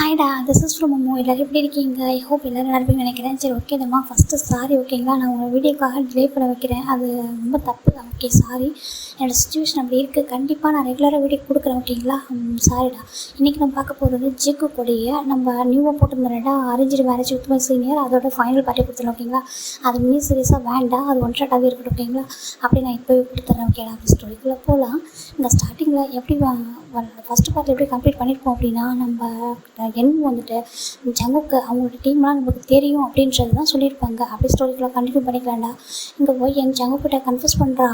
ஹாய்டா, this is from momo. எல்லோரும் எப்படி இருக்கீங்க? ஐ ஹோப் எல்லோரும் நல்லா இருப்பீங்கன்னு நினைக்கிறேன். சரி, ஓகே தம்மா, ஃபஸ்ட்டு சாரி ஓகேங்களா. நான் உங்கள் வீடியோக்காக டிலே பண்ண வைக்கிறேன், அது ரொம்ப தப்பு தான். Okay, sorry. என்னோடய சுச்சுவேஷன் அப்படி இருக்குது. கண்டிப்பாக நான் ரெகுலராக வீடியோ கொடுக்குறேன், ஓகேங்களா. சாரிடா. இன்றைக்கி நம்ம பார்க்க போகிறது ஜிக்கு கொடியை நம்ம நியூவாக போட்டுருந்தோம்டா, arrange marriage with my senior, அதோட ஃபைனல் பார்ட்டி கொடுத்துருவோம், ஓகேங்களா. அது இன்னும் சீரியஸாக வேண்டாம், அது ஒன் ஷாட்டாகவே இருக்கட்டும், ஓகேங்களா. அப்படி நான் இப்போவே கொடுத்துட்றேன், ஓகேடா. அந்த ஸ்டோரிக்குள்ளே போகலாம். இந்த ஸ்டார்டிங்கில் எப்படி ஃபஸ்ட்டு பார்ட் எப்படி கம்ப்ளீட் பண்ணியிருப்போம் அப்படின்னா, நம்ம வந்துட்டு ஜங்குக்கு அவங்களோட டீம்லாம் நமக்கு தெரியும் அப்படின்றது தான் சொல்லியிருப்பாங்க. அப்படி ஸ்டோரிக்குள்ள கண்டினியூ பண்ணிக்கலாம்டா. இங்கே போய் என் ஜங்குக்கிட்ட கன்ஃபியூஸ் பண்ணுறா.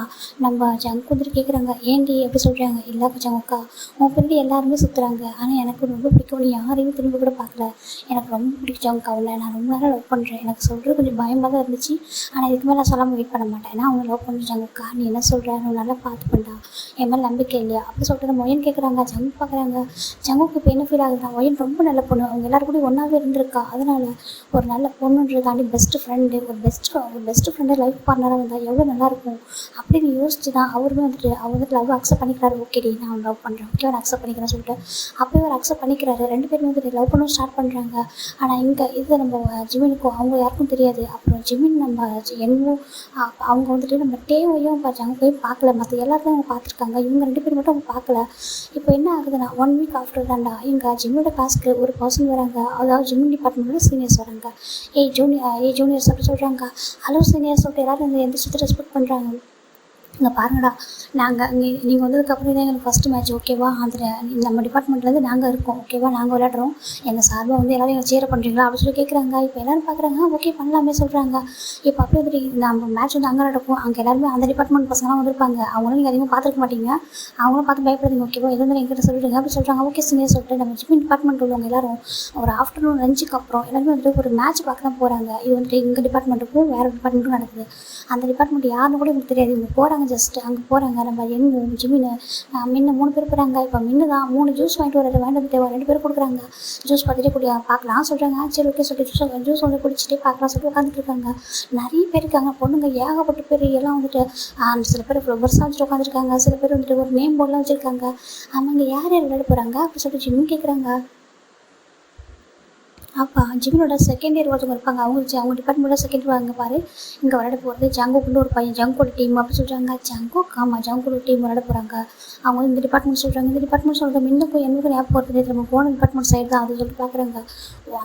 நம்ம ஜங்கு வந்துட்டு கேட்குறாங்க, ஏன்டி எப்படி சொல்கிறாங்க. இல்லை ஜங்குக்கா, உன் பின்னாடி எல்லாருமே சுற்றுறாங்க, ஆனால் எனக்கு ரொம்ப பிடிக்கும், யாரையும் திரும்ப கூட பார்க்கல. எனக்கு ரொம்ப பிடிக்கும் ஜங்குக்கா, அவளை நான் ரொம்ப நேரம் லவ் பண்ணுறேன். எனக்கு சொல்கிறது கொஞ்சம் பயமாக தான் இருந்துச்சு, ஆனால் இதுக்கு மேலே நான் சொல்லாமல் வெயிட் பண்ண மாட்டேன். ஏன்னா அவங்க லவ் பண்ணுற ஜங்குக்கா, நீ என்ன சொல்கிற, நான் நல்லா பார்த்து பண்ணா, என் மேலே நம்பிக்கை இல்லையா அப்படி சொல்லிட்டு மொயன் கேட்குறாங்க. ஜங்கு பார்க்குறாங்க. ஜங்குக்கு இப்போ என்ன ஃபீல் ஆகுதுன்னா, மொயன் ரொம்ப நல்ல பொண்ணு, அவங்க எல்லோரும் கூட ஒன்றாவே இருந்திருக்கா, அதனால் ஒரு நல்ல பொண்ணுன்றது தாண்டி பெஸ்ட்டு ஃப்ரெண்டு, ஒரு பெஸ்ட்டு ஃப்ரெண்டு லைஃப் பார்ட்னராக வந்தால் எவ்வளோ நல்லாயிருக்கும் அப்படின்னு யோசிச்சு தான் அவருமே வந்துட்டு அவர் வந்துட்டு லவ் அக்செப்ட் பண்ணிக்கிறாரு. ஓகேடி, நான் லவ் பண்ணுறேன், ஓகே நான் அக்செப்ட் பண்ணிக்கிறேன்னு சொல்லிட்டு அப்போயே அவர் அக்செப்ட் பண்ணிக்கிறாரு. ரெண்டு பேரும் வந்துட்டு லவ் பண்ண ஸ்டார்ட் பண்ணுறாங்க. ஆனால் இங்கே இது நம்ம ஜிமினுக்கும் அவங்க யாருக்கும் தெரியாது. அப்புறம் ஜிமின் நம்ம என்னவும் அவங்க வந்துட்டு நம்ம டேவையும் ஜங்குவையும் பார்க்கல, மற்ற எல்லாத்தையும் அவங்க பார்த்துருக்காங்க, இவங்க ரெண்டு பேரும் மட்டும் அவங்க பார்க்கல. இப்போ என்ன ஆகுதுன்னா 1 வீக் ஆஃப்டர் தான்டா இங்கே ஜிம்மோட கிளாஸ்க்கு ஒரு பர்சன் வராங்க, அதாவது ஜிம் டிபார்ட்மெண்ட்டில் சீனியர்ஸ் வராங்க. ஜூனியர்ஸ் அப்படி சொல்கிறாங்க. ஹலோ சீனியர்ஸ் சொல்லிட்டு எல்லோரும் எந்த சுற்றி ரெஸ்பெக்ட் பண்ணுறாங்க. இங்கே பாருங்கடா, நாங்கள் நீங்கள் வந்ததுக்கப்புறம் தான் எங்களுக்கு ஃபஸ்ட்டு மேட்ச், ஓகேவா. அதில் நம்ம டிபார்ட்மெண்ட்லேருந்து நாங்கள் இருக்கோம், ஓகேவா. நாங்கள் விளையாடுறோம், எங்கள் சார்பாக வந்து எல்லோரும் எங்கள் சேர பண்ணுறீங்களா அப்படின்னு சொல்லி கேட்குறாங்க. இப்போ எல்லோரும் பார்க்குறாங்க, ஓகே பண்ணலாமே சொல்கிறாங்க. இப்போ அப்படியே வந்துட்டு நம்ம மேட்ச் வந்து அங்கே நடக்கும், அங்கே எல்லாருமே அந்த டிபார்ட்மெண்ட் பசங்களாம் வந்திருப்பாங்க. அவங்களும் நீங்கள் அதிகமாக பார்த்துருக்க மாட்டீங்க, அவங்களும் பார்த்து பயப்படுறீங்க, ஓகேவா. எது வந்து எங்கிட்ட சொல்லிடுங்க அப்படி சொல்கிறாங்க. ஓகே சீனியர் சொல்லிட்டு நம்ம ஜிம் டிபார்ட்மெண்ட் உள்ளவங்க எல்லோரும் ஒரு ஆஃப்டர்நூன் லஞ்சுக்கு அப்புறம் எல்லாருமே வந்துட்டு ஒரு மேட்ச் பார்க்க தான் போகிறாங்க. இது வந்துட்டு எங்கள் டிபார்ட்மெண்ட்டுக்கும் வேறு டிபார்ட்மெண்ட்டும் நடக்குது. அந்த டிபார்ட்மெண்ட் யாருன்னு கூட எனக்கு தெரியாது. இவங்க போகிறாங்க, ஜஸ்ட்டு அங்கே போகிறாங்க. நம்ம ஜிமின் முன்ன 3 பேர் போகிறாங்க. இப்போ முன்ன தான் 3 ஜூஸ் வாங்கிட்டு வந்துட்டு 2 பேர் கொடுக்குறாங்க. ஜூஸ் பார்த்துட்டு பார்க்கலாம் சொல்கிறாங்க. சரி ஓகே சொல்லிட்டு ஜூஸ் வந்து குடிச்சிட்டே பார்க்கலாம் சொல்லிட்டு உட்காந்துட்டு இருக்காங்க. நிறைய பேர் இருக்காங்க, பொண்ணுங்க ஏகப்பட்ட பேர். எல்லாம் வந்துட்டு சில பேர் ஃப்ளவர்ஸாக வச்சுட்டு உட்காந்துருக்காங்க, சில பேர் வந்துட்டு ஒரு நேம் போர்டெலாம் வச்சுருக்காங்க. அவங்க யார் விளையாட போகிறாங்க அப்படி சொல்லிட்டு ஜிமின் கேட்குறாங்க. அப்போ ஜிமினோட செகண்ட் இயர் ஒருத்தவங்க இருப்பாங்க, அவங்க டிபார்ட்மெண்ட்டோட செகண்ட் இயர் வாங்க பாரு, இங்கே விளையாட போகிறது ஜங்குக்குள்ள ஒரு பையன், ஜங்கோட டீம் அப்படி சொல்கிறாங்க. ஜங்கோட டீம் விளையாட போகிறாங்க. அவங்க வந்து இந்த டிபார்ட்மெண்ட் சொல்கிறாங்க. இந்த டிபார்ட்மெண்ட் சொல்கிறது இன்னும் எனக்கு ஞாபகம் போகிறது, நம்ம போன டிபார்ட்மெண்ட் சைடு தான் அது சொல்லிட்டு பார்க்குறாங்க.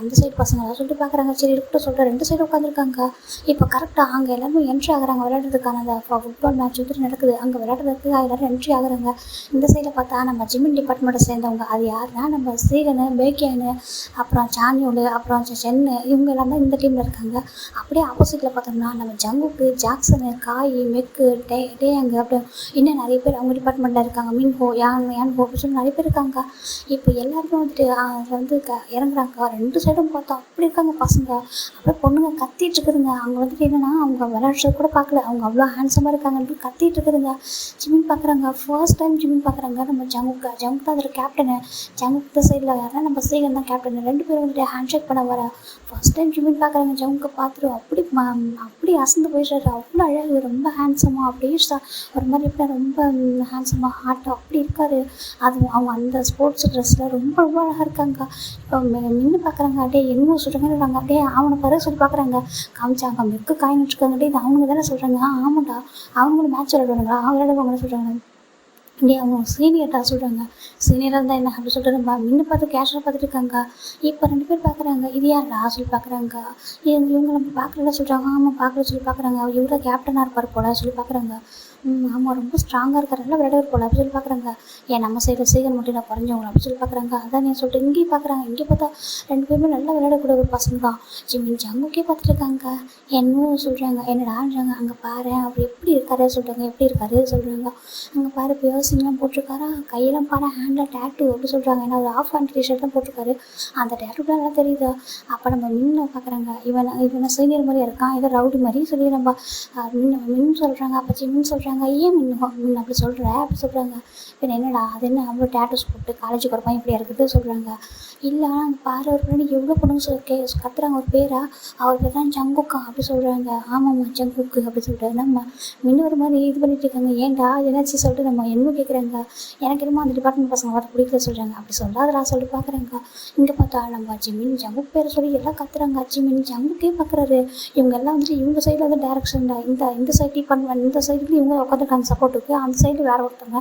அந்த சைடு பசங்க சொல்லிட்டு பார்க்குறாங்க. சரி இருக்கட்டும் சொல்கிற 2 சைடு உட்காந்துருக்காங்க. இப்போ கரெக்டாக அங்கே எல்லாருமே என்ட்ரி ஆகுறாங்க விளையாடுறதுக்கான. அந்த ஃபுட்பால் மேட்ச் வந்துட்டு நடக்குது, அங்கே விளையாடுறதுக்கு எல்லோரும் என்ட்ரி ஆகுறாங்க. இந்த சைடில் பார்த்தா நம்ம ஜிமின் டிபார்ட்மெண்ட்டை சேர்ந்தவங்க, அது யாருன்னா நம்ம சீகனு, பேக்கியானு, அப்புறம் சானியோட, அப்புறம் சென்னு, இவங்க எல்லாம் தான் இந்த டீமில் இருக்காங்க. அப்படியே ஆப்போசிட்டில் பார்த்தோம்னா நம்ம ஜங்குக்கு, ஜாக்சனு, காய், மெக்கு, டேயாங்கு, அப்புறம் இன்னும் நிறைய பேர் அவங்க டிபார்ட்மெண்ட்டில் இருக்காங்க. மின்ஹோ, யான்ஹோ அப்படி சொல்லி நிறைய பேர் இருக்காங்க. இப்போ எல்லாருமே வந்துட்டு அதில் வந்து இறங்குறாங்க. 2 சைடும் பார்த்தா அப்படி இருக்காங்க பசங்க. அப்படியே பொண்ணுங்க கத்திட்டு இருக்குதுங்க. அவங்க வந்துட்டு என்னென்னா அவங்க விளையாடுறது கூட பார்க்கல, அவங்க அவ்வளோ ஹேண்ட்ஸமாக இருக்காங்கன்னு கத்திட்டு இருக்குதுங்க. ஜிமின் பார்க்குறாங்க. ஃபர்ஸ்ட் டைம் ஜிமின் பார்க்குறாங்க. நம்ம ஜங்கு தான் அதில் கேப்டனு. ஜங்குக்கு சைடில் யாருன்னா நம்ம சீகன் தான் கேப்டனு. 2 பேரும் வந்துட்டு ஹேண்ட் ஷேக் பண்ண வர ஃபர்ஸ்ட் டைம் ஜிமின் பார்க்குறாங்க. ஜங்குக்கு பார்த்துட்டு அப்படி அசந்து போயிடுறாரு. அவ்வளோ அழகு, ரொம்ப ஹேண்ட்ஸமாக, அப்படியே ஒரு மாதிரி எப்படி ரொம்ப ஹேண்ட்ஸமாக ஹார்ட்டாக அப்படி இருக்காரு. அது அவங்க அந்த ஸ்போர்ட்ஸ் ட்ரெஸ்ஸில் ரொம்ப ரொம்ப அழகாக இருக்காங்க. இப்போ நின்று பார்க்குறாங்க. அப்படியே என்னமோ சொல்கிறாங்க. அப்படியே அவனை பிறகு சொல்லி பார்க்குறாங்க. காமிச்சாங்க, மெக்கு காயின்னு இருக்காங்க. இது அவங்க தானே சொல்கிறாங்க. ஆமாண்டா, அவங்களும் மேட்ச் விளையாடுவாங்களா, விளையாடுவாங்கன்னு சொல்கிறாங்க. இங்கே அவங்க சீனியர்டா சொல்கிறாங்க. சீனியராக இருந்தால் என்ன அப்படி சொல்லிட்டு நம்ம இன்னும் பார்த்து கேஷுவலாக பார்த்துட்டு இருக்காங்க. இப்போ 2 பேர் பார்க்குறாங்க. இது யாருடா சொல்லி பார்க்குறாங்க. இவங்க நம்ம பார்க்கல சொல்கிறாங்க. ஆமாம் பார்க்கல சொல்லி பார்க்குறாங்க. இவரை கேப்டனாக இருப்பார் போல சொல்லி பார்க்குறாங்க. ஆமாம் ரொம்ப ஸ்ட்ராங்காக இருக்கார், நல்லா விளையாடுவார் போல அப்படி சொல்லி பார்க்குறாங்க. ஏன் நம்ம சைடில் சீக்கிரம் மட்டும் நான் குறைஞ்சவங்களா அப்படி சொல்லி பார்க்குறாங்க. அதான் நீ சொல்லிட்டு இங்கேயும் பார்க்குறாங்க. இங்கே பார்த்தா 2 பேருமே நல்லா விளையாடக்கூடிய ஒரு பசங்க தான். ஜிமின் ஜங்குக்கே பார்த்துட்டு இருக்காங்க. என்னன்னு சொல்கிறாங்க. என்னடான்றாங்க. அங்கே பாரு அவர் எப்படி இருக்காரு சொல்கிறாங்க. எப்படி இருக்காரு சொல்கிறாங்க. அங்கே பாரு பியர்சிங்லாம் போட்டிருக்காரா, கையெல்லாம் பாரு, ஹேண்டில் டேட்டூ அப்படி சொல்கிறாங்க. ஏன்னா ஒரு ஆஃப் ஹேண்ட் டிஷர்ட் தான் போட்டிருக்காரு, அந்த டேட்டூலாம் நல்லா தெரியுதா. அப்போ நம்ம மின்ன பார்க்குறாங்க. இவனை சீனியர் மாதிரி இருக்கான், ஏதோ ரவுடி மாதிரி சொல்லி நம்ம மின் சொல்கிறாங்க. அப்போ ஜிமின் சொல்கிறாங்க, ஏன் மின் அப்படி சொல்கிற அப்படி சொல்கிறாங்க. இப்போ என்னடா அது என்ன அவ்வளோ டேட்டூஸ் போட்டு காலேஜுக்கு ஒரு பையன் இப்படி இருக்குது சொல்கிறாங்க. இல்லை ஆனால் அங்கே பாரு ஒரு பின்னாடி எவ்வளோ பொண்ணுங்க கத்துறாங்க ஒரு பேரா, அவர் பேர் தான் ஜங்குக்கா அப்படி சொல்கிறாங்க. ஆமாம்மா ஜங்குக்கு அப்படி சொல்லிட்டு நம்ம மின்னு ஒரு மாதிரி இது பண்ணிட்டு இருக்காங்க. ஏன்டா என்னாச்சு சொல்லிட்டு நம்ம என்ன கேட்குறேங்க. எனக்கு என்னமோ அந்த டிபார்ட்மெண்ட் பசங்க பார்த்து பிடிக்கல சொல்கிறாங்க. அப்படி சொல்லாதடா சொல்லி பார்க்குறேங்க. இங்கே பார்த்தா நம்ம ஜிமின் ஜங்குக் பேரை சொல்லி எல்லாம் கத்துறாங்க. ஜிமின் ஜங்குக்கே பார்க்குறாரு. இவங்க எல்லாம் வந்துட்டு இவங்க சைடில் வந்து டேரக்ஷன் இந்த சைடு டிபார்ட்மெண்ட் இந்த சைடுக்கு இவங்க உட்காந்துருக்காங்க சப்போர்ட்டுக்கு, அந்த சைடு வேறு ஒருத்தவங்க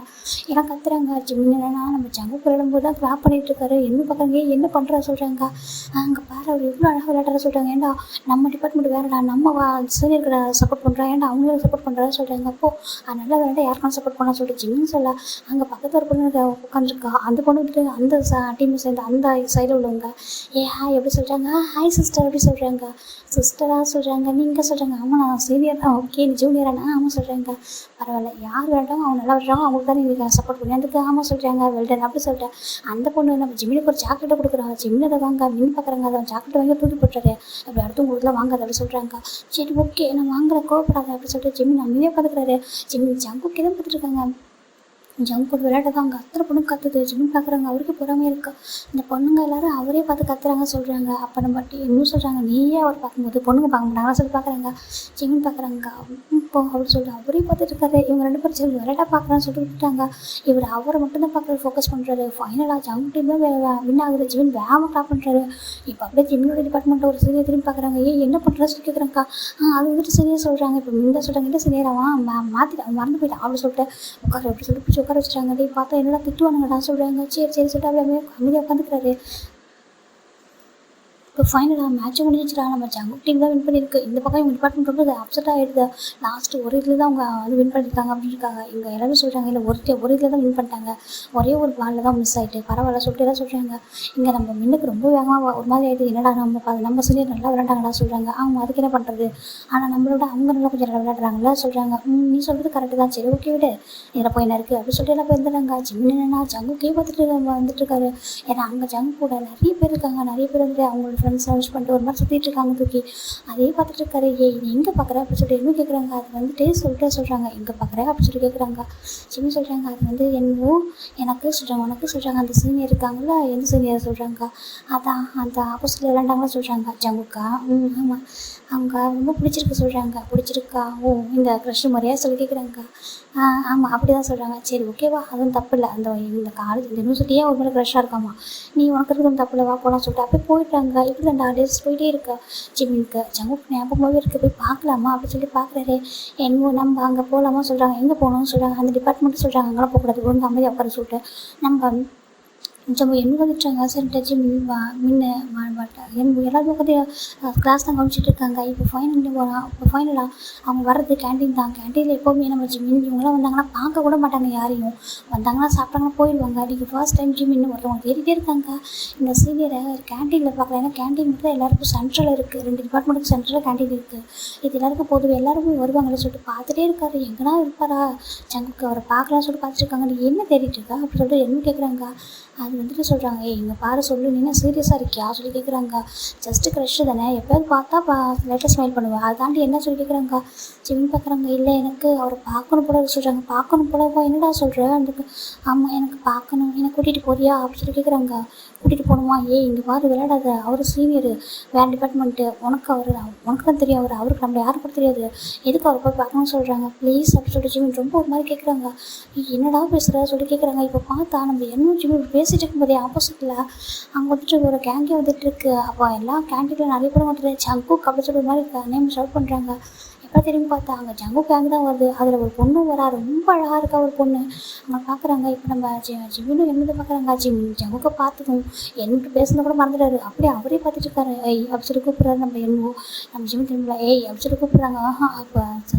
எல்லாம் கத்துறாங்க. ஜிமின் என்னன்னா நம்ம ஜங்குக் விளையாடும்போது தான் கிளாப் பண்ணிட்டு இருக்காரு. என்ன பார்க்குறாங்க என்ன பண்ணுறா சொல்கிறாங்க. அங்கே பாரு அவர் எவ்வளோ அழகாக விளையாடுறா சொல்கிறாங்க. ஏன்டா நம்ம டிபார்ட்மெண்ட் வேறடா, நம்ம சீனியர்கிட்ட சப்போர்ட் பண்ணுறா, ஏன்டா அவங்களுக்கு சப்போர்ட் பண்ணுறா சொல்கிறாங்க. அப்போது அதனால விளையாட யாருக்கான சப்போர்ட் பண்ண சொல்லிட்டு ஜிமின்னு சொல்ல அங்கே பக்கத்தில் ஒரு பொண்ணு உட்காந்துருக்கா. அந்த பொண்ணு வந்துட்டு அந்த டீமை சேர்ந்து அந்த சைடில் உள்ளவங்க ஹாய் எப்படி சொல்கிறாங்க, ஹாய் சிஸ்டர் எப்படி சொல்கிறாங்க. சிஸ்டராக சொல்கிறாங்க. நீங்கள் சொல்கிறாங்க. ஆமாம் நான் சீனியர் தான். ஓகே நீ ஜூனியரானா. ஆமாம் சொல்கிறாங்க. பரவாயில்ல யார் விளையாட்டாங்க அவங்க நல்லா விளையாடுறாங்க அவங்களுக்கு தான் நீங்கள் சப்போர்ட் பண்ணி அதுக்கு ஆமாம் சொல்கிறாங்க. வெல்டன் அப்படி சொல்லிட்டேன். அந்த பொண்ணு நம்ம ஜிமினுக்கு ஒரு சாக்லேட்டை கொடுக்குறாங்க. ஜிமினை வாங்க மின் பார்க்குறாங்க. அதை சாக்லேட் வாங்கி தூக்கி போட்டுறாரு. அப்படி அடுத்து உங்களுக்கு வாங்காது அப்படி சொல்கிறாங்க. சரி ஓகே நான் வாங்குற கோவப்படாத அப்படி சொல்லிட்டு ஜிமின் அமைதியாக பார்த்துக்கிறாரு. ஜிமின் ஜங்குக்கே தான் பார்த்துருக்காங்க. ஜங்குக் விளையாட தான் அங்கே அத்தனை பொண்ணு கத்துது. ஜிமின் பார்க்குறாங்க. அவருக்கு பொறாமையாக இருக்கா. இந்த பொண்ணுங்க எல்லாரும் அவரே பார்த்து கத்துறாங்க சொல்கிறாங்க. அப்போ நம்ம இன்னும் சொல்கிறாங்க நீயே அவர் பார்க்கும்போது பொண்ணுங்க பார்க்க மாட்டாங்களா சொல்லி பார்க்குறாங்க. ஜிமின் பார்க்குறாங்க. இப்போ அவர் சொல்லிட்டு அவரே பார்த்துட்டு இருக்காரு. இவங்க 2 பேரும் சரி விளையாட பார்க்குறான்னு சொல்லிட்டு விட்டுட்டாங்க. இவர் அவரை மட்டும்தான் பார்க்குறது ஃபோக்கஸ் பண்ணுறாரு. ஃபைனலாக ஜங்குக் டீம் தான் வின் ஆகுது. ஜிமின் வேகமாக கிளாப் பண்ணுறாரு. இப்போ அப்படியே ஜிமினோட டிபார்ட்மெண்ட்டில் ஒரு சீனியர் திரும்பி பார்க்குறாங்க. என்ன பண்ணுறா சொல்லி கேட்குறாங்க. அது வந்துட்டு சீனியர் சொல்கிறாங்க. இப்போ இந்த சொல்கிறாங்க என்ன சீனியராவா மாற்றிட்டு மறந்து போயிட்டான் அப்படி சொல்லிட்டு உட்கார எப்படி சொல்லிட்டு உட்கார வச்சுட்டாங்க. டே பார்த்தா என்னடா திட்டுவானுங்கடா சொல்கிறாங்க. சரி சரி சொல்லிட்டு அப்படியே அமைதியாக உட்காந்துக்கிறாரு. இப்போ ஃபைனலாக மேட்ச் முடிஞ்சிச்சுடா. நம்ம ஜங்குக் டீம் தான் வின் பண்ணியிருக்கு. இந்த பக்கம் இவங்க டிபார்ட்மெண்ட் ரொம்ப அப்செட் ஆகிடுது. லாஸ்ட்டு ஒரு இதில் தான் அவங்க வந்து வின் பண்ணியிருக்காங்க அப்படின்னு இருக்காங்க. இங்கே எல்லாரும் சொல்கிறாங்க இல்லை ஒரு இதில் தான் வின் பண்ணிட்டாங்க, ஒரே ஒரு பாலில் தான் மிஸ் ஆகிட்டு பரவாயில்ல சொல்லிட்டு எல்லாம் சொல்கிறாங்க. இங்கே நம்ம மின்னுக்கு ரொம்ப வேகமாக ஒரு மாதிரி ஆகிடுது. என்னடா நம்ம சீனியர் நல்லா விளையாண்டாங்கடா சொல்கிறாங்க. அவங்க அதுக்கு என்ன பண்ணுறது, ஆனால் நம்மளோட அவங்க நல்லா கொஞ்சம் நல்லா விளையாடுறாங்களா சொல்கிறாங்க. நீ சொல்கிறது கரெக்டு தான், சரி ஓகே விடு இதில் போய் என்ன இருக்குது அப்படி சொல்லிட்டு எல்லாம் போயிருந்துடுறாங்க. ஜிமின் என்னன்னா ஜங்குக்கே பார்த்துட்டு வந்துட்டு இருக்காரு. ஏன்னா அங்கே ஜங்கு கூட நிறைய பேர் இருக்காங்க. நிறைய பேர் வந்துட்டு அவங்களோட ஃப்ரெண்ட்ஸ் யூஸ் பண்ணிட்டு ஒரு மாதிரி சுற்றிட்டு இருக்காங்க தூக்கி. அதே பார்த்துட்டு இருக்காரு. நீ எங்கே பார்க்குற அப்படி சொல்லிட்டு என்ன கேட்குறாங்க. அது வந்துட்டு சொல்கிறாங்க எங்கே பார்க்குற அப்படி சொல்லி கேட்குறாங்க. சின்ன சொல்கிறாங்க அது வந்து என்னவோ எனக்கு சொல்கிறாங்க உனக்கு சொல்கிறாங்க. அந்த சீனியர் இருக்காங்களா எந்த சீனியர் சொல்கிறாங்க. அதான் அந்த ஆப்போசிட்டில் விளாண்டாங்களா சொல்கிறாங்க. ஜங்குக்கா ஆமாம் அவங்க ரொம்ப பிடிச்சிருக்கு சொல்கிறாங்க. பிடிச்சிருக்கா இந்த க்ரஷ் முறையாக சொல்லி கேட்குறாங்க. ஆமாம் அப்படி தான் சொல்கிறாங்க. சரி ஓகேவா அதுவும் தப்பு இல்லை. இந்த காலேஜ் இந்த யூனிவர்சிட்டியே ஒரு மேலே க்ரஷ்ஷாக இருக்காமா, நீ உனக்கு இருக்கிறது தப்பு இல்லை வா போகலாம் சொல்லிட்டு அப்படியே போயிட்டாங்க. இப்படி தான் டேஸ் போயிட்டே இருக்கா. ஜிமினுக்கு ஜங்குக் ஞாபகமாகவே இருக்குது. போய் பார்க்கலாமா அப்படி சொல்லி பார்க்குறாரு. என்னவோ நம்ம அங்கே போகலாமா சொல்கிறாங்க. எங்கே போகணும்னு சொல்கிறாங்க. அந்த டிபார்ட்மெண்ட்டு சொல்கிறாங்க அங்கெல்லாம் போகக்கூடாது ஒழுங்கு அமைதியாக உட்கார சொல்லிட்டு நம்ம கொஞ்சம் என்ன வந்துட்டாங்க. சரி டச்சு முன்ன எல்லாரும் உட்காந்து கிளாஸ் தான் கவனிச்சிட்டு இருக்காங்க. இப்போ ஃபைனலாக அவங்க வர்றது கேண்டீன் தான். கேண்டீனில் எப்போவுமே நம்ம ஜிமின் இவங்களாம் வந்தாங்கன்னா பார்க்க கூட மாட்டாங்க யாரையும். வந்தாங்கன்னா சாப்பிட்டாங்கன்னா போயிடுவாங்க. அன்றைக்கி ஃபர்ஸ்ட் டைம் ஜிமின்னு ஒருத்தவங்க தேடிட்டே இருக்காங்க. இந்த சீனியரை கேண்டீனில் பார்க்கலாம். ஏன்னா கேண்டீன் மட்டும் தான் எல்லாருக்கும் சென்ட்ரல் இருக்குது. 2 டிபார்ட்மெண்ட்டுக்கு சென்ட்ரலில் கேண்டீன் இருக்குது. இது எல்லாருக்கும் பொதுவாக எல்லாருமே வருவாங்கன்னு சொல்லிட்டு பார்த்துட்டே இருக்காரு. எங்கன்னா இருப்பாரா ஜங்குக்கு அவரை பார்க்கலாம்னு சொல்லிட்டு பார்த்துட்டு இருக்காங்க. நீ என்ன தேடிட்டு இருக்கா அப்படி சொல்லிட்டு என்ன கேட்குறாங்க. அது வந்துட்டு சொல்கிறாங்க இங்கே பாரு சொல்லு நீ என்ன சீரியஸாக இருக்கியா சொல்லி கேட்குறாங்க. ஜஸ்ட்டு க்ரஷ் தானே எப்போயாவது பார்த்தா லைட்டாக ஸ்மைல் பண்ணுவேன் அதை தாண்டி என்ன சொல்லி கேட்குறாங்க. ஜிமின் பார்க்குறாங்க. இல்லை எனக்கு அவரை பார்க்கணும் போல சொல்கிறாங்க. பார்க்கணும் போலவா என்னடா சொல்கிற அதுக்கு. ஆமாம் எனக்கு பார்க்கணும் என்னை கூட்டிகிட்டு போறியா அப்படி சொல்லி கேட்குறாங்க. கூட்டிகிட்டு போகணுமா இங்கே பாரு விளையாடாத அவர் சீனியரு வேறு டிபார்ட்மெண்ட்டு உனக்கு தான் தெரியும் அவருக்கு நம்மளை யாரும் கூட தெரியாது எதுக்கு அவர் போய் பார்க்கணும்னு சொல்கிறாங்க. ப்ளீஸ் அப்படி சொல்லிட்டு ஜிமின் ரொம்ப ஒரு மாதிரி கேட்குறாங்க. என்னடா பேசுகிற சொல்லி கேட்குறாங்க. இப்போ பார்த்தா நம்ம என்ன ஜிமின் பேசிகிட்டு இருக்கும்போதே ஆப்போசிட்டில் அங்கே வந்துட்டு ஒரு கேங்கே வந்துட்டு இருக்கு. அப்போ எல்லா கேண்டீனில் நிறைய பேர் வந்துட்டு ஜங்குக் அப்படி சொல்கிற மாதிரி நேம் ஷவுட் பண்ணுறாங்க. எப்போ திரும்பி பார்த்தா அங்கே ஜங்குக் கேங் தான் வருது. அதில் ஒரு பொண்ணு வரா ரொம்ப அழகாக இருக்கா ஒரு பொண்ணு. அவங்க பார்க்குறாங்க. இப்போ நம்ம ஜிமினும் என்னது பார்க்குறாங்க. ஜங்குக்கை பார்த்ததும் என்னட்டு பேசுனது கூட மறந்துடாரு. அப்படியே அவரே பார்த்துட்டு இருக்காரு. அப்படி சொல்லி கூப்பிட்றாரு. நம்ம நம்ம ஜிமின் திரும்பல அப்படி சொல்லி கூப்பிட்றாங்க. அப்போ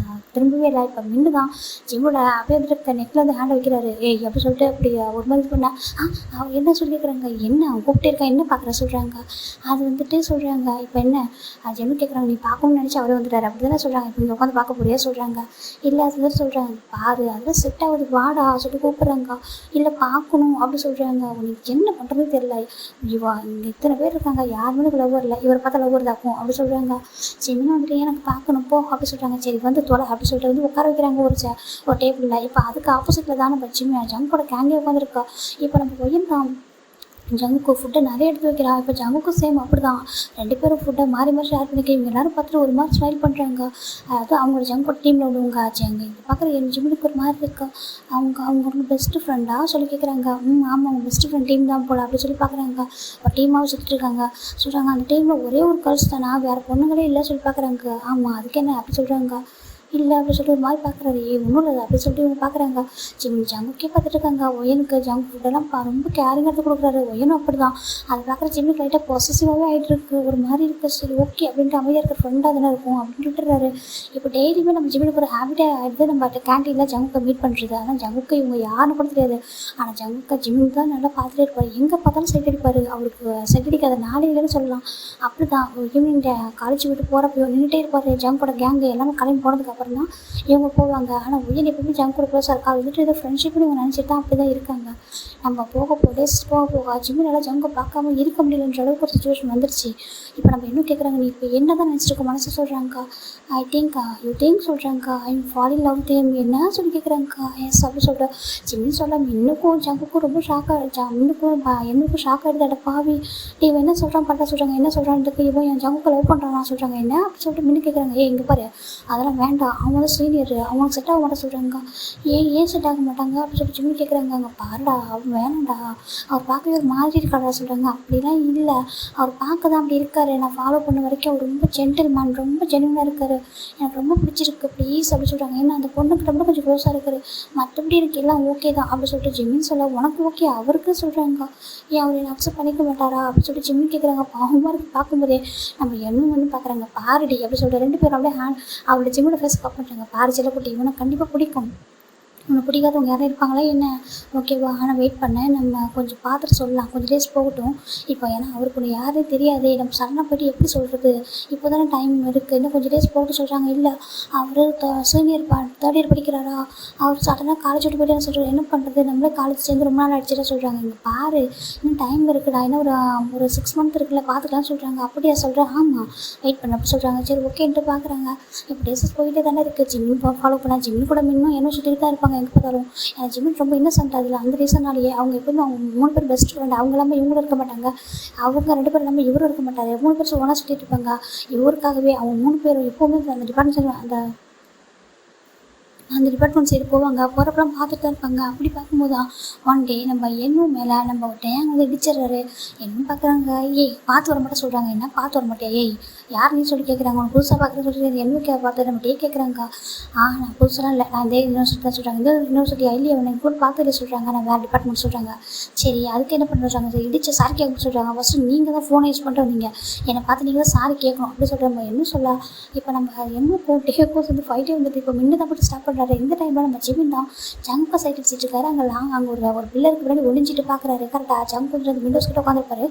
திரும்பவே இல்லை. இப்போ மின்னு தான் ஜிம்மோட அப்படியே வந்துட்டு நெக்கில் வந்து ஹேண்ட் வைக்கிறாரு. அப்படி சொல்லிட்டு அப்படி ஒரு மாதிரி இது பண்ணா அவங்க என்ன சொல்லி கேட்குறாங்க. என்ன அவங்க கூப்பிட்டே இருக்கா என்ன பார்க்குற சொல்கிறாங்க. அது வந்துட்டு சொல்கிறாங்க. இப்போ என்ன ஜிம்மு கேட்குறாங்க. நீ பார்க்கணும்னு நினச்சி அவரே வந்துட்டார் அப்படி தானே சொல்கிறாங்க. இப்போ உட்காந்து பார்க்க போறியா சொல்கிறாங்க. இல்லை அதுதான் சொல்கிறாங்க. பாரு அதெல்லாம் செட் ஆகுது வாடா சொல்லி கூப்பிட்றாங்க. இல்லை பார்க்கணும் அப்படி சொல்கிறாங்க. உனக்கு என்ன பண்ணுறதுன்னு தெரியல. இங்கே இத்தனை பேர் இருக்காங்க யாருமே லவ்வர் இல்லை இவரை பார்த்தா லவ்வர் தாக்கும் அப்படி சொல்கிறாங்க. ஜிமின் வந்துட்டு எனக்கு பார்க்கணும் போ அப்படி சொல்கிறாங்க. சரி வந்து தொலை அப்படி சொல்லிட்டு வந்து உட்கார வைக்கிறாங்க ஒரு டேபிளில். இப்போ அதுக்கு ஆப்போசிட்டில் தான் நம்ம ஜங்குக்கோட கேங்கே உட்காந்துருக்கா. இப்போ நம்ம போயிருந்தோம் ஜங்குக்கு ஃபுட்டை நிறைய எடுத்து வைக்கிறான். இப்போ ஜங்குக்கும் சேம் அப்படி தான். 2 பேரும் ஃபுட்டை மாறி மாறி ஷேர் பண்ணிக்க இவங்க எல்லாரும் பார்த்துட்டு ஒரு மாதிரி ஸ்மைல் பண்ணுறாங்க. அதாவது அவங்களோட ஜங்கோட டீமில் உள்ளவங்க ஜங்க இது பார்க்குற என் ஜிம்முக்கு ஒரு மாதிரி இருக்கா. அவங்களோட பெஸ்ட்டு ஃப்ரெண்டாக சொல்லி கேட்குறாங்க. ஆமாம் அவங்க பெஸ்ட்டு ஃப்ரெண்ட் டீம் தான் போல அப்படி சொல்லி பார்க்குறாங்க. ஒரு டீமாகவும் சுற்றிட்டு இருக்காங்க. சொல்கிறாங்க அந்த டீமில் ஒரே ஒரு கேர்ள்ஸ் தானா, வேறு பொண்ணுங்களே இல்லை சொல்லி பார்க்குறாங்க. ஆமாம் அதுக்கு என்ன அப்படி சொல்கிறாங்க. இல்லை அப்படி சொல்லிட்டு ஒரு மாதிரி பார்க்குறாரு. ஒன்றும் இல்லை அப்படி சொல்லிட்டு இவங்க பார்க்குறாங்க. ஜங்குக்கே பார்த்துட்டு இருக்காங்க. ஒயனுக்கு ஜங்க் ஃபுட்டெல்லாம் ரொம்ப கேரிங் எடுத்து கொடுக்குறாரு. ஒயனும் அப்படி தான். அதை பார்க்குற ஜிம்முக்கு லைட்டாக பொசசிவாகவே ஆகிட்டு இருக்கு. ஒரு மாதிரி இருக்குது. சரி ஓகே அப்படின்ட்டு அமைதியாக இருக்கிற ஃப்ரெண்டாக தானே இருக்கும் அப்படின்னு விட்டுறாரு. இப்போ டெய்லியுமே நம்ம ஜிம்முக்கு ஒரு ஹேபிட்டாக ஆகிடுது நம்ம கேன்டீனில் ஜங்குக்கை மீட் பண்ணுறது. ஆனால் ஜங்குக்கு இவங்க யாருன்னு கூட தெரியாது. ஆனால் ஜங்குக்கை ஜிம்முக்கு தான் நல்லா பார்த்துட்டே இருப்பார். எங்கே பார்த்தாலும் சைட் அடிப்பார். அவருக்கு சைட் அடிக்காத நாளே இல்லைன்னு சொல்லலாம். அப்படி தான் ஈவினிங் காலேஜ் விட்டு போகிறப்போ நின்றுட்டே இருப்பார். ஜங்கோட கேங்கு எல்லாமே கிளம்பி போனதுக்கு அப்புறம் தான் இவங்க போவாங்க. ஆனால் உயன் எப்பவுமே ஜங்க் கூட க்ளோஸாக இருக்கா. அது வந்துட்டு ஏதோ ஃப்ரெண்ட்ஷிப்னு இவங்க நினச்சிட்டு தான் அப்படி தான் இருக்காங்க. நம்ம டேஸ் போக ஜிம்மு நல்லா ஜங்கை பார்க்காம இருக்க முடியலன்ற அளவுக்கு ஒரு சுச்சுவேஷன் வந்துருச்சு. இப்போ நம்ம இன்னும் கேட்குறாங்க நீ இப்போ என்ன தான் நினச்சிட்டு இருக்க மனசு சொல்கிறாங்கக்கா. ஐ திங்க் யூ திங்க் சொல்கிறாங்கக்கா. I'm fall in love them என்ன சொல்லி கேட்குறாங்கக்கா. எஸ் அப்படி சொல்கிறேன். ஜிம்மின்னு சொல்ல இன்னுக்கும் ஜங்குக்கும் ரொம்ப ஷாக்காக என்னக்கும் ஷாக் ஆகிடுது. பாவி இவன் என்ன சொல்கிறான் பண்ண சொல்கிறாங்க என்ன சொல்கிறான்ட்டு இவன் என் ஜங்குக்கு லவ் பண்ணுறான் சொல்கிறாங்க. என்ன அப்படி சொல்லிட்டு மின்னு கேட்குறாங்க. இங்கே பாரு அதெல்லாம் வேண்டாம். அவங்க தான் சீனியர் அவங்களுக்கு செட் ஆக மாட்டேன் சொல்கிறாங்க. ஏன் செட் ஆக மாட்டாங்க அப்படி சொல்லி ஜிம்மி கேட்குறாங்க. அங்கே பாருடா அவன் வேணாம்டா அவர் பார்க்கவே ஒரு மாதிரி இருக்காடா சொல்கிறாங்க. அப்படிலாம் இல்லை அவர் பார்க்க தான் அப்படி இருக்காரு. நான் ஃபாலோ பண்ண வரைக்கும் அவர் ரொம்ப ஜென்டில்மேன் ரொம்ப ஜென்யூனாக இருக்கார். எனக்கு ரொம்ப பிடிச்சிருக்கு ப்ளீஸ் அப்படி சொல்கிறாங்க. ஏன்னா அந்த பொண்ணுக்கிட்ட கூட கொஞ்சம் க்ளோஸாக இருக்காரு. மற்றபடி எனக்கு எல்லாம் ஓகே தான் அப்படி சொல்லிட்டு ஜிம்மின்னு சொல்ல உனக்கு ஓகே அவருக்கு சொல்கிறாங்க. ஏன் அவர் என்னை அக்செப்ட் பண்ணிக்க மாட்டாரா அப்படி சொல்லிட்டு ஜிம்மி கேட்குறாங்க. பாவமாக இருக்குது பார்க்கும்போதே. நம்ம என்ன வந்து பார்க்குறாங்க பாருடி அப்படி சொல்லிட்டு 2 பேரும் அப்படியே அவரோட ஜிம்மோட ஃபேஸ் கப் பண்ணுறாங்க. பாரு செல்லக்குட்டி இவனை கண்டிப்பாக பிடிக்கும். உனக்கு பிடிக்காதவங்க யாரும் இருப்பாங்களா என்ன ஓகேவா. ஆனால் வெயிட் பண்ண நம்ம கொஞ்சம் பார்த்துட்டு சொல்லலாம் கொஞ்சம் டேஸ் போகட்டும். இப்போ ஏன்னா அவருக்கு ஒன்று யாரும் தெரியாது நம்ம சடனாக போய்ட்டு எப்படி சொல்கிறது. இப்போ தானே டைம் இருக்குது இன்னும் கொஞ்சம் டேஸ் போகட்டு சொல்கிறாங்க. இல்லை அவர் சீனியர் 3rd இயர் படிக்கிறாரா அவர் சடனாக காலேஜ் விட்டு போய்ட்டு சொல்கிறார். என்ன பண்ணுறது நம்மளே காலேஜ் சேர்ந்து ரொம்ப நாள் அடிச்சுட்டா சொல்கிறாங்க. இங்கே பாரு இன்னும் டைம் இருக்குடா இன்னும் ஒரு 6 மந்த் இருக்குல்ல பார்த்துக்கலாம்னு சொல்கிறாங்க. அப்படியா சொல்கிறேன். ஆமாம் வெயிட் பண்ண அப்படி சொல்கிறாங்க. சரி ஓகேன்ட்டு பார்க்குறாங்க. இப்போ டேஸஸ் போயிட்டே தானே இருக்குது. ஜிம்மி ஃபாலோ பண்ண ஜிம்மி கூட இன்னும் என்ன சுற்றிட்டு தான் இருப்பாங்க எங்கே பார்த்தாலும். எனக்கு ஜிம்மி ரொம்ப இன்னசென்ட் அதில் அந்த ரீசனாலேயே அவங்க எப்பவுமே அவங்க 3 பேர் பெஸ்ட் ஃப்ரெண்ட். அவங்க இல்லாமல் இவங்களும் இருக்க மாட்டாங்க. அவங்க 2 பேர் இல்லாமல் இவரும் இருக்க மாட்டார். 3 பேர் ஒன்றா சுற்றிட்டு இருப்பாங்க. இவருக்காகவே அவங்க 3 பேரும் எப்போவுமே அந்த டிபார்ட்மெண்ட் அந்த டிபார்ட்மெண்ட் சைடு போவாங்க. போகிறப்பெல்லாம் பார்த்துட்டு தான் இருப்பாங்க. அப்படி பார்க்கும்போது தான் ஒன் டே நம்ம என்னும் மேலே நம்ம ஒரு டேங் வந்து இடிச்சிடுறாரு. என்ன பார்க்குறாங்க. பார்த்து வர மாட்டேன் சொல்கிறாங்க. என்ன பார்த்து வர மாட்டேன் யார் நீ சொல்லி கேட்குறாங்க. உனக்கு புதுசாக பார்க்குறேன்னு சொல்லிட்டு என்ன பார்த்து நம்ம கேட்குறாங்க. நான் புதுசாலாம் இல்லை நான் இதே யூனிவர்சிட்டி தான் சொல்கிறாங்க. இந்த யூனிவர்சிட்டி இல்லையே அவனை கூட பார்த்துட்டு சொல்கிறாங்க. நான் வேறு டிபார்ட்மெண்ட் சொல்கிறாங்க. சரி அதுக்கு என்ன பண்ணுறாங்க. சரி இடிச்சு சாரி கேட்க சொல்கிறாங்க. ஃபஸ்ட்டு நீங்கள் தான் ஃபோனை யூஸ் பண்ணிட்டு வந்தீங்க என்னை பார்த்து நீங்கள் தான் சாரி கேட்கணும் அப்படி சொல்கிறாங்க. என்ன சொல்ல இப்போ நம்ம என்ன டேக்கோ வந்து ஃபைட்டே வந்துட்டு இப்போ முன்ன தான் போட்டு ஸ்டார்ட் பண்ணுறாரு. இந்த டைமில் நம்ம ஜிமின் தான் ஜங்கை சைட் அடிச்சிட்டு இருக்காரு. அங்கே ஒரு பில்லருக்கு பின்னாடி ஒளிஞ்சிட்டு பார்க்குறாரு. கரெக்டாக ஜங்க் கொஞ்சம் விண்டோஸ் கிட்ட உட்காந்துருப்பாரு.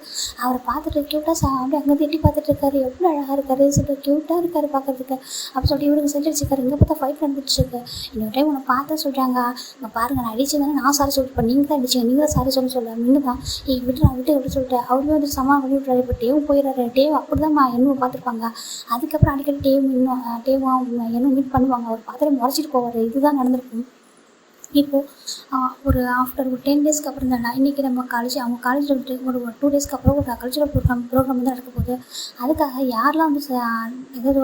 அவரை பார்த்துட்டு க்யூட்டாக அப்படியே அங்கே எட்டி பார்த்துட்டு இருக்காரு. எவ்வளோ அழகாக இருக்காரு சொல்லிட்டு க்யூட்டாக இருக்காரு பார்க்குறதுக்கு அப்படி சொல்லிட்டு இவருக்கு சைட் அடிச்சிருக்காரு. இங்கே பார்த்தா ஃபைட் நடந்துட்டு இருக்கு. இன்னொரு டைம் உன்னை பார்த்தா சொல்கிறாங்க. இங்கே பாருங்க நான் அடிச்சு தானே நான் சாரி சொல்லிட்டு இப்போ நீங்கள் தான் அடிச்சிங்க நீங்கள் தான் சாரி சொல்ல முன்னு தான் விட்டு அப்படி சொல்லிட்டு அவருமே வந்து சமாளம் பண்ணி விட்றாரு. இப்போ டேவும் போயிடுறாரு. டேவ் அப்படி தான் என்னும் பார்த்துருப்பாங்க. அதுக்கப்புறம் அடிக்கடி டேவும் என்னும் மீட் பண்ணுவாங்க. அவர் பார்த்துட்டு முறைச்சிட்டு போவார். இதுதான் நடந்திருக்கும். இப்போது ஒரு ஆஃப்டர் ஒரு 10 டேஸ்க்கு அப்புறம் தானே இன்றைக்கி நம்ம அவங்க காலேஜில் வந்துட்டு ஒரு 2 டேஸ்க்கு அப்புறம் ஒரு கல்ச்சுரல் ப்ரோக்ராம் வந்து நடக்க போகுது. அதுக்காக யாரெல்லாம் வந்து ஏதாவது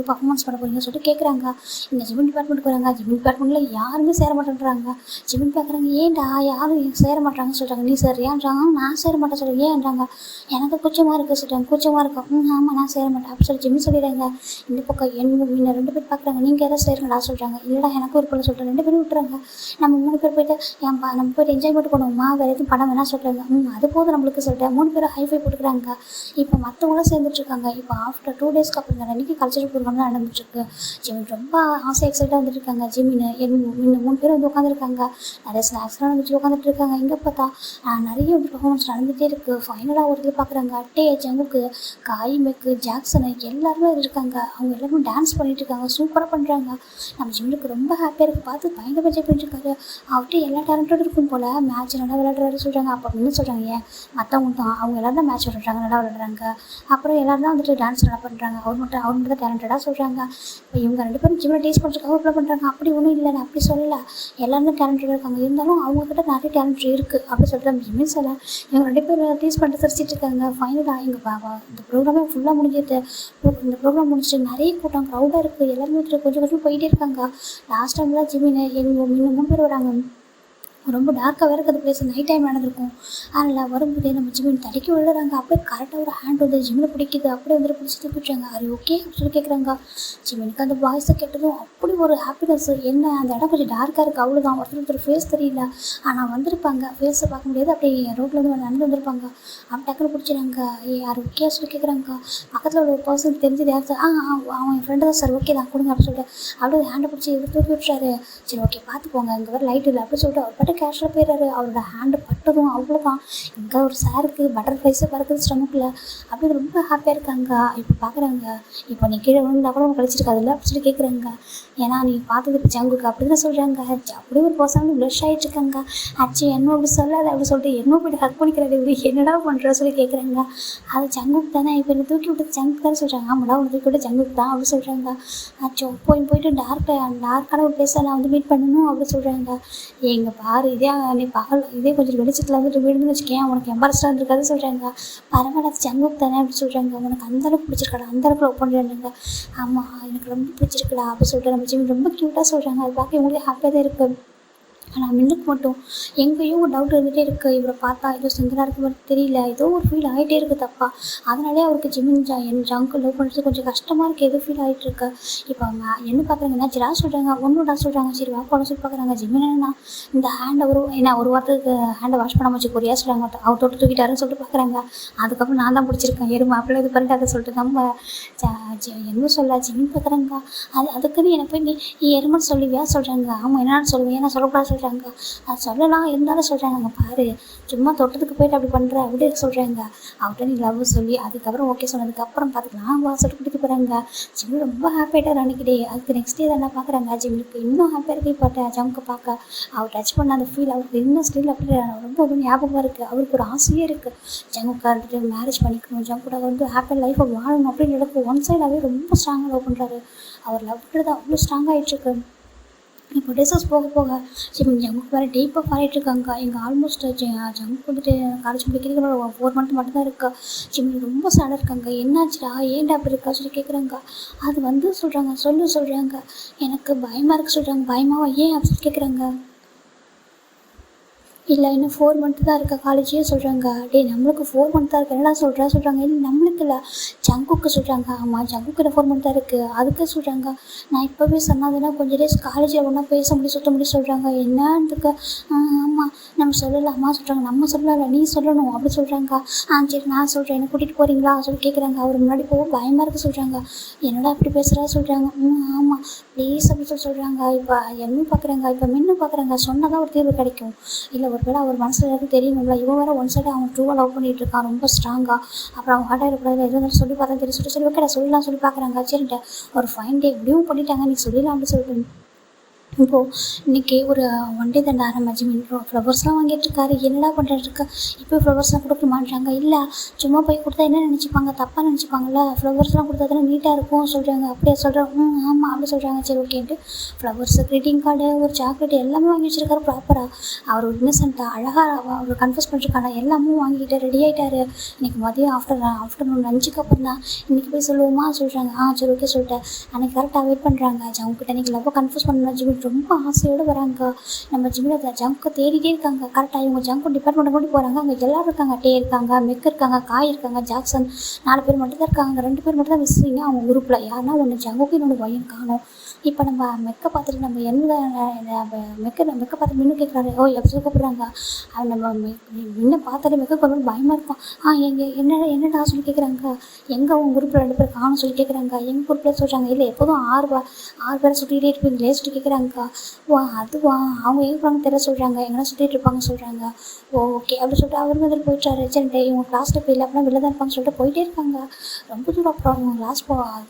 பர்ஃபார்மன்ஸ் பண்ண போகிறீங்கன்னு சொல்லிட்டு கேட்குறாங்க. இங்கே ஜிம்மின் டிபார்ட்மெண்ட்டுக்கு வராங்க. ஜிம்மின் டிபார்ட்மெண்ட்டில் யாருமே சேர மாட்டேன்றாங்க. ஜிம்மின் பார்க்குறாங்க. ஏன்டா யாரும் சேர மாட்டாங்கன்னு சொல்கிறாங்க. நீ சரியான்றாங்க. நான் சேர மாட்டேன் சொல்கிறேன் ஏன்றாங்க. எனக்கு கூச்சமாக இருக்குது சொல்கிறாங்க. கூச்சமாக இருக்கும். ஆமாம் நான் சேர மாட்டேன் அப்படி சொல்லி ஜிம்மி சொல்லிடுறாங்க. இந்த பக்கம் இன்னும் 2 பேர் பார்க்குறாங்க. நீங்கள் யாராவது சேருங்கடா சொல்கிறாங்க. இல்லைடா எனக்கு ஒரு பொருள் சொல்கிறேன். 2 பேரும் விட்டுறாங்க. நம்ம 3 பேர் போய்ட்டு நம்ம போய்ட்டு என்ஜாய் பண்ணிட்டு போகணுமா வேறு எதுவும் படம் வேணால் சொல்கிறாங்க. அது போதும் நம்மளுக்கு சொல்லிட்டேன். 3 பேரும் ஹைஃபை போட்டுக்கிறாங்க. இப்போ மற்றவங்களும் சேர்ந்துட்டுருக்காங்க. இப்போ ஆஃப்டர் 2 டேஸ்க்கு அப்புறம் தான் அன்றைக்கி கல்ச்சரல் ப்ரோக்ராம் தான் நடந்துட்டுருக்கு. ஜிமின் ரொம்ப எக்ஸைட்டாக வந்துட்டுருக்காங்க. ஜிமின் 3 பேர் வந்து உட்காந்துருக்காங்க. நிறைய ஸ்நாக்ஸ்லாம் வந்துட்டு உட்காந்துட்டு இருக்காங்க. இங்கே பார்த்தா நிறைய வந்து பர்ஃபார்மன்ஸ் நடந்துகிட்டே இருக்குது. ஃபைனலாக ஒரு இது பார்க்குறாங்க. ஜங்குக்கு காய்மெக்கு ஜாக்சனு எல்லாருமே இருக்காங்க. அவங்க எல்லாருமே டான்ஸ் பண்ணிட்டு இருக்காங்க. சூப்பராக பண்ணுறாங்க. நம்ம ஜிம்முக்கு ரொம்ப ஹாப்பியாக இருக்குது. பார்த்து பயங்கர பட்ஜெட் பண்ணிட்டுருக்காரு. அவர்கிட்ட எல்லா டேலண்ட்டும் இருக்கும் போல், மேட்ச் நல்லா விளையாடுறாரு சொல்கிறாங்க. அப்போ என்ன சொல்கிறாங்க, ஏன் மற்றவங்க தான் அவங்க எல்லோரும் தான் மேட்ச் விளையாடுறாங்க, நல்லா விளையாடுறாங்க. அப்புறம் எல்லோரும் தான் வந்துட்டு டான்ஸ் நல்லா பண்ணுறாங்க, அவர் மட்டும் தான் டேலண்டடாக சொல்கிறாங்க. இப்போ இவங்க 2 பேரும் ஜிம்மில் டேஸ்ட் பண்ணுறதுக்காக அப்ளை பண்ணுறாங்க. அப்படி ஒன்றும் இல்லை, நான் அப்படி சொல்லலை. எல்லோரும் தான் டேலண்டடாக இருக்காங்க, இருந்தாலும் அவங்கக்கிட்ட நிறைய டேலண்ட் இருக்குது அப்படி சொல்லிட்டு ஜிம்மின்னு சொல்ல இவங்க 2 பேரும் டேஸ்ட் பண்ணிட்டு சிரிச்சிட்டு இருக்காங்க. ஃபைனலாக எங்கள் இந்த ப்ரோக்ராமே ஃபுல்லாக முடிஞ்சிது. இந்த ப்ரோக்ராம் முடிச்சுட்டு நிறைய கூட்டம் க்ரௌடாக இருக்குது. எல்லாருமே கொஞ்சம் கொஞ்சம் போயிட்டே இருக்காங்க. லாஸ்ட் டைம்லாம் ஜிம்மின்னு எங்கள் 3 பேர் வராங்க. ரொம்ப டார்க்காக வேறு இருக்கிற பிளேஸ், நைட் டைம் நடந்திருக்கும். அதில் வரும்போதே நம்ம ஜிம்மின் தடுக்கி விழுறாங்க. அப்படியே கரெக்டாக ஒரு ஹேண்ட் வந்து ஜிம்மில் பிடிக்குது. அப்படியே வந்துட்டு பிடிச்சி தூக்கிடுறாங்க. அது ஓகே அப்படின்னு சொல்லி கேட்குறாங்க. ஜிம்மினுக்கு அந்த வாய்ஸை கேட்டதும் அப்படி ஒரு ஹாப்பினஸ். என்ன அந்த இடம் கொஞ்சம் டார்க்காக இருக்குது, அவ்வளோதான். ஒருத்தர் ஃபேஸ் தெரியல, ஆனால் வந்திருப்பாங்க. ஃபேஸை பார்க்க முடியாது. அப்படியே ரோட்டில் வந்து நடந்து வந்திருப்பாங்க. அப்படி டக்குனு பிடிச்சிடாங்க. யார் ஓகே சொல்லி கேட்குறாங்க. பக்கத்தில் ஒரு பர்சன் தெரிஞ்சது யார் சார்? அவன் என் ஃப்ரெண்டு தான் சார், ஓகே தான் கொடுங்க அப்படின்னு சொல்லிட்டு அப்படியே ஹேண்டை பிடிச்சி தூக்கி விட்டுறாரு. சரி ஓகே பார்த்துக்கோங்க, இங்கே வேறு லைட் இல்லை அப்படின்னு சொல்லிட்டு அவர் பாட்டு கேஷில் போயிடுறாரு. அவரோட ஹேண்டு பட்டதும் அவ்வளோதான். இங்கே ஒரு சாருக்கு பட்டர்ஃப்ளைஸே பறக்குது ஸ்டமக்கில். அப்படி ரொம்ப ஹாப்பியாக இருக்காங்க. இப்போ பார்க்குறாங்க, இப்போ நீ கீழே விழுந்தா கூட கழிச்சிருக்காதுல்ல அப்படின்னு சொல்லி கேட்குறாங்க. ஏன்னா நீ பார்த்தது இப்போ ஜங்குக்கு அப்படி தான் சொல்கிறாங்க. அப்படியே ஒரு பர்சன் ப்ளஷ் ஆகிட்டு இருக்காங்க. ஆச்சு என்ன அப்படி சொல்லாது அப்படி சொல்லிட்டு என்ன போய்ட்டு ஹக் பண்ணிக்கிறாரு. இப்படி என்னடா பண்ணுற சொல்லி கேட்குறாங்க. அது ஜங்குக்கு தானே, இப்போ என்ன தூக்கி விட்டது ஜங்குக்கு தானே சொல்கிறாங்க. ஆமாடா உனக்கு தூக்கி விட்டு ஜங்குக்கு தான் அப்படி சொல்கிறாங்க. ஆச்சோ போயிட்டு டார்க்கான ஒரு பிளேஸை நான் வந்து மீட் பண்ணணும் அப்படி சொல்கிறாங்க. எங்கள் பாரு இதே நீ இதே கொஞ்சம் வெளிச்சத்தில் வந்துட்டு விழுந்து வச்சுக்கேன், உனக்கு எம்பாரஸ்டாக இருந்திருக்காது சொல்கிறாங்க. பரவாயில்ல அது ஜங்குக்கு தானே அப்படி சொல்கிறாங்க. உனக்கு அந்தளவுக்கு பிடிச்சிருக்காடா, அந்தளவுக்கு லவ் பண்ணுறாங்க. ஆமாம் எனக்கு ரொம்ப பிடிச்சிருக்குடா அப்படி சொல்லிட்டு நம்ம ஜிம் ரொம்ப க்யூட்டாக சொல்கிறாங்க. அது பார்க்க இவங்களே ஹாப்பியாக தான் இருக்குது. ஆனால் மின்னுக்கு மட்டும் எங்கேயும் ஒரு டவுட் இருந்துகிட்டே இருக்குது. இவரை பார்த்தா ஏதோ சிங்கராக இருக்க மாதிரி தெரியல, ஏதோ ஒரு ஃபீல் ஆகிட்டே இருக்குது தப்பா. அதனாலே அவருக்கு என் ஜங்கு லவ் பண்ணுறது கொஞ்சம் கஷ்டமாக இருக்குது, ஏதோ ஃபீல் ஆகிட்டு இருக்கு. இப்போ அவங்க என்ன பார்க்குறாங்க, நேச்சுரா சொல்கிறாங்க, ஒன்றுடா சொல்கிறாங்க. சரி வாப்போட சொல்லி பார்க்குறாங்க. ஜிம்மினா இந்த ஹேண்டை ஒரு வாரத்துக்கு ஹேண்டை வாஷ் பண்ணாமல் வச்சு கொரியா சொல்கிறாங்க. அவர் தொட்டு தூக்கிட்டாருன்னு சொல்லிட்டு பார்க்குறாங்க. அதுக்கப்புறம் நான் தான் பிடிச்சிருக்கேன் எருமை அப்படிலாம் இது பண்ணிட்டு அதை சொல்லிட்டு நம்ம என்ன சொல்ல ஜிம்மின்னு பார்க்குறாங்க. அதுக்குன்னு எனக்கு போய் நீ எருமைன்னு சொல்லுவியா சொல்கிறாங்க. ஆமாம் என்னன்னு சொல்லுவேன், நான் சொல்லக்கூடாது சொல்கிறாங்க. அது சொல்லலாம் இருந்தாலும் சொல்கிறாங்க. அங்கே பாரு சும்மா தொட்டத்துக்கு போயிட்டு அப்படி பண்ணுற அப்படி சொல்கிறாங்க. அவர்கிட்ட நீ லவ் சொல்லி அதுக்கப்புறம் ஓகே சொன்னதுக்கப்புறம் பார்த்துக்கலாம் வா சொல்லிட்டு கூட்டிட்டு போகிறாங்க. ஜிம்மி ரொம்ப ஹாப்பியாகிட்டார் அன்றைக்கி டே. அதுக்கு நெக்ஸ்ட் டே என்ன பார்க்குறாங்க, ஜிம்மிக்கு இன்னும் ஹாப்பியாக இருக்குது. இப்போ ஜம்க்கு பார்க்க அவர் டச் பண்ண அந்த ஃபீல் அவருக்கு இன்னும் ஸ்டில் அப்படி ரொம்ப ஞாபகமாக இருக்குது. அவருக்கு ஒரு ஆசையே இருக்குது, ஜங்குக்கு வந்துட்டு மேரேஜ் பண்ணிக்கணும், ஜங்கு கூட வந்து ஹாப்பியாக லைஃப்பை வாழணும் அப்படின்னு எனக்கு ஒன் சைடாகவே ரொம்ப ஸ்ட்ராங்காக லவ் பண்ணுறாரு. அவர் லவ் பண்ணுறது அவ்வளோ ஸ்ட்ராங்காக ஆகிட்டுருக்கு. இப்போ டேஸஸ் போக போக ஜங்குக்கு வேறு டீப்பாக ஆகிட்டுருக்காங்க. எங்கள் ஆல்மோஸ்ட் ஜங்கு வந்துட்டு காலேஜ் முடிக்கிறதுக்கு ஒரு 4 மந்த் மட்டும் தான் இருக்கா. ஜிம்மி ரொம்ப சேடாக இருக்காங்க. என்னாச்சுடா ஏன்டா அப்படி இருக்கா சொல்லி கேட்குறாங்க. அது வந்து சொல்கிறாங்க சொல்கிறாங்க எனக்கு பயமாக இருக்குது சொல்கிறாங்க. பயமாவா ஏன் அப்படின்னு கேட்குறாங்க. இல்லை இன்னும் 4 மந்த்து தான் இருக்கா காலேஜே சொல்கிறாங்க. நம்மளுக்கு 4 மந்த் தான் இருக்குது, என்னடா சொல்கிறாங்க. இல்லை நம்மளுக்கு இல்லை ஜங்குக்கு சொல்கிறாங்க. ஆமாம் ஜங்குக்கு இன்னும் 4 மந்த் தான் இருக்குது. அதுக்கு சொல்கிறாங்க. நான் இப்போவே சொன்னாதுன்னா கொஞ்சம் டேஸ் காலேஜில் ஒன்றா பேச முடியும் சுற்ற முடியும் சொல்கிறாங்க. என்னதுக்கு ஆமாம் நம்ம சொல்லலாமா சொல்கிறாங்க. நம்ம சொல்லலை நீ சொல்லணும் அப்படி சொல்கிறாங்க. சரி நான் சொல்கிறேன், என்ன கூட்டிகிட்டு போகிறீங்களா சொல்லி கேட்குறாங்க. அவர் முன்னாடி போக பயமாக இருக்குது சொல்கிறாங்க. என்னடா இப்படி பேசுகிறா சொல்கிறாங்க. ஆமாம் ப்ளீஸ் அப்படி சொல்கிறாங்க. இப்போ என்ன பார்க்குறாங்க, இப்போ மின்னு பார்க்குறாங்க. சொன்னால் தான் ஒரு தீர்வு கிடைக்கும். இல்லை ஒரு வேளை அவர் மனசில் எல்லாருக்கும் தெரியணும்ல. இவன் வேறு ஒன் சைடு அவன் ட்ரூவாக லவ் பண்ணிகிட்டு இருக்கான் ரொம்ப ஸ்ட்ராங்காக. அப்புறம் அவன் ஹார்டாக இருக்கக்கூடாது எதுவும் சொல்லி பார்த்தா தெரியும் சரி ஓகே சொல்லலாம் சொல்லி பார்க்குறாங்க. சரின்ட்டு ஒரு ஃபைன் டே முடிவும் பண்ணிட்டாங்க, நீ சொல்லலாம் அப்படி சொல்லிட்டு. இப்போது இன்றைக்கி ஒரு 1 டே தாண்டா ஆரம்பிச்சு ஃப்ளவர்ஸ்லாம் வாங்கிட்டு இருக்காரு. என்னடா பண்ணுறது இருக்கா இப்போ ஃப்ளவர்ஸ்லாம் கொடுக்க மாட்டாங்க. இல்லை சும்மா போய் கொடுத்தா என்ன நினச்சிப்பாங்க, தப்பாக நினச்சிப்பாங்கல்ல. ஃப்ளவர்ஸ்லாம் கொடுத்தா தானே நீட்டாக இருக்கும் சொல்கிறாங்க. அப்படியே சொல்கிறேன் ஆமாம் அப்படி சொல்கிறாங்க. சரி ஓகேன்ட்டு ஃப்ளவர்ஸு க்ரீட்டிங் கார்டு ஒரு சாக்லேட் எல்லாமே வாங்கி வச்சுருக்காரு ப்ராப்பராக. அவர் ஒரு இன்னசென்ட்டாக அழகாக அவர் கன்ஃபர்ஸ் பண்ணிருக்காங்க. எல்லாமும் வாங்கிக்கிட்டு ரெடி ஆகிட்டாரு. இன்றைக்கி மதியம் ஆஃப்டர்நூன் லஞ்சுக்கு அப்புறம் தான் இன்றைக்கி போய் சொல்லுவோமா சொல்கிறாங்க. சரி ஓகே சொல்லிட்டேன். அன்றைக்கி கரெக்டாக வெயிட் பண்ணுறாங்க. ஜங்குக்கிட்ட இன்றைக்கி லவ் கன்ஃபர்ஸ் பண்ணணும் ஜிம்மி ரொம்ப ஆசையோடு வராங்க. நம்ம ஜிம்மில் ஜங்கு தேடிட்டே இருக்காங்க. கரெக்டாக இவங்க ஜங்கு டிபார்ட்மெண்ட்டை கூட்டி போகிறாங்க. அங்கே எல்லோரும் இருக்காங்க. டே இருக்காங்க, மெக் இருக்காங்க, காய் இருக்காங்க, ஜாக்சன் 4 பேர் மட்டும் தான் இருக்காங்க. 2 பேர் மட்டும் தான் மிஸ்ஸிங்க அவங்க குரூப்பில். யாருன்னா ஒன்று ஜங்குக்கு இன்னொன்று பையன் காணும். இப்போ நம்ம மெக்கை பார்த்துட்டு நம்ம மெக்கை பார்த்துட்டு மின்னு கேட்குறாரு. எப்படி கூப்பிட்றாங்க. அது நம்ம மின்ன பார்த்தாலே மெக்க கொஞ்சம் பயமாக இருக்கும். என்னடா சொல்லி கேட்குறாங்க. எங்கே அவங்க குரூப்பில் 2 பேர் காணும் சொல்லி கேட்குறாங்க. எங்கள் குரூப்பில் சொல்கிறாங்க. இல்லை எப்போதும் 6 பேரை சுற்றிக்கிட்டே இருப்பீங்களே சொல்லி கேட்குறாங்க. அதுவா அவங்க எங்கே போகிறாங்க தெரிய சொல்கிறாங்க. எங்கன்னா சுற்றிட்டு இருப்பாங்க சொல்கிறாங்க. ஓகே அப்படி சொல்லிட்டு அவர் வந்து போயிட்டாரு. சரின்ட்டு இவங்க கிளாஸில் போய் இல்லை அப்படின்னா வெளில தான் இருப்பாங்க சொல்லிட்டு போயிட்டே இருக்காங்க. ரொம்ப தூரம் அப்புறம் அவங்க கிளாஸ்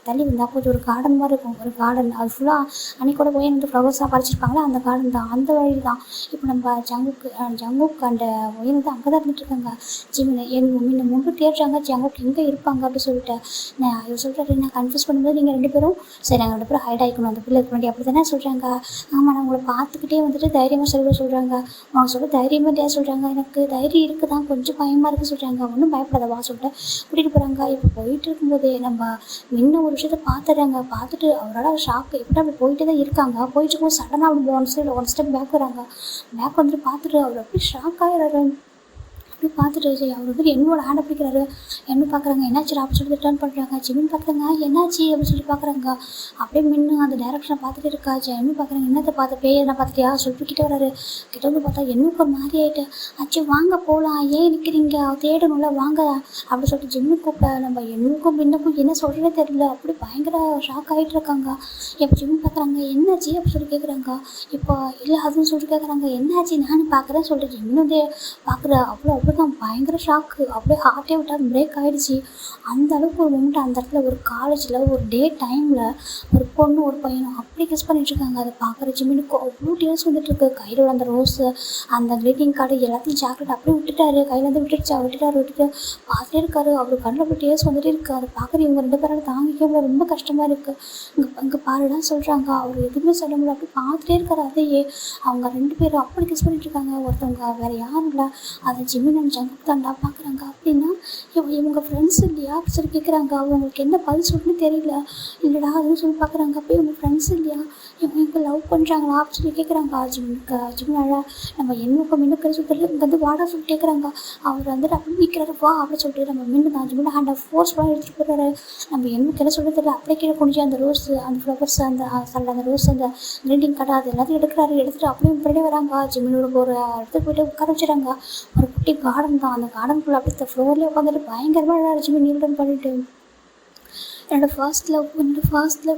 தள்ளி வந்தால் கொஞ்சம் ஒரு கார்டன் மாதிரி இருக்கும். ஒரு கார்டன் அது ஃபுல்லாக அன்றைக்கி கூட போய் வந்து ஃப்ளவர்ஸாக பறிச்சிருப்பாங்களா அந்த கார்டன் தான், அந்த வழி தான். இப்போ நம்ம ஜங்குக் அந்த ஒயன் வந்து அங்கே தான் இருந்துட்டுருக்காங்க. ஜிமின் முன்ன முன்பு தேடுறாங்க ஜங்குக் எங்கே இருப்பாங்க அப்படின்னு சொல்லிட்டு. இவர் சொல்கிறாரு நான் கன்ஃபியூஸ் பண்ணும்போது நீங்கள் 2 பேரும் சரி நாங்கள் 2 பேரும் ஹைட் ஆகிக்கணும் அந்த பிள்ளை இருக்க வேண்டிய அப்படி தானே சொல்கிறாங்க. ஆமாம் நான் உங்களை பார்த்துக்கிட்டே வந்துட்டு தைரியமாக சொல்கிறாங்க. அவங்க சொல்ல தைரியமாக இல்லையா சொல்கிறாங்க. எனக்கு தைரியம் இருக்குது தான், கொஞ்சம் பயமாக இருக்குது சொல்கிறாங்க. ஒன்றும் பயப்படாதவா சொல்லிட்டு கூட்டிகிட்டு போகிறாங்க. இப்போ போயிட்டு இருக்கும்போதே நம்ம இன்னும் ஒரு விஷயத்த பார்த்துட்டு அவரால் ஷாக்கு எப்படி அப்படி போயிட்டே தான் இருக்காங்க. போயிட்டு இருக்கும் சடனாக அப்படி ஒன் ஸ்டெப் பேக் வராங்க. பேக் வந்துட்டு பார்த்துட்டு அவர் அப்படி ஷாக் ஆகிறாரு. அப்படி பார்த்துட்டு சரி அவர் வந்து என்னோட ஹேண்டை பிடிக்கிறாரு. என்ன பார்க்குறாங்க என்னாச்சு அப்படின்னு சொல்லி ரிட்டர்ன் பண்ணுறாங்க. ஜிமின் பார்க்குறாங்க என்னாச்சு அப்படின்னு சொல்லி பார்க்குறாங்க. அப்படியே மின்னு அந்த டைரக்ஷனை பார்த்துட்டு இருக்கா. என்ன பார்க்குறாங்க என்னத்தை பார்த்து பேய் என்ன பார்த்துட்டியா சொல்லிட்டு கிட்ட வராரு. கிட்ட வந்து பார்த்தா என்னுக்கு ஒரு மாதிரி ஆகிட்டு ஆச்சு வாங்க போகலாம் ஏன் நிற்கிறீங்க தேடணும்ல வாங்க அப்படி சொல்லிட்டு ஜிம்மு கூப்பிட நம்ம என்னுக்கும் மின்னுக்கும் என்ன சொல்கிறதே தெரியல. அப்படி பயங்கர ஷாக் ஆகிட்டு இருக்காங்க. இப்போ ஜிம்மு பார்க்குறாங்க என்னாச்சு அப்படின்னு சொல்லி கேட்குறாங்க. இப்போ இல்லை அதுன்னு சொல்லிட்டு கேட்குறாங்க என்னாச்சு நானும் பார்க்குறேன் சொல்லிட்டு ஜிம்மு வந்து பார்க்குற அவ்வளோ தான் பயங்கர ஷாக்கு. அப்படியே ஹார்ட்டே விட்டால் பிரேக் ஆகிடுச்சு. அந்த அளவுக்கு ஒரு மூமெண்ட் அந்த இடத்துல ஒரு காலேஜில் ஒரு டே டைமில் ஒரு பொண்ணு ஒரு பையனும் அப்படி கிஸ் பண்ணிட்டுருக்காங்க. அதை பார்க்குற ஜிமினுக்கு அவ்வளோ டேர்ஸ் வந்துட்டுருக்கு. கையில் அந்த ரோஸு அந்த க்ரீட்டிங் கார்டு எல்லாத்தையும் சாக்லேட் அப்படியே விட்டுட்டாரு. கையிலேருந்து விட்டுட்டு பார்த்துட்டே இருக்காரு. அவர் கண்ணில் அப்படி டேர்ஸ் வந்துட்டே இருக்குது. அதை பார்க்குற இவங்க 2 பேரால் தாங்கிக்க ரொம்ப கஷ்டமாக இருக்குது. இங்கே பாருலாம் சொல்கிறாங்க. அவர் எதுவுமே சொல்ல முடியல. அப்படி பார்த்துட்டே இருக்காரு. அதையே அவங்க 2 பேரும் அப்படி கிஸ் பண்ணிட்டுருக்காங்க. ஒருத்தவங்க வேறு யாரும் இல்லை அதை ஜிமின் ஜங்குக் தாண்டா பார்க்குறாங்க. அப்படின்னா இவங்க ஃப்ரெண்ட்ஸ் இல்லையா அப்படி சொல்லி கேட்குறாங்க. அவங்களுக்கு என்ன பதில் சொல்லணும்னு தெரியல. இல்லைடா அதுன்னு சொல்லி பார்க்குறாங்க. அப்போ இவங்க ஃப்ரெண்ட்ஸ் இல்லையா இவங்க லவ் பண்ணுறாங்களா அப்படின்னு சொல்லி கேட்குறாங்க. ஜிமினால நம்ம மின்னுக்கு சொல்லி இங்கே வந்து வாடா சொல்லி கேட்குறாங்க. அவர் வந்துட்டு அப்படி நிற்கிறாரு வா அப்படின்னு சொல்லிட்டு நம்ம மின்னு தான் ஜிமின் ஹேண்டை ஃபோர்ஸ் பண்ணி எடுத்துகிட்டு போகிறாரு. நம்ம என்ன சொல்ல தெரியல. அப்படியே கீழே குடிச்சு அந்த ரோஸ் அந்த ஃப்ளவர்ஸ் அந்த ரோஸ் அந்த கிரீட்டிங் கார்டு அது எல்லாத்தையும் எடுத்துகிட்டு அப்படியே முன்னாடியே வராங்க. ஜிமினோட ஒரு இடத்துக்கு போய்ட்டு உட்கார வச்சுறாங்க. ஒரு குட்டி கார்டன் தான். அந்த கார்டனுக்குள்ளே அப்படி ஃப்ளோர்லேயே உட்காந்துட்டு பயங்கரமாக அடிச்சு நீல்டன் பண்ணிட்டு என்னோடய ஃபர்ஸ்ட் லவ்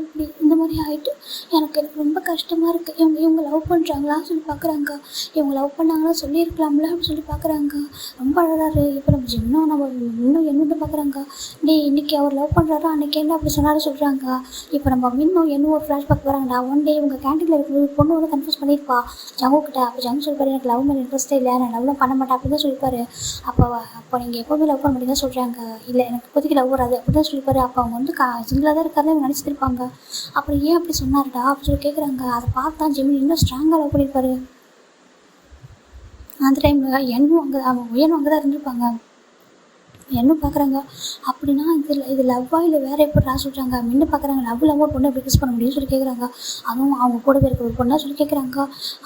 இப்படி இந்த மாதிரி ஆகிட்டு எனக்கு ரொம்ப கஷ்டமாக இருக்குது. இவங்க லவ் பண்ணுறாங்களா சொல்லி பார்க்குறாங்க. இவங்க லவ் பண்ணாங்களா சொல்லியிருக்கலாம்ல அப்படின்னு சொல்லி பார்க்குறாங்க. ரொம்ப அழகாரு. இப்போ நம்ம இன்னும் என்ன பார்க்குறாங்க. இன்றைக்கி அவர் லவ் பண்ணுறாரு அன்றைக்கி என்ன அப்படி சொன்னாரு சொல்கிறாங்க. இப்போ நம்ம இன்னும் ஒரு ஃப்ளாஷ்பேக் வராங்கடா. ஒன் டே இவங்க கேன்டீனில் இருக்கிற பொண்ணு வந்து கன்ஃபியூஸ் பண்ணியிருப்பா ஜங்குக்கிட்ட. அப்போ ஜங்கு சொல்லிப்பாரு எனக்கு லவ் மேலே இன்ட்ரெஸ்ட்டே இல்லை நான் லவ்லாம் பண்ண மாட்டேன் அப்படி தான் சொல்லிப்பாரு. அப்போ நீங்கள் எப்போவுமே லவ் பண்ண மாட்டேங்க சொல்கிறாங்க. இல்லை எனக்கு இப்போதைக்கு லவ் வராது அப்படி தான் சொல்லிப்பாரு. அப்போ அவங்க வந்து சிங்கிளாக தான் இருக்காரு அவங்க நினச்சிருப்பாங்க. அப்புறம் ஏன் அப்படி சொன்னார்டா அப்படின்னு சொல்லி கேட்குறாங்க. அதை பார்த்தா ஜிமின் இன்னும் ஸ்ட்ராங்காக லவ் பண்ணியிருப்பாரு. அந்த டைமில் உயனும் அங்கே தான் இருந்திருப்பாங்க. என்ன பார்க்குறாங்க அப்படின்னா இது லவ்வா இல்லை வேறு எப்படிடா சொல்கிறாங்க. முன்ன பார்க்குறாங்க லவ் ஒரு பொண்ணை எப்படி கிஸ் பண்ண முடியும்னு சொல்லி கேட்குறாங்க. அதுவும் அவங்க கூட இருக்க ஒரு பொண்ணாக சொல்லி கேட்குறாங்க.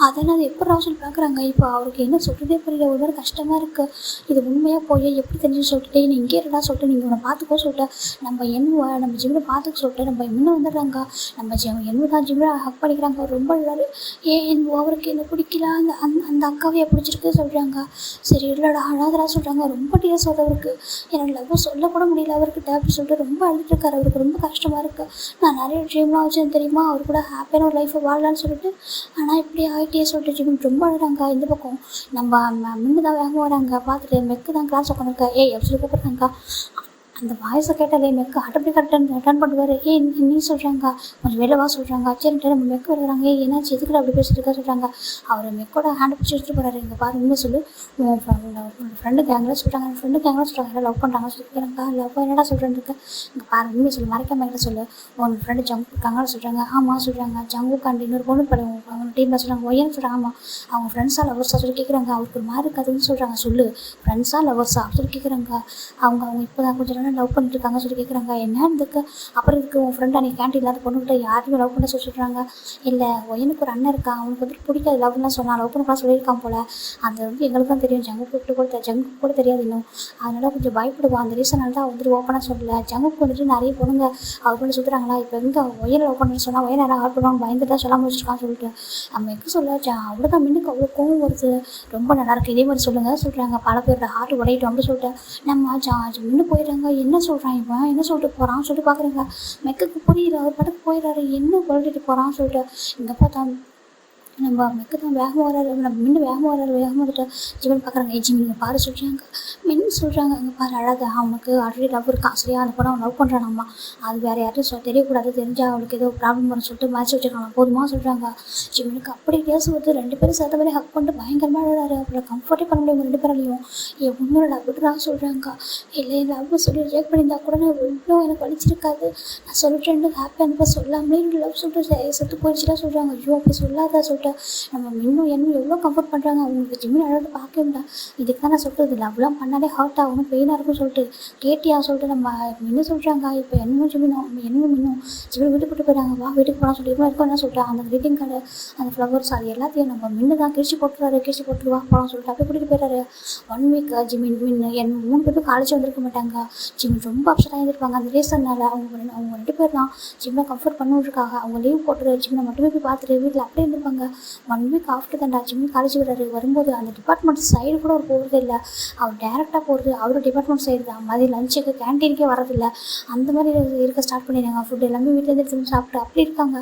அதெல்லாம் அது எப்படிடா சொல்லி பார்க்குறாங்க. இப்போ அவருக்கு என்ன சொல்கிறதே புரியல. ஒரு மாதிரி கஷ்டமாக இருக்குது. இது உண்மையாக போய் எப்படி தெரிஞ்சுன்னு சொல்லிட்டு நீ இங்கே இருடா சொல்லிட்டு நீங்கள் உன்னை பார்த்துக்கோ சொல்லிட்டு நம்ம ஜிம்மில் பார்த்துக்க சொல்லிட்டு நம்ம இன்னும் வந்துடுறாங்க. நம்ம தான் ஜிம்மில் ஹக் பண்ணிக்கிறாங்க. ரொம்ப இல்லாது அவருக்கு என்ன பிடிக்கல அந்த அக்காவையே பிடிச்சிருக்கு சொல்கிறாங்க. சரி இல்லைடா அழாதரா சொல்கிறாங்க. ரொம்ப டீஸ் அவருக்கு எனக்கு லவ் சொல்லக்கூட முடியல அவர்கிட்ட அப்படின்னு சொல்லிட்டு ரொம்ப அழுதுட்டுருக்காரு. அவருக்கு ரொம்ப கஷ்டமாக இருக்குது. நான் நிறைய ட்ரீம்லாம் வச்சேன் தெரியுமா அவர் கூட ஹாப்பியான ஒரு லைஃப்பை வாழலான்னு சொல்லிட்டு ஆனால் இப்படி ஆகிட்டே சொல்லிட்டு ஜிம் ரொம்ப அழுறாங்க. இந்த பக்கம் நம்ம முன்னு தான் வேக வராங்க. பார்த்துட்டு மெக்கு தான் கிளாஸ் உட்காந்துருக்கா எப்படி சொல்லி கூப்பிட்றாங்க. அந்த வாய்ஸை கேட்டாலே மெக்கு ஆட்டோபி ரிட்டர்ன் பண்ணுவார். நீ சொல்கிறாங்க கொஞ்சம் வெளிலவா சொல்கிறாங்க. சரின்ட்டு நம்ம மெக்கு வருகிறாங்க. என்னாச்சு எதுக்கு அப்படி பேசிட்டு இருக்கா சொல்கிறாங்க. அவர் மெக்கோட ஹேண்டை பிடிச்சி எடுத்துகிட்டு போகிறாரு. இங்கே பாரு உண்மை சொல்லு உன் ஃப்ரெண்டு கேங்கில் சொல்கிறாங்க லவ் பண்ணுறாங்க சொல்லிக்கிறாங்க. லவ் என்னடா சொல்கிறேன்னு இங்கே பாரு உண்மை சொல்லு மறைக்காம என்கிட்ட சொல்லு. உன் ஃப்ரெண்டு ஜங்கு இருக்காங்கன்னு சொல்கிறாங்க. ஆமாம் சொல்கிறாங்க. ஜங்கு கண்டு இன்னொரு பொண்ணு படம் அவங்க டீமில் சொல்கிறாங்க. ஒய்யன்னு சொல்கிறாங்க. ஆமாம் அவங்க ஃப்ரெண்ட்ஸாக லவர்ஸாக சொல்லி கேட்குறாங்க. அவருக்கு ஒரு மாதிரி இருக்காதுன்னு சொல்கிறாங்க. சொல்லு ஃப்ரெண்ட்ஸாக லவர்ஸாக சொல்லி கேட்குறாங்க. அவங்க இப்போ தான் கொஞ்சம் லவ் பண்ணிட்டு இருக்காங்க சொல்லி கேட்குறாங்க. என்ன இதுக்கு அப்புறம் இதுக்கு உன் ஃப்ரெண்ட் அன்றைக்கி கேன்டீன் இல்லாத பொண்ணுகிட்ட யாருமே லவ் பண்ண சொல்லி சொல்கிறாங்க. இல்லை எனக்கு ஒரு அண்ணன் இருக்கான் அவனுக்கு வந்துட்டு பிடிக்காது லவ்லாம் சொன்னான் லவ் பண்ணலாம் சொல்லியிருக்கான் போல். அது வந்து எங்களுக்கு தான் தெரியும். ஜங்குக்கு கூட தெரியாது இன்னும். அதனால் கொஞ்சம் பயப்படுவான். அந்த ரீசனால் தான் வந்துட்டு ஓப்பனாக சொல்லலை. ஜங்குக்கு வந்துட்டு நிறைய பொண்ணுங்க அவர் பண்ணி சுற்றுறாங்களா. இப்போ எங்கே ஒயர் லவ் பண்ணுன்னு சொன்னால் ஒயர் யாரும் ஆட் பண்ணுவாங்க பயந்துட்டு தான் சொல்லாமல் வச்சுருக்கான்னு சொல்லிட்டு நம்ம எங்கே சொல்ல அவ்வளோதான் மின்னுக்கு அவ்வளோ கோவம் வருது. ரொம்ப நல்லாயிருக்கு இதே மாதிரி சொல்லுங்கள் சொல்கிறாங்க. பல பேரோட ஹார்ட் உடையிட்டோம் அப்படின்னு சொல்லிட்டு நம்ம மின்னு போயிடுறாங்க. என்ன சொல்கிறான் இவன் என்ன சொல்லிட்டு போகிறான்னு சொல்லிட்டு பார்க்குறேங்க. மெக்குக்கு புரியல. அவர் படத்துக்கு போயிடுறாரு. என்ன சொல்லிட்டு போகிறான்னு சொல்லிட்டு இங்கே பார்த்தா நம்ம மெக்கு தான் வேகமாக வராரு, நம்ம மின்னு வேகமாக வராரு, வேகமாக வந்துட்டு ஜிமின் பார்க்குறாங்க. ஜிமின் இங்கே பாரு சொல்கிறாங்க. மின்னு சொல்கிறாங்க, அங்கே பாரு அழாத, அவனுக்கு ஆல்ரெடி லவ் இருக்கான் சரியா, அந்த பொண்ணை அவன் லவ் பண்ணுறானாம்மா, அது வேறு யார்ட்டும் தெரியக்கூடாது, தெரிஞ்சால் அவளுக்கு ஏதோ ப்ராப்ளம் வரும்னு சொல்லிட்டு மறைச்சி வச்சுருக்காங்க போதுமா சொல்கிறாங்க. ஜிமினுக்கு அப்படி பேசுவது 2 பேரும் சேர்த்த மாதிரி ஹக் பண்ணிட்டு பயங்கரமாக அழகாரு. அப்புறம் கம்ஃபர்ட்டே பண்ண முடியும் 2 பேராலையும். என் உன்னோட விட்டுறான்னு சொல்கிறாங்க. இல்லை லவ் சொல்லி ரிஜெக்ட் பண்ணியிருந்தா கூட நான் இவ்வளோ எனக்கு வலிச்சிருக்காது, நான் சொல்லிட்டு ஹாப்பியாக இருந்தப்போ சொல்லாமலே லவ் சொல்லிட்டு செத்து போயிடுச்சுலாம் சொல்கிறாங்க. ஐயோ அப்படி சொல்லாத சொல்லிட்டு நம்ம இன்னும் என்ன எவ்வளோ கம்ஃபர்ட் பண்ணுறாங்க. அவங்களுக்கு ஜிமின் அழகாக பார்க்க முடியல. இதுக்கு தான் நான் சொல்கிறது, லவ்லாம் பண்ணாலே ஹார்ட் ஆகணும், பெயினாக இருக்கும்னு சொல்லிட்டு கேட்டியா சொல்லிட்டு நம்ம இன்னும் சொல்கிறாங்க. இப்போ என்னும் இன்னும் ஜிமின் வீட்டுக்கு கூட்டு போயிடாங்க. வா வீட்டுக்கு போகலாம் சொல்லி இருக்கும் என்ன சொல்லிட்டேன். அந்த க்ரீட்டிங் கார்டு, அந்த ஃப்ளவர்ஸ், அது எல்லாத்தையும் நம்ம மின்னு தான் கிழிச்சு போட்டுருவா போகலாம் சொல்லிட்டு அப்படியே கூட்டிகிட்டு போயிட்டாரு. 1 வீக் ஜிமின் என்ன 3 பேரும் காலேஜ் வந்திருக்க மாட்டாங்க. ஜிமின் ரொம்ப அப்செட்டாக இருந்திருப்பாங்க அந்த ரீசன்னால. அவங்க 2 பேர் தான் ஜிம்மை கம்ஃபர்ட் பண்ணுறதுக்காக அவங்க லீவ் போட்டு ஜிம்மை மட்டுமே போய் பார்த்துட்டு வீட்டில் அப்படியே இருந்திருப்பாங்க. 1 வீக் ஆஃப்டர் தான்டா ஜிமின் காலேஜ் வரும்போது அந்த டிபார்ட்மெண்ட் சைடு கூட அவர் போகிறது இல்லை, அவர் டேரெக்டாக போகிறது அவரோட டிபார்ட்மெண்ட் சைடு தான். மதியம் லஞ்சுக்கு கேன்டீனுக்கே வரதில்லை. அந்த மாதிரி இருக்க ஸ்டார்ட் பண்ணிடுறாங்க. ஃபுட் எல்லாமே வீட்டிலேருந்து எடுத்து சாப்பிட்டு அப்படி இருக்காங்க.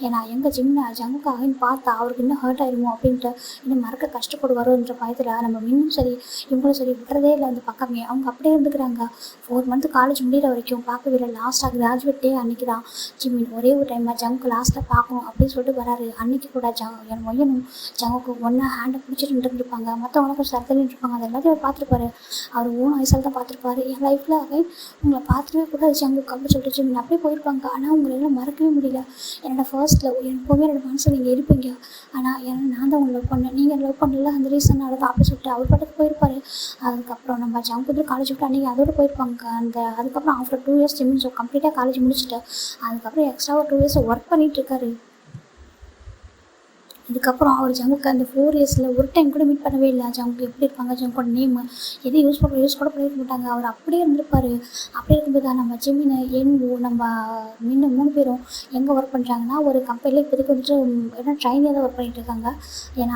ஏன்னா எங்கள் ஜங்குக்காகன்னு பார்த்தா அவருக்கு இன்னும் ஹர்ட் ஆகிடுமோ அப்படின்ட்டு இன்னும் மறக்க கஷ்டப்படுவாரோன்ற பயத்தில் நம்ம இன்னும் சரி இவங்களும் சரி விட்டுறதே இல்லை அந்த பக்கமே. அவங்க அப்படியே இருந்துக்கிறாங்க. 4 மந்த் காலேஜ் முடிகிற வரைக்கும் பார்க்கவே இல்லை. லாஸ்ட்டாக கிராஜுவேட் டே அன்றைக்கி தான் ஜிமின் ஒரே ஒரு டைம் ஜங்குக்கு லாஸ்ட்டாக பார்க்கணும் அப்படின்னு சொல்லிட்டு வராரு. அன்றைக்கி கூட என் மொய்யனும் ஜங்குக்கு ஒன்றா ஹேண்டை பிடிச்சிட்டு இருந்துருப்பாங்க. மற்றவங்களும் கொஞ்சம் சரத்துன்னு இருப்பாங்க. அது எல்லாத்தையும் அவர் பார்த்துருப்பாரு. அவர் ஓன் ஐசால் தான் பார்த்துருப்பாரு. என் லைஃப்பில் உங்களை பார்த்துக்கவே கூட ஜங்குக்கு அப்படின்னு சொல்லிட்டு ஜிமின் அப்படியே போயிருப்பாங்க. ஆனால் உங்களெல்லாம் மறக்கவே முடியல. என்னோட ஃபர்ஸ்ட் லவ் எப்போவுமே என்னோட மனசில் நீங்கள் இருப்பீங்க. ஆனால் நான் தான் உங்களை லவ் பண்ணேன், நீங்கள் லவ் பண்ணல, அந்த ரீசனால தான் அப்படி சொல்லிட்டு அவர் பாட்டுக்கு போயிருப்பாரு. அதுக்கப்புறம் நம்ம ஜங்கு காலேஜ் விட்டு அன்றைக்கி அதோடு போயிருப்பாங்க. அதுக்கப்புறம் ஆஃப்டர் 2 இயர்ஸ் ஜிமின் கம்ப்ளீட்டாக காலேஜ் முடிச்சுட்டு அதுக்கப்புறம் எக்ஸ்ட்ரா ஒரு 2 இயர்ஸ் ஒர்க் பண்ணிகிட்டு இருக்காரு. இதுக்கப்புறம் அவர் ஜங்குக்கு அந்த 4 இயர்ஸில் ஒரு டைம் கூட மீட் பண்ணவே இல்லை. ஜங்கு எப்படி இருப்பாங்க, ஜங்கோட நேமு எதையும் யூஸ் கூட பண்ணியிருக்க மாட்டாங்க. அவர் அப்படியே இருந்திருப்பார். அப்படியே இருக்கும்போது தான் நம்ம ஜிமின் நம்ம இன்னும் 3 பேரும் எங்கே ஒர்க் பண்ணுறாங்கன்னா ஒரு கம்பெனியில் இப்போதைக்கு வந்துட்டு ஏன்னா ட்ரைனியாக தான் ஒர்க் பண்ணிகிட்டு இருக்காங்க. ஏன்னா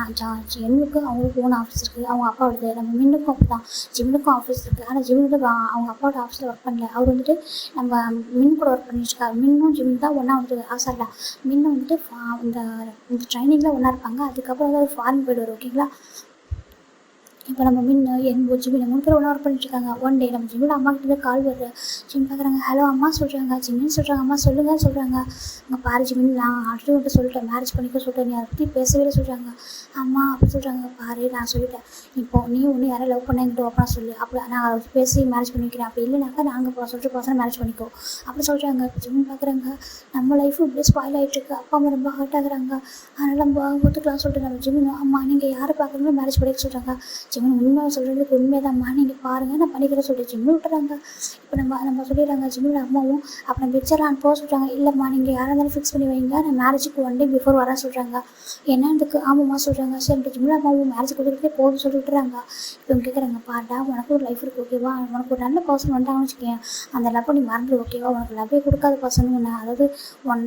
எங்களுக்கு அவங்களுக்கு ஓன் ஆஃபீஸ் இருக்குது, அவங்க அப்பாவோடது. நம்ம மின்னுக்கும் அப்படி தான், ஜிமினுக்கும் ஆஃபீஸ் இருக்குது. ஆனால் ஜிமின் வந்து அவங்க அப்பாவோட ஆஃபீஸில் ஒர்க் பண்ணல. அவர் வந்துட்டு நம்ம மின் கூட ஒர்க் பண்ணிட்டுருக்காரு. மின்னும் ஜிமின் தான் ஒன்றா வந்துட்டு ஆசாரில் மின்னும் வந்துட்டு இந்த ட்ரைனிங்கில் இருப்பாங்க. அதுக்கப்புறம் தான் ஃபாரின் போய்டுவார். ஓகேங்களா. இப்போ நம்ம ஜிமின் 3 பேர் ஒன்றா ஒர்க் பண்ணிட்டுருக்காங்க. ஒன் டே நம்ம ஜிமினோட அம்மா கிட்ட கால் வருது. ஜிமின் பார்க்குறாங்க. ஹலோ அம்மா சொல்கிறாங்க. ஜிமின் சொல்கிறாங்க. அம்மா சொல்லுங்கன்னு சொல்கிறாங்க. அங்கே பாரு ஜிமின், நான் ஆல்ரெடி வந்துட்டு சொல்லிட்டேன், மேரேஜ் பண்ணிக்க சொல்லிட்டேன், நீ அதை பற்றி பேசவே சொல்கிறாங்க. அம்மா அப்படி சொல்கிறாங்க. பாரு நான் சொல்லிட்டேன், இப்போது நீ ஒன்று யாரும் லவ் பண்ண என்கிட்ட ஓப்பனாக சொல்லு, அப்படி நான் அதை பேசி மேரேஜ் பண்ணிக்கிறேன், அப்படி இல்லைனாக்கா நாங்கள் சொல்லிட்டு பசங்க மேரேஜ் பண்ணிக்கோ அப்படி சொல்கிறாங்க. இப்போ ஜிமின் பார்க்குறாங்க. நம்ம லைஃபும் இப்படியே ஸ்பாயில் ஆகிட்டுருக்கு, அப்பா அம்மா ரொம்ப ஹர்ட் ஆகுறாங்க, அதனால் நம்ம ஒத்துக்கலாம் சொல்லிட்டு நம்ம ஜிமின் அம்மா நீங்கள் யாரை பார்க்குறீங்களோ மேரேஜ் பண்ணிக்க சொல்கிறாங்க. ஜிமின் உண்மை சொல்கிறதுக்கு உண்மைதான்மா, நீங்கள் பாருங்கள் நான் பண்ணிக்கிறேன் சொல்லிட்டு ஜிமின் விட்டுறாங்க. இப்போ நம்ம சொல்லிடுறாங்க. ஜிமினோட அம்மாவும் அப்புறம் பிக்சர்லாம் போக சொல்கிறாங்க. இல்லைம்மா நீங்கள் யாராக இருந்தாலும் ஃபிக்ஸ் பண்ணி வைங்க, நான் மேரேஜுக்கு 1 டே பிஃபோர் வரேன் சொல்கிறாங்க. என்னதுக்கு ஆமாம்மா சொல்கிறாங்க. சரி ஜிமினோட அம்மாவும் மேரேஜ் கொடுத்துட்டே போதும் சொல்லி விட்டுறாங்க. இப்போ இவங்க கேட்குறாங்க. பாட்டா உனக்கு ஒரு லைஃப் இருக்குது ஓகேவா, உனக்கு ஒரு நல்ல பர்சன் வந்துட்டாங்கன்னு வச்சுக்கேன், அந்த லவ் நீ மறந்துடு ஓகேவா, உனக்கு லவ்வே கொடுக்காத பர்சன் ஒன்று, அதாவது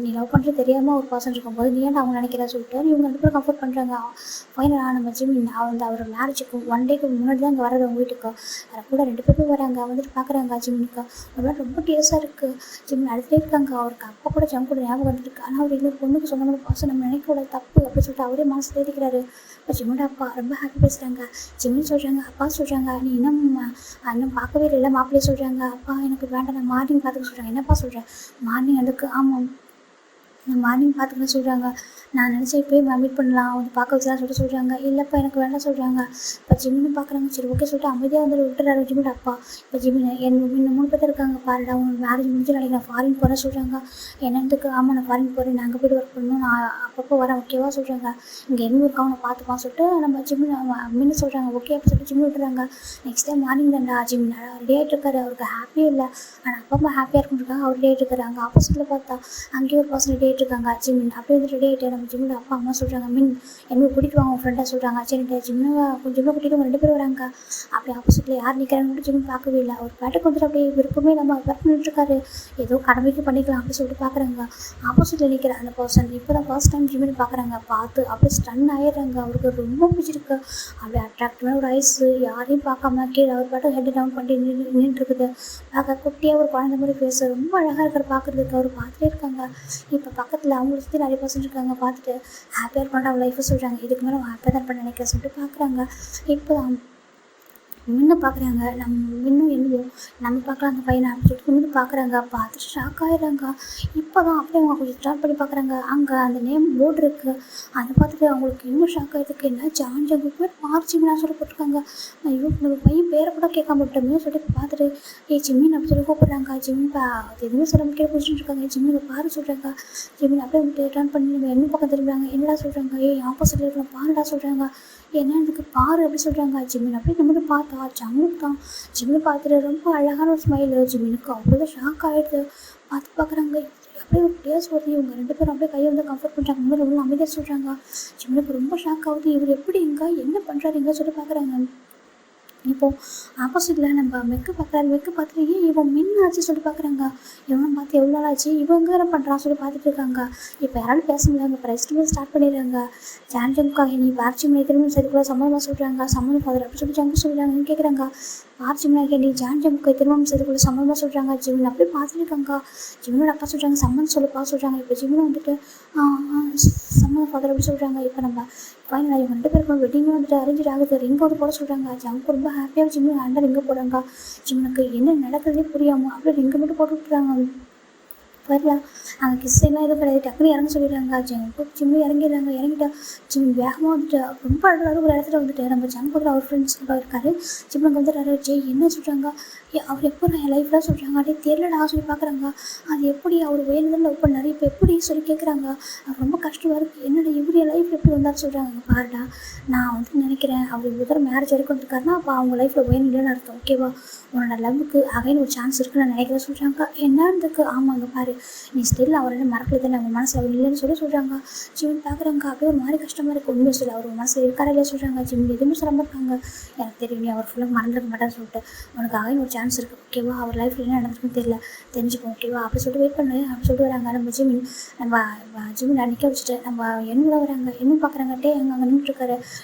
நீ லவ் பண்ணுறது தெரியாமல் ஒரு பர்சன் இருக்கும்போது நீ ஏன் அவங்க நினைக்கிறா சொல்லிட்டு இவங்க 2 பேரும் கம்ஃபர்ட் பண்ணுறாங்க. ஃபைனலாக நம்ம ஜிமின் அவர் மேரேஜுக்கு 1 டேக்கு முன்னாடி தான் இங்கே வர்றது அவங்க வீட்டுக்கு. அதில் கூட 2 பேரும் வராங்க. வந்துட்டு பார்க்குறாங்க ஜிமினுக்கு. அதெல்லாம் ரொம்ப கேஸாக இருக்குது. ஜிமின் அடுத்தே இருக்காங்க. அவருக்கு அப்பா கூட ஜங்கு கூட ஞாபகம் வந்துருக்கு. ஆனால் அவர் இன்னொரு பொண்ணுக்கு சொன்ன மாதிரி பாசம் நம்ம நினைக்கூட தப்பு அப்படின்னு சொல்லிட்டு அவரே மனசு தேடிக்கிறாரு. இப்போ ஜிமினோட அப்பா ரொம்ப ஹாப்பி பேசுகிறாங்க. ஜிமின் சொல்கிறாங்க. அப்பா சொல்கிறாங்க, நீ இன்னும் பார்க்கவே இல்லை மாப்பிள்ளையே சொல்கிறாங்க. அப்பா எனக்கு வேண்டாம், நான் மார்னிங் பார்த்துக்க சொல்கிறேன். என்னப்பா சொல்கிறேன், மார்னிங் அதுக்கு ஆமாம் நான் மார்னிங் பார்த்துக்கன்னு சொல்கிறாங்க. நான் நினச்சேன் இப்போயே மீட் பண்ணலாம், வந்து பார்க்க வச்சுலாம் சொல்கிறாங்க. இல்லைப்பா எனக்கு வேண்டாம் சொல்கிறாங்க. இப்போ ஜிமின்னு பார்க்குறாங்க. சரி ஓகே சொல்லிட்டு அமைதியாக வந்து விட்டுறாரு ஜிமினோட அப்பா. இப்போ ஜிமின் இன்னும் 3 பேர் இருக்காங்க. பாருடா உனக்கு மேரேஜ் முடிஞ்சு நினைக்கிறேன் ஃபாரின் போகிறேன் சொல்கிறாங்க. என்னத்துக்கு ஆமாம் நான் ஃபாரின் போகிறேன், நான் அங்கே போய்ட்டு ஒர்க் பண்ணணும், நான் அப்பப்போ வரேன் ஓகேவா சொல்கிறாங்க. இங்கே எங்கே இருக்காங்க நான் பார்த்துப்பான்னு சொல்லிட்டு நம்ம ஜிமின்னு சொல்கிறாங்க. ஓகே அப்படி சொல்லிட்டு ஜிமின் விட்டுறாங்க. நெக்ஸ்ட் டைம் மார்னிங் தான்டா ஜிமின் ரெடி ஆகிட்டு இருக்காரு. அவருக்கு ஹாப்பியே இல்லை, ஆனால் அப்பா அம்மா ஹாப்பியாக இருக்குன்றதுக்காக அவர் ரெடி ஆகிட்டு இருக்காரு. அங்கே ஆப்போசிட்டில் பார்த்தா அங்கேயே ஒரு பர்சன் ரெடி இருக்காங்க. ஜிமின் அப்படியே வந்து ரெடி ஆகிட்டு நம்ம ஜிமினோட அப்பா அம்மா சொல்கிறாங்க. என்ன கூட்டிகிட்டு வாங்க உங்கள் ஃப்ரெண்டாக சொல்கிறாங்க. சரி ஜிம்னை கூட்டிகிட்டு 2 பேர் வராங்க. அப்படி ஆப்போசிட்டில் யார் நிற்கிறாங்கன்னு ஜிமின் பார்க்கவே இல்லை. அவர் பேட்டுக்கு வந்துட்டு அப்படியே விருப்பமே நம்ம ஒர்க் பண்ணிட்டுருக்காரு, ஏதோ கடமைக்கு பண்ணிக்கலாம் அப்படின்னு சொல்லிட்டு பார்க்குறாங்க. ஆப்போசிட்டில் நிற்கிற அந்த பர்சன் இப்போ தான் ஃபர்ஸ்ட் டைம் ஜிமின் பார்க்குறாங்க. பார்த்து அப்படியே ஸ்டன் ஆகிடுறாங்க. அவருக்கு ரொம்ப பிடிச்சிருக்கு. அப்படியே அட்ராக்டிவான ஒரு ஐஸ், யாரையும் பார்க்காம கீழே அவர் பாட்டு ஹெட் டவுன் பண்ணி நின்றுருக்குது. பார்க்க குட்டியாக ஒரு குழந்தை மாதிரி ஃபேஸ், ரொம்ப அழகாக இருக்கிற பார்க்குறதுக்கு அவர் பார்த்துட்டே இருக்காங்க. இப்போ பக்கத்தில் அவங்கள சுற்றி நிறைய பர்சன் இருக்காங்க. பார்த்துட்டு ஹாப்பியாக இருப்பாங்க அவங்க லைஃப்பை சொல்கிறாங்க. இதுக்கு மேலே அவங்க ஹாப்பியாக தான் இருப்பான்னு நினைக்கிறேன் சொல்லிட்டு பார்க்குறாங்க. இப்போ தான் இன்னும் பார்க்குறாங்க. இன்னும் என்னவோ நம்ம பார்க்கலாம் அந்த பையனை அப்படின்னு சொல்லிட்டு இன்னும் பார்க்குறாங்க. பார்த்துட்டு ஷாக் ஆகிடுறாங்க. இப்போ தான் அப்படியே அவங்க கொஞ்சம் ஸ்டார்ட் பண்ணி பார்க்குறாங்க. அங்கே அந்த நேம் போர்டு இருக்குது. அதை பார்த்துட்டு அவங்களுக்கு இன்னும் ஷாக் ஆகிடுதுக்கு என்ன ஜான்ஜங்குக்கு பேர் ஜிமின்னு சொல்லி போட்டிருக்காங்க. ஐயோ நம்ம பையன் பேரை கூட கேட்காம விட்டோமே சொல்லிட்டு பார்த்துட்டு ஜிம்மின் அப்படி சொல்லி கூப்பிட்றாங்க. ஜிம்மின் அது எதுவுமே சொல்ல முடியாது பிடிச்சிட்டு இருக்காங்க. ஜிம்மினை பாரு சொல்கிறாங்க. ஜிம்மின் அப்படியே வந்துட்டு டர்ன் பண்ணி நம்ம என்ன பக்கம் திரும்புறாங்க. என்னடா சொல்கிறாங்க. ஆப்போசிட்டில் இருக்கலாம் பாருடா சொல்கிறாங்க. என்ன இதுக்கு பாரு அப்படி சொல்கிறாங்க. ஜிம்மின் அப்படியே நம்மளை பார்த்தா ஜங்குக்கு தான். ஜிம்மினை பார்த்துட்டு ரொம்ப அழகான ஒரு ஸ்மைலு. ஜிம்மினுக்கு அவ்வளோதான் ஷாக் ஆகிடுது. பார்க்குறாங்க. அப்படியே ஒரு டேஸ்ட் வருது. இவங்க 2 பேரும் அப்படியே கையை வந்து கம்ஃபர்ட் பண்ணுறாங்க. இன்னும் ரொம்ப அமைதியாக சொல்கிறாங்க. ஜிம்மினுக்கு ரொம்ப ஷாக் ஆகுது. இவர் எப்படி என்ன பண்ணுறாரு எங்கே சொல்லி பார்க்குறாங்க. இப்போது ஆப்போசிட்டில் நம்ம மெக்கு பார்க்குறாரு. மெக்கு பார்த்துட்டு இவன் மின்னாச்சு சொல்லி பார்க்குறாங்க. இவனை பார்த்து எவ்வளோ நாள் ஆச்சு இவங்க என்ன பண்ணுறான்னு சொல்லி பார்த்துட்டு இருக்காங்க. இப்போ யாராலும் பேச முடியாங்க. இப்போ ரெஸ்ட் ஸ்டார்ட் பண்ணிடுறாங்க. ஜான்ஜங்குக்காக நீ பார்ச்சிமனை திரும்ப சரி கூட சம்மந்தமாக சொல்கிறாங்க. சம்மந்தம் ஃபாதர் அப்படி சொல்லி ஜங்கு சொல்கிறாங்கன்னு கேட்குறாங்க. பார்ச்சிமனாக நீ ஜான்ஜங்குக்கு திருமணம் செய்து கூட சம்மந்தமாக சொல்கிறாங்க. ஜிம்மின் அப்படியே பார்த்துட்டு இருக்காங்க. ஜிம்மினோட அப்பா சொல்கிறாங்க சம்மந்தம் சொல்லப்பா சொல்கிறாங்க. இப்போ ஜிம்மினை வந்துட்டு சம்மந்தம் ஃபாதர் அப்படி சொல்கிறாங்க. இப்போ நம்ம ஃபைனலாக இவங்க 2 பேருக்கும் வெட்டிங்கும் வந்துட்டு அரேஞ்ச் ஆகுது. ரிங்கு வந்து போட சொல்கிறாங்க. ஜங்கு ரொம்ப ஹாப்பியாக ஜிம்மின் ஹேண்டாக ரிங்கு போடுறாங்க. ஜிம்மினுக்கு என்ன நடக்கிறதே புரியாமல் அப்படியே ரிங்கு மட்டும் போட்டு விட்டுறாங்க. வரல அங்கே கிஸ்ஸெல்லாம் எதுவும் கிடையாது. டக்குனு இறங்க சொல்லிடுறாங்க. ஜிம்மி இறங்கிடுறாங்க. இறங்கிட்டா ஜிம்மி வேகமாக வந்துட்டு ரொம்ப அழகாக ஒரு இடத்துல வந்துட்டு நம்ம ஜங்குக்கு அவர் ஃப்ரெண்ட்ஸ் கூட இருக்காரு. ஜிம்மினுக்கு வந்துட்டாரு. என்ன சொல்கிறாங்க. அவர் எப்போ என் லைஃப்பில் சொல்கிறாங்க. அப்படியே தெரியலடா சொல்லி பார்க்குறாங்க. அது எப்படி அவர் வேணுதான் லவ் பண்ணார் இப்போ எப்படி சொல்லி கேட்குறாங்க. அவர் ரொம்ப கஷ்டமாக இருக்குது. என்னடா இவரு என் லைஃப் எப்படி வந்தாலும் சொல்கிறாங்க. பாருடா நான் வந்து நினைக்கிறேன் அவர் இவ்வளோ மேரேஜ் வரைக்கும் வந்துருக்காருன்னா அப்போ அவங்க லைஃப்பில் வேணும் இல்லைன்னு அர்த்தம். ஓகேவா உன்னோட லவ்வுக்கு அகைன் ஒரு சான்ஸ் இருக்குன்னு நான் நினைக்கிறேன் சொல்கிறாங்க. என்னதுக்கு ஆமாங்க பாரு நீ ஸ்டில் அவர் என்ன மறக்கல தானே அவங்க மனசில் அவர் இல்லைன்னு சொல்கிறாங்க. ஜிம்மின் பார்க்குறாங்க. அப்படியே ஒரு மாதிரி கஷ்டமாக இருக்குது. உண்மை சொல்லி அவர் மனசில் இருக்காரா இல்லையா சொல்கிறாங்க. ஜிம்மின் எதுவுமே சொல்ல மாட்டாங்க. எனக்கு தெரியும் நீ அவர் ஃபுல்லாக மறந்துருக்க மாட்டான்னு சொல்லிட்டு உனக்கு அகைன் ஒரு சான்ஸ் இருக்குது. ஓகேவா அவர் லைஃப்பில் என்ன நடந்துருக்குன்னு தெரியல தெரிஞ்சுப்போம். ஓகேவா அப்படி சொல்லிட்டு வெயிட் பண்ணு அப்படி சொல்லிட்டு வராங்க. நம்ம ஜிம்மின் நிற்க வச்சுட்டு நம்ம என்ன வராங்க என்ன பார்க்குறாங்க. அங்கே நின்றுட்டுருக்காரு.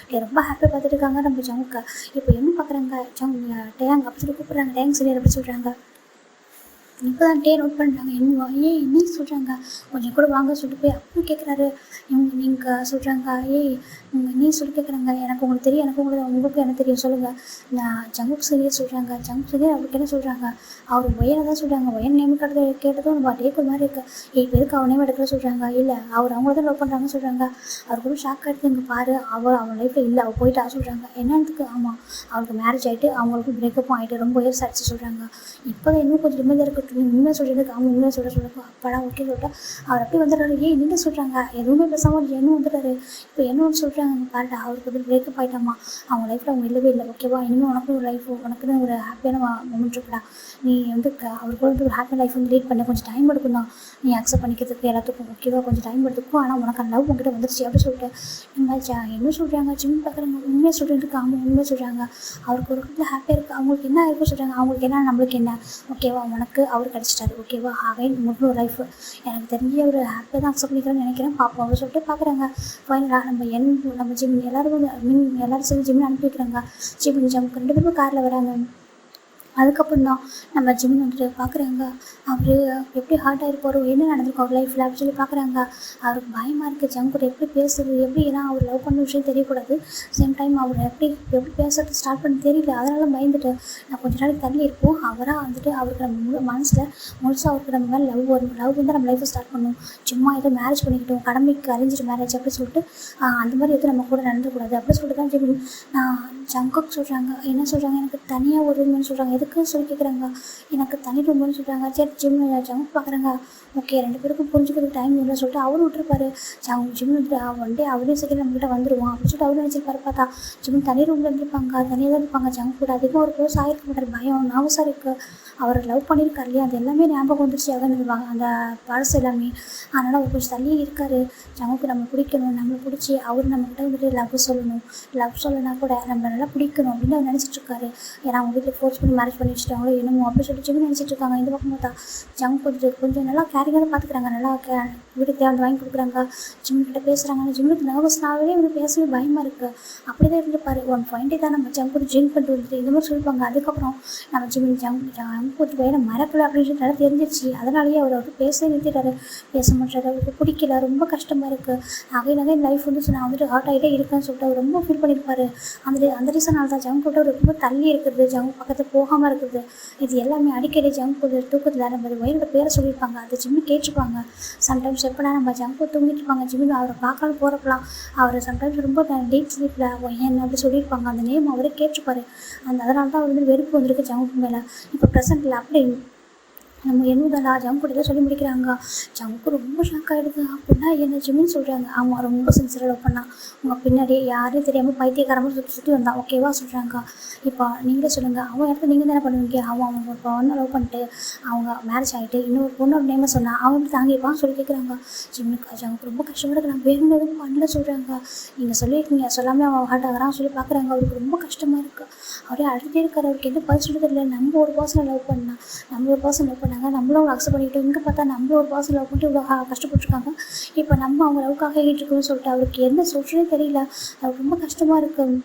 ரொம்ப ஹாப்பியாக பார்த்துட்டு இருக்காங்க நம்ம ஜங்குக்கு. இப்போ என்ன பார்க்குறாங்க டேங் அப்படி சொல்லி கூப்பிட்றாங்க. டேங் சரி அப்படி சொல்கிறாங்க. இப்போ தான் நோட் பண்ணுறாங்க. என்ன சொல்கிறாங்க. கொஞ்சம் கூட வாங்க சொல்லிட்டு போய் அப்படி கேட்குறாரு. நீங்கள் சொல்கிறாங்க. நீ சொல்லி கேட்குறாங்க. எனக்கு உங்களுக்கு தெரியும் உங்களுக்கு என்ன தெரியும் சொல்லுங்கள். நான் ஜங்குக்கு சரியாக சொல்கிறாங்க. ஜங்கு சரியாக அவருக்கு என்ன சொல்கிறாங்க. அவர் ஒயனை தான் சொல்கிறாங்க. ஒயன் நேம் கேட்டதும் நம்ம டேக்கு மாதிரி இருக்குது. இப்போ எதுக்கு அவன் நேம் எடுக்கிற சொல்கிறாங்க. இல்லை அவர் அவங்கள தான் லவ் பண்ணுறாங்கன்னு சொல்கிறாங்க. அவருக்கு கூட ஷாக் ஆகிடுது. இங்கே பாரு அவன் லைஃப்பில் இல்லை அவள் போயிட்டா சொல்கிறாங்க. என்னத்துக்கு ஆமாம் அவருக்கு மேரேஜ் ஆகிட்டு அவங்களுக்கு பிரேக்கப்பும் ஆகிட்டு ரொம்ப இயர்ஸ் ஆகிடுச்சு சொல்கிறாங்க. இப்போ தான் இன்னும் கொஞ்சம் நிம்மதியாக இருக்குது. உண்மையாக சொல்கிறதுக்கு அவங்க உண்மையாக சொல்கிறாங்க. அப்படா ஓகே சொல்லிட்டா அவர் அப்படியே வந்துடுறாரு. என்ன சொல்கிறாங்க எதுவுமே பேசாமல் என்ன வந்துட்டாரு. இப்போ என்ன சொல்கிறாங்க பாருடா அவருக்கு வந்து பிரேக்கப் ஆகிட்டாமா. அவங்க லைஃப்பில் அவங்க இல்லவே இல்லை. ஓகேவா இனிமேல் உனக்கும் ஒரு லைஃப் உனக்குன்னு ஒரு ஹாப்பியான மொமெண்ட் இருக்குடா. நீ வந்து அவருக்கு வந்து ஒரு ஹாப்பியான லைஃப் வந்து லீட் பண்ண கொஞ்சம் டைம் எடுக்கும் தான் நீ அக்செப்ட் பண்ணிக்கிறதுக்கு எல்லாத்துக்கும். ஓகேவா கொஞ்சம் டைம் எடுத்துக்கும். ஆனால் உனக்கு அந்த லவ் உங்ககிட்ட வந்துருச்சு அப்படி சொல்லிட்டு என்ன சொல்கிறாங்க. ஜிம் பார்க்குறாங்க. உண்மையாக சொல்கிறதுக்கு அவங்க உண்மையாக சொல்கிறாங்க. அவருக்கு ஒரு இடத்துல ஹாப்பியாக இருக்குது. அவங்களுக்கு என்ன இருக்கும் சொல்கிறாங்க. அவங்களுக்கு என்ன நம்மளுக்கு என்ன. ஓகேவா உனக்கு அவர் கிடச்சிட்டாரு. ஓகேவா அகைன் மட்டும் ஒரு லைஃப் எனக்கு தெரிஞ்சு அவர் ஹாப்பியாக தான் அக்செப்ட் பண்ணிக்கிறேன்னு நினைக்கிறேன். பார்ப்போம் அப்படின்னு சொல்லிட்டு பார்க்குறாங்க. ஃபைனலாக நம்ம ஜிம் எல்லோரும் எல்லோரும் சேர்ந்து ஜிம்மில் அனுப்பி வைக்கிறாங்க. ஜம்முக்கு 2 பேரும் காரில் வராங்க. அதுக்கப்புறம் தான் நம்ம ஜிம்மின் வந்துட்டு பார்க்குறாங்க. அவர் எப்படி ஹார்ட் ஆகிருப்பாரோ என்ன நடந்திருக்கும் அவர் லைஃப்பில் அப்படின்னு சொல்லி பார்க்குறாங்க. அவருக்கு பயமாக இருக்குது. ஜங்கு கூட எப்படி பேசுறது எப்படி ஏன்னா அவர் லவ் பண்ண விஷயம் தெரியக்கூடாது. சேம் டைம் அவர் எப்படி பேசுறது ஸ்டார்ட் பண்ண தெரியல. அதனால பயந்துட்டு நான் கொஞ்ச நாளைக்கு தள்ளி இருப்போம். அவராக வந்துட்டு அவருக்கு நம்ம மனசில் முழுசாக அவருக்கு நம்ம மேலே லவ் வரும். லவ் வந்து நம்ம லைஃப்பை ஸ்டார்ட் பண்ணும். சும்மா ஏதோ மேரேஜ் பண்ணிக்கிட்டோம் கடமைக்கு அரேஞ்ச் மேரேஜ் அப்படி சொல்லிட்டு அந்த மாதிரி எதுவும் நம்ம கூட நடந்துக்கூடாது அப்படி சொல்லிட்டு தான் ஜிம்மின் ஜங்குக்கு சொல்கிறாங்க. என்ன சொல்கிறாங்க எனக்கு தனியாக ஒரு ரூம்னு சொல்கிறாங்க. எதுக்கு சொல்லி கேட்குறாங்க. எனக்கு தனி ரூம்னு சொல்கிறாங்க. சரி ஜங்கு பார்க்குறாங்க. ஓகே 2 பேருக்கும் புரிஞ்சுக்கிறதுக்கு டைம் இல்லைன்னு சொல்லிட்டு அவரும் விட்டுருப்பாரு. ஜிம் வந்துட்டு ஒன் டே அவரே சீக்கிரம் நம்மகிட்ட வந்துடுவான் அப்படின்னு சொல்லிட்டு அவரும் நினச்சிருப்பாரு. பார்த்தா ஜிம் தனி ரூமில் இருந்திருப்பாங்க. தனியாக தான் இருப்பாங்க. ஜங்கு கூட அதிகமாக ஒரு க்ளோஸ் ஆகிருக்க மாட்டார். பயம் நர்வஸாக இருக்குது. அவர் லவ் பண்ணியிருக்காரு இல்லையா அது எல்லாமே ஞாபகம் வந்துருச்சு. அவன் அந்த பழசு எல்லாமே. அதனால் அவர் கொஞ்சம் தள்ளி இருக்கார். ஜங்குக்கு நம்ம பிடிக்கணும் நம்மளை பிடிச்சி அவர் நம்மக்கிட்ட வந்துட்டு லவ் சொல்லணும். லவ் சொல்லனா கூட நம்ம நல்லா பிடிக்கணும் அப்படின்னு அவர் நினச்சிட்ருக்காரு. ஏன்னா அவங்க வீட்டில் ஃபோர்ஸ் பண்ணி மேரேஜ் மேரேஜ் பண்ணி வச்சுட்டாங்களோ என்னமோ அப்படி சொல்லி ஜிமின் நினச்சிட்டு இருக்காங்க. இந்த பக்கம் பார்த்தா ஜங்க் வந்துட்டு கொஞ்சம் நல்லா கேரிங்காக தான் பார்த்துக்குறாங்க. நல்லா வீட்டுக்கு தேவை வாங்கி கொடுக்குறாங்க. ஜிமின் கிட்ட பேசுகிறாங்க. ஜிம்முக்கு நர்வஸ்னாகவே வந்து பேசவே பயமாக இருக்குது. அப்படி தான் இருந்துப்பாரு. ஒன் பாயிண்ட்டே தான் நம்ம ஜங்க் வந்து ட்ரிங்க் பண்ணிட்டு வந்துட்டு இந்த மாதிரி சொல்லிப்பாங்க. அதுக்கப்புறம் நம்ம ஜிமின் ஜங்க் வந்து பையனை மறக்கலை அப்படின்னு சொல்லி நல்லா தெரிஞ்சிருச்சு. அதனாலேயே அவர் வந்து பேசவே நிறுத்திட்டாரு. பேச மாட்டாரு. அவருக்கு பிடிக்கல. ரொம்ப கஷ்டமாக இருக்குது. நகை லைஃப் வந்து நான் வந்துட்டு ஹார்ட் ஆகிட்டே இருக்கேன்னு சொல்லிட்டு அவர் ரொம்ப ஃபீல் பண்ணியிருப்பாரு. அந்த ரீசனால் தான் ஜங்க் விட்டு ரொம்ப தள்ளி இருக்குது. ஜங்க் பக்கத்தில் போகாமல் இருக்குது. இது எல்லாமே அடிக்கடி ஜங்க் ஃபுட் தூக்கத்தில் நம்ம வயிறோட பேரை சொல்லியிருப்பாங்க. அதை ஜிம்மி கேட்டிருப்பாங்க. சம்டைம்ஸ் எப்படா நம்ம ஜங்க் ஃபுட் தூங்கிட்டு இருப்பாங்க. ஜிம்மி அவரை பார்க்காம போகிறப்பலாம் அவர் சம்டைம்ஸ் ரொம்ப டீப் ஸ்லீப்பில் ஏன் அப்படி சொல்லியிருப்பாங்க. அந்த நேம் அவரே கேட்டிருப்பாரு. அதனால தான் அவர் வந்து வெறுப்பு வந்திருக்கு ஜங்க் ஃபுட் மேலே. இப்போ ப்ரெசென்ட்டில் அப்படி நம்ம என்னடா ஜங்க் ஃபுட் தான் சொல்லி முடிக்கிறாங்க. ஜங்க்கு ரொம்ப ஷாக் ஆகிடுது. அப்படின்னா என்ன ஜிம்மின்னு சொல்கிறாங்க. ஆமாம், ரொம்ப சின்சியராக லவ் பண்ணால் உங்கள் பின்னாடி யாரும் தெரியாமல் பைத்தியக்காரமாக சுற்றி வந்தான். ஓகேவா சொல்கிறாங்க. இப்போ நீங்களே சொல்லுங்கள், அவன் இடத்துல நீங்கள் தானே பண்ணுவீங்க. அவன் ஒரு பொண்ணை லவ் பண்ணிட்டு அவங்க மேரேஜ் ஆகிட்டு இன்னொரு பொண்ணோட நேமை சொன்னால் அவன் வந்து தாங்கிப்பான்னு சொல்லி கேட்குறாங்க. ஜங்க்கு ரொம்ப கஷ்டமாக இருக்குது. நான் வேறு எதுவும் பண்ணல சொல்கிறாங்க. நீங்கள் சொல்லியிருக்கீங்க, சொல்லாமல் அவன் ஹார்ட் ஆகிறான்னு சொல்லி பார்க்குறாங்க. அவருக்கு ரொம்ப கஷ்டமாக இருக்குது. அவரே அழுதே இருக்கார். அவருக்கு எந்த பதில் சொல்ல தெரியல. நம்ம ஒரு பர்சனை லவ் பண்ணால் நம்மளும் அவங்க அக்செப்ட் பண்ணிக்கிட்டோம். இங்கே பார்த்தா நம்மளும் ஒரு பர்சன் லவ் பண்ணிட்டு இவ்வளோ கஷ்டப்பட்டுருக்காங்க. இப்போ நம்ம அவங்க லவ்க்காக ஏற்றுக்கணும்னு சொல்லிட்டு அவருக்கு என்ன சொல்கிறதே தெரியல. அவருக்கு ரொம்ப கஷ்டமாக இருக்குது.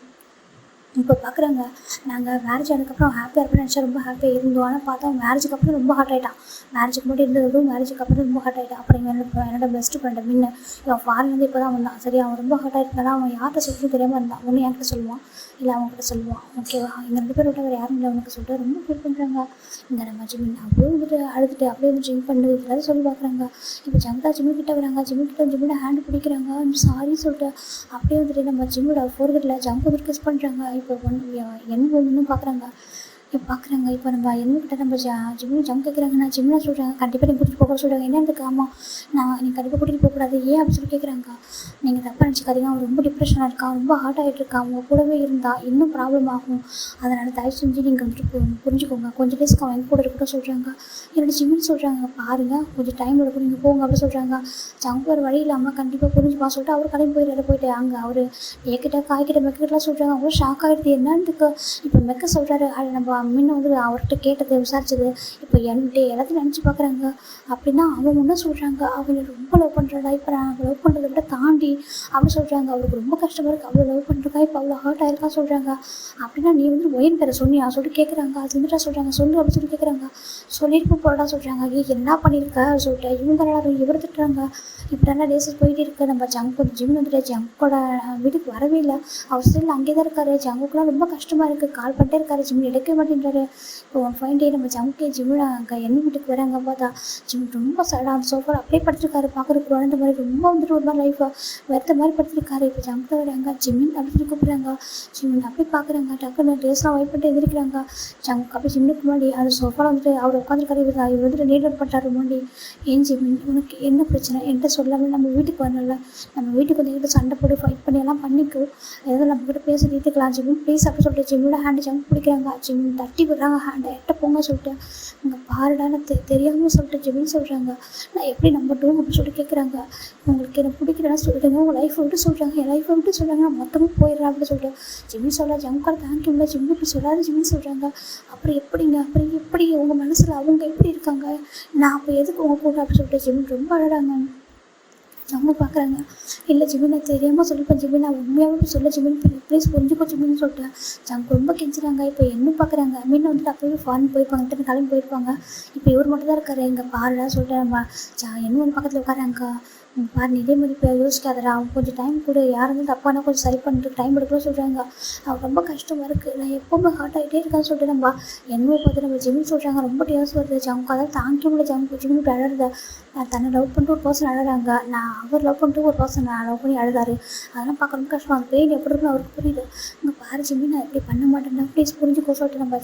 இப்போ பார்க்குறாங்க. நாங்கள் மேரேஜ் ஆனதுக்கப்புறம் ஹாப்பியாக இருப்பேன்னு நினச்சா ரொம்ப ஹாப்பியாக இருந்தோம். ஆனால் பார்த்தா மேரேஜுக்கு அப்புறம் ரொம்ப ஹார்ட் ஆகிட்டான். மேரேஜுக்கு முன்னாடி இருந்ததும் மேரேஜுக்கு அப்புறம் ரொம்ப ஹார்ட் ஆகிட்டான். அப்புறம் என்னோட பெஸ்ட் ஃப்ரெண்டு மின்னு இவன் ஃபாரின்லேருந்து இப்போ தான் வந்தான். சரி, அவன் ரொம்ப ஹார்ட் ஆகிருந்தாலும் அவன் யார்கிட்ட சொல்லிட்டு தெரியாமல் இருந்தான். ஒன்று என்கிட்ட சொல்லுவான், இல்லை அவங்ககிட்ட சொல்லுவான். ஓகேவா, இந்த 2 பேர் விட்டு வேறு யாரும் இல்லை அவனுக்கு சொல்லிட்டு ரொம்ப ஃபீல் பண்ணுறாங்க. இந்த நம்ம ஜிமின் அப்படியே வந்துட்டு அழுதுட்டு அப்படியே வந்து ட்ரிங்க் பண்ணுறது இதெல்லாம் சொல்லி பார்க்குறாங்க. இப்போ ஜங்கா ஜிம்மிக்கிட்ட வராங்க. ஜிம்மியோட ஹேண்டு பிடிக்கிறாங்க. சாரி சொல்லிட்டு அப்படியே வந்துட்டு நம்ம ஜிம்மோட ஃபோர்கெட்டில் ஜங்க் வந்து கிஸ் பண்ணுறாங்க. இப்போ என்ன ஒன்றும் பார்க்குறாங்க. இப்போ நம்ம என்னக்கிட்ட நம்ம ஜிம்மு ஜங்க் கேட்குறாங்க. நான் ஜிம்மில் சொல்கிறேன், கண்டிப்பாக நீங்கள் கூட்டிகிட்டு போக சொல்கிறாங்க. என்ன இருக்குது? ஆமாம், நீங்கள் கண்டிப்பாக கூட்டிகிட்டு போகக்கூடாது. ஏன் அப்படி சொல்லி கேட்குறாங்க. நீங்கள் தப்பாக நினச்சிக்காதீங்க, அவன் ரொம்ப டிப்ரெஷனாக இருக்கான், ரொம்ப ஹார்ட் ஆகிட்டு இருக்கான். அவங்க கூடவே இருந்தால் இன்னும் ப்ராப்ளம் ஆகும். அதனால் தயவு செஞ்சு நீங்கள் வந்துட்டு புரிஞ்சுக்கோங்க. கொஞ்சம் டேஸ்க்கு அவன் எங்கள் கூட இருக்கட்டும் சொல்கிறாங்க. என்னோட ஜிம்மின்னு சொல்கிறாங்க. பாருங்கள், கொஞ்சம் டைம் எடுக்கும், நீங்கள் போங்க அப்படி சொல்கிறாங்க. ஜங்க் ஒரு வழி இல்லாமல் கண்டிப்பாக புரிஞ்சுப்பா சொல்லிட்டு அவர் கடையும் போயிட்டு அங்கே அவர் ஏக்கிட்ட காய்கிட்ட மெக்கிட்டலாம் சொல்கிறாங்க. அவரும் ஷாக் ஆகிடுது. என்னன்னு இப்போ மெக்க சொல்கிறாரு. அது நம்ம முன்ன வந்து அவர்கிட்ட கேட்டது விசாரிச்சது இப்போ என்கிட்ட எல்லாத்தையும் நினச்சி பார்க்குறாங்க. அப்படின்னா அவன் முன்னே சொல்கிறாங்க, அவனை ரொம்ப லவ் பண்ணுறடா. இப்போ நான் லவ் பண்ணுறதை விட தாண்டி அப்படி சொல்கிறாங்க. அவருக்கு ரொம்ப கஷ்டமாக இருக்குது. அவ்வளோ லவ் பண்ணுறக்கா, இப்போ அவ்வளோ ஹார்ட் ஆயிருக்கா சொல்கிறாங்க. அப்படின்னா நீ வந்து ஒயின் பேரை சொன்னியா சொல்லிட்டு கேட்குறாங்க. அது வந்துட்டா சொல்கிறாங்க. சொல்லு அப்படி சொல்லி கேட்குறாங்க. சொல்லிட்டு போடா சொல்கிறாங்க. என்ன பண்ணியிருக்க சொல்லிட்டு இவர் திட்டுறாங்க. இப்படிலாம் டேஸஸ் போயிட்டு இருக்கு. நம்ம ஜங்க் ஜிம் வந்துட்டு ஜங்கோட வீட்டுக்கு வரவே இல்லை. அவர் ஸ்டில் அங்கே தான் இருக்காரு. ஜங்குக்குலாம் ரொம்ப கஷ்டமாக இருக்குது. கால் பண்ணிட்டே இருக்காரு. ஜிம் எடுக்கவே மாட்டேன்றாரு. இப்போ 1 ஃபைன் டே நம்ம ஜம்கே ஜிம்மில் அங்கே என்ன வீட்டுக்கு வராங்க. பார்த்தா ஜிம் ரொம்ப சேடாக அந்த சோஃபாவில் அப்படியே படுத்துருக்காரு. பார்க்குறதுக்கு குழந்த மாதிரி ரொம்ப வந்துட்டு ஒரு மாதிரி லைஃப்பை வெறுத்த மாதிரி படுத்துருக்காரு. இப்போ ஜம்கிட்ட வராங்க. ஜிம்மின் அப்படின்னு கூப்பிட்றாங்க. ஜிம்மின் அப்படியே பார்க்குறாங்க. டக்குன்னு டேஸ்லாம் வைப் பண்ணிட்டு எதிர்க்கிறாங்க. ஜங்க் அப்படியே ஜிம்முக்கு முன்னாடி அந்த சோஃபாவில் வந்துட்டு அவர் உட்காந்துருக்காரு. இவர் வந்துட்டு நீட் அவுட் பண்ணுறாரு முன்னாடி. ஏன் ஜிம்மின், உனக்கு என்ன பிரச்சனை என்கிட்ட சொல்லாமல் நம்ம வீட்டுக்கு வரல. நம்ம வீட்டுக்கு வந்து சண்டை போட்டு ஃபைட் பண்ணி எல்லாம் பண்ணிக்கோ. ஏதாவது நம்மக்கிட்ட பேச தீர்த்துக்கலாம் ஜிம்மின் ப்ளீஸ் அப்படி சொல்லிட்டு ஜிம்மோட ஹேண்டு ஜங்க் பிடிக்கிறாங்க. ஜிம்மின் தட்டி விடுறாங்க. ஹேண்டை எட்ட போங்க சொல்லிட்டு இங்கே பாருடான்னு தெரியாமல் சொல்லிட்டு ஜிம்மின்னு சொல்கிறாங்க. நான் எப்படி நம்பட்டும் அப்படின்னு சொல்லி கேட்குறாங்க. உங்களுக்கு என்ன பிடிக்கிறேன்னு சொல்லிட்டுங்க. உங்கள் லைஃப்பை விட்டு சொல்கிறாங்க. என் லைஃப்பை விட்டு சொல்கிறாங்க. நான் மொத்தமாக போயிடுறேன் அப்படின்னு சொல்லிட்டு ஜிம்மி சொல்ல ஜங்கோட தேங்க்யூ இல்லை ஜிம்மி இப்படி சொல்லாது ஜிம்மின்னு சொல்கிறாங்க. அப்புறம் எப்படி உங்கள் மனசில் அவங்க எப்படி இருக்காங்க, நான் அப்போ எதுக்கு உங்கள் கூட அப்படின்னு சொல்லிட்டு ஜிம்மி ரொம்ப அழகாங்க. அவங்க பார்க்குறாங்க. இல்லை ஜிம்மின் நான் தெரியாமல் சொல்லிப்பேன் ஜிம்மின், நான் உண்மையாகவே சொல்ல ஜிம்மின் ப்ளீஸ் புரிஞ்சுக்கோ ஜிம்மின்னு சொல்லிட்டேன். ஜங்க் ரொம்ப கெஞ்சுறாங்க. இப்போ என்ன பார்க்குறாங்க. மீன் வந்துட்டு அப்போவே ஃபாரின் போயிருப்பாங்க, கிளம்பி போயிருப்பாங்க. இப்போ இவர் மட்டும் தான் இருக்காரு. எங்கள் பாருடா சொல்லிட்டு நம்ம என்ன வந்து பக்கத்தில் உட்காராங்க. பாரு இதே மாதிரி இப்போ யோசிக்காதடா, அவங்க கொஞ்சம் டைம் கூட யார் இருந்தாலும் தப்பானா கொஞ்சம் சரி பண்ணிட்டு டைம் எடுக்கணும்னு சொல்கிறாங்க. அவங்க ரொம்ப கஷ்டமாக இருக்குது. நான் எப்போவுமே ஹார்ட் ஆகிட்டே இருக்கான்னு சொல்லிட்டு நம்ம என்னவோ பார்த்து நம்ம ஜிம்மின்னு சொல்கிறாங்க. ரொம்ப டேஸ் வருது. ஜங்க் அதாவது தாங்கிக்க முடியல. ஜிம்மிட்டு அழகுத நான் தன்னை லவ் பண்ணிட்டு ஒரு பர்சன் அழகாங்க. நான் அவர் லவ் பண்ணிட்டு ஒரு பர்சன் நான் லவ் பண்ணி அழுதாரு. அதெல்லாம் பார்க்க ரொம்ப கஷ்டமாக அந்த பெயின் எப்படி இருக்குன்னு அவருக்கு புரியுது. இங்கே பாரு ஜிம்மி, நான் எப்படி பண்ண மாட்டேன்னா ப்ளீஸ் புரிஞ்சுக்கோ சொல்லிட்டு நம்ம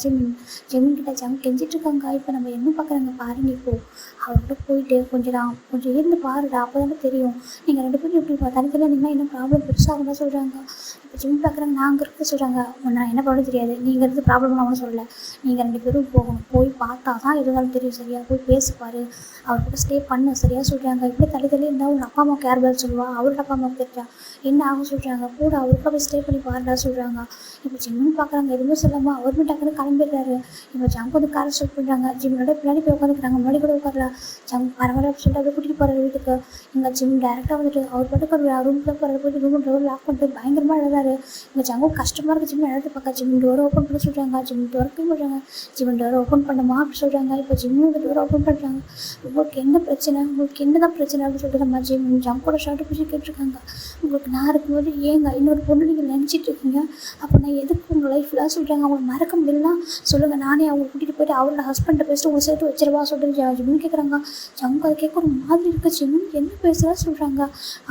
ஜிம்மின் கிட்ட ஜங்க் கெஞ்சிட்டு இருக்காங்க. இப்போ நம்ம என்ன பார்க்குறாங்க பாருங்க. இப்போது அவர்கிட்ட போயிட்டு கொஞ்சம் இருந்து பாருடா, அப்போ தானே தெரியும். நீங்கள் 2 பேரும் எப்படி தனித்தனியாக இருந்தீங்கன்னா என்ன ப்ராப்ளம் பெருசாக தான் சொல்கிறாங்க. இப்போ ஜிம் பார்க்குறாங்க. நான் அங்கே இருக்க சொல்கிறாங்க. நான் என்ன பண்ண தெரியாது, நீங்கள் இருந்து ப்ராப்ளம் அவனு சொல்லலை. நீங்கள் 2 பேரும் போகணும். போய் பார்த்தா தான் எதுனாலும் தெரியும். சரியா போய் பேசிப்பார், அவர்கிட்ட ஸ்டே பண்ண சரியாக சொல்கிறாங்க. இப்படி தள்ளி இருந்தால் உங்கள் அப்பா அம்மா கேர்பால் சொல்லுவா, அவரோட அப்பா அம்மாவுக்கு தெரிஞ்சா என்ன ஆகும் சொல்கிறாங்க. கூட அவருக்கு போய் ஸ்டே பண்ணி பாருடா சொல்கிறாங்க. இப்போ ஜிம்முன்னு பார்க்குறாங்க, எதுவுமே சொல்லாமல் அவருமே டக்குன்னு கிளம்பிடுறாரு. இப்போ ஜங்கு வந்து காரை ஸ்டார்ட் பண்ணுறாங்க. ஜிம்மோட பின்னாடி போய் உட்காந்துக்கிறாங்க, முன்னாடி கூட உட்காரல. ஜங்கு பரவாயில்ல அப்படின்னு சொல்லிட்டு அப்படியே கூட்டிகிட்டு போகிறாரு வீட்டுக்கு. இங்கே ஜிம் டேரெக்டாக வந்துட்டு அவர் பாட்டுக்கு ஒரு ரூம்க்குள்ளே போகிறாரு. போய்ட்டு ரூம் டோர் லாக் பண்ணிட்டு பயங்கரமாக எழுதாரு. இங்கே ஜங்கு கஷ்டமாக இருக்குது. ஜிம் எழுத பார்க்க ஜிம் டோரை ஓப்பன் பண்ண சொல்கிறாங்க. ஜிம் டோருக்கு பண்ணுறாங்க. ஜிம் டோரை ஓப்பன் பண்ணுமா அப்படின்னு சொல்கிறாங்க. இப்போ ஜிம்மு வந்து டோரை ஓப்பன் பண்ணுறாங்க. உங்களுக்கு என்ன பிரச்சனை, உங்களுக்கு என்னதான் பிரச்சனை அப்படின்னு சொல்லிட்டு நம்ம ஜங்கோட ஷர்ட்டை பிடிச்சி கேட்டிருக்காங்க. உங்களுக்கு நான் இருக்கும்போது ஏங்க இன்னொரு பொண்ணு நீங்கள் நினச்சிட்டு இருக்கீங்க, அப்போ நான் எதுக்கு உங்கள் லைஃப்லாம் சொல்கிறாங்க. அவங்களை மறக்க முடியலாம் சொல்லுங்கள், நானே அவங்களை கூட்டிகிட்டு போய்ட்டு அவரோட ஹஸ்பண்டை பேசிட்டு உங்களை சேர்த்து வச்சிருவா சொல்லிட்டு ஜிம்னு கேட்குறாங்க. ஜங்கு அதை கேட்க ஒரு மாதிரி இருக்குது. ஜிம் என்ன பேசுகிறா சொல்கிறாங்க.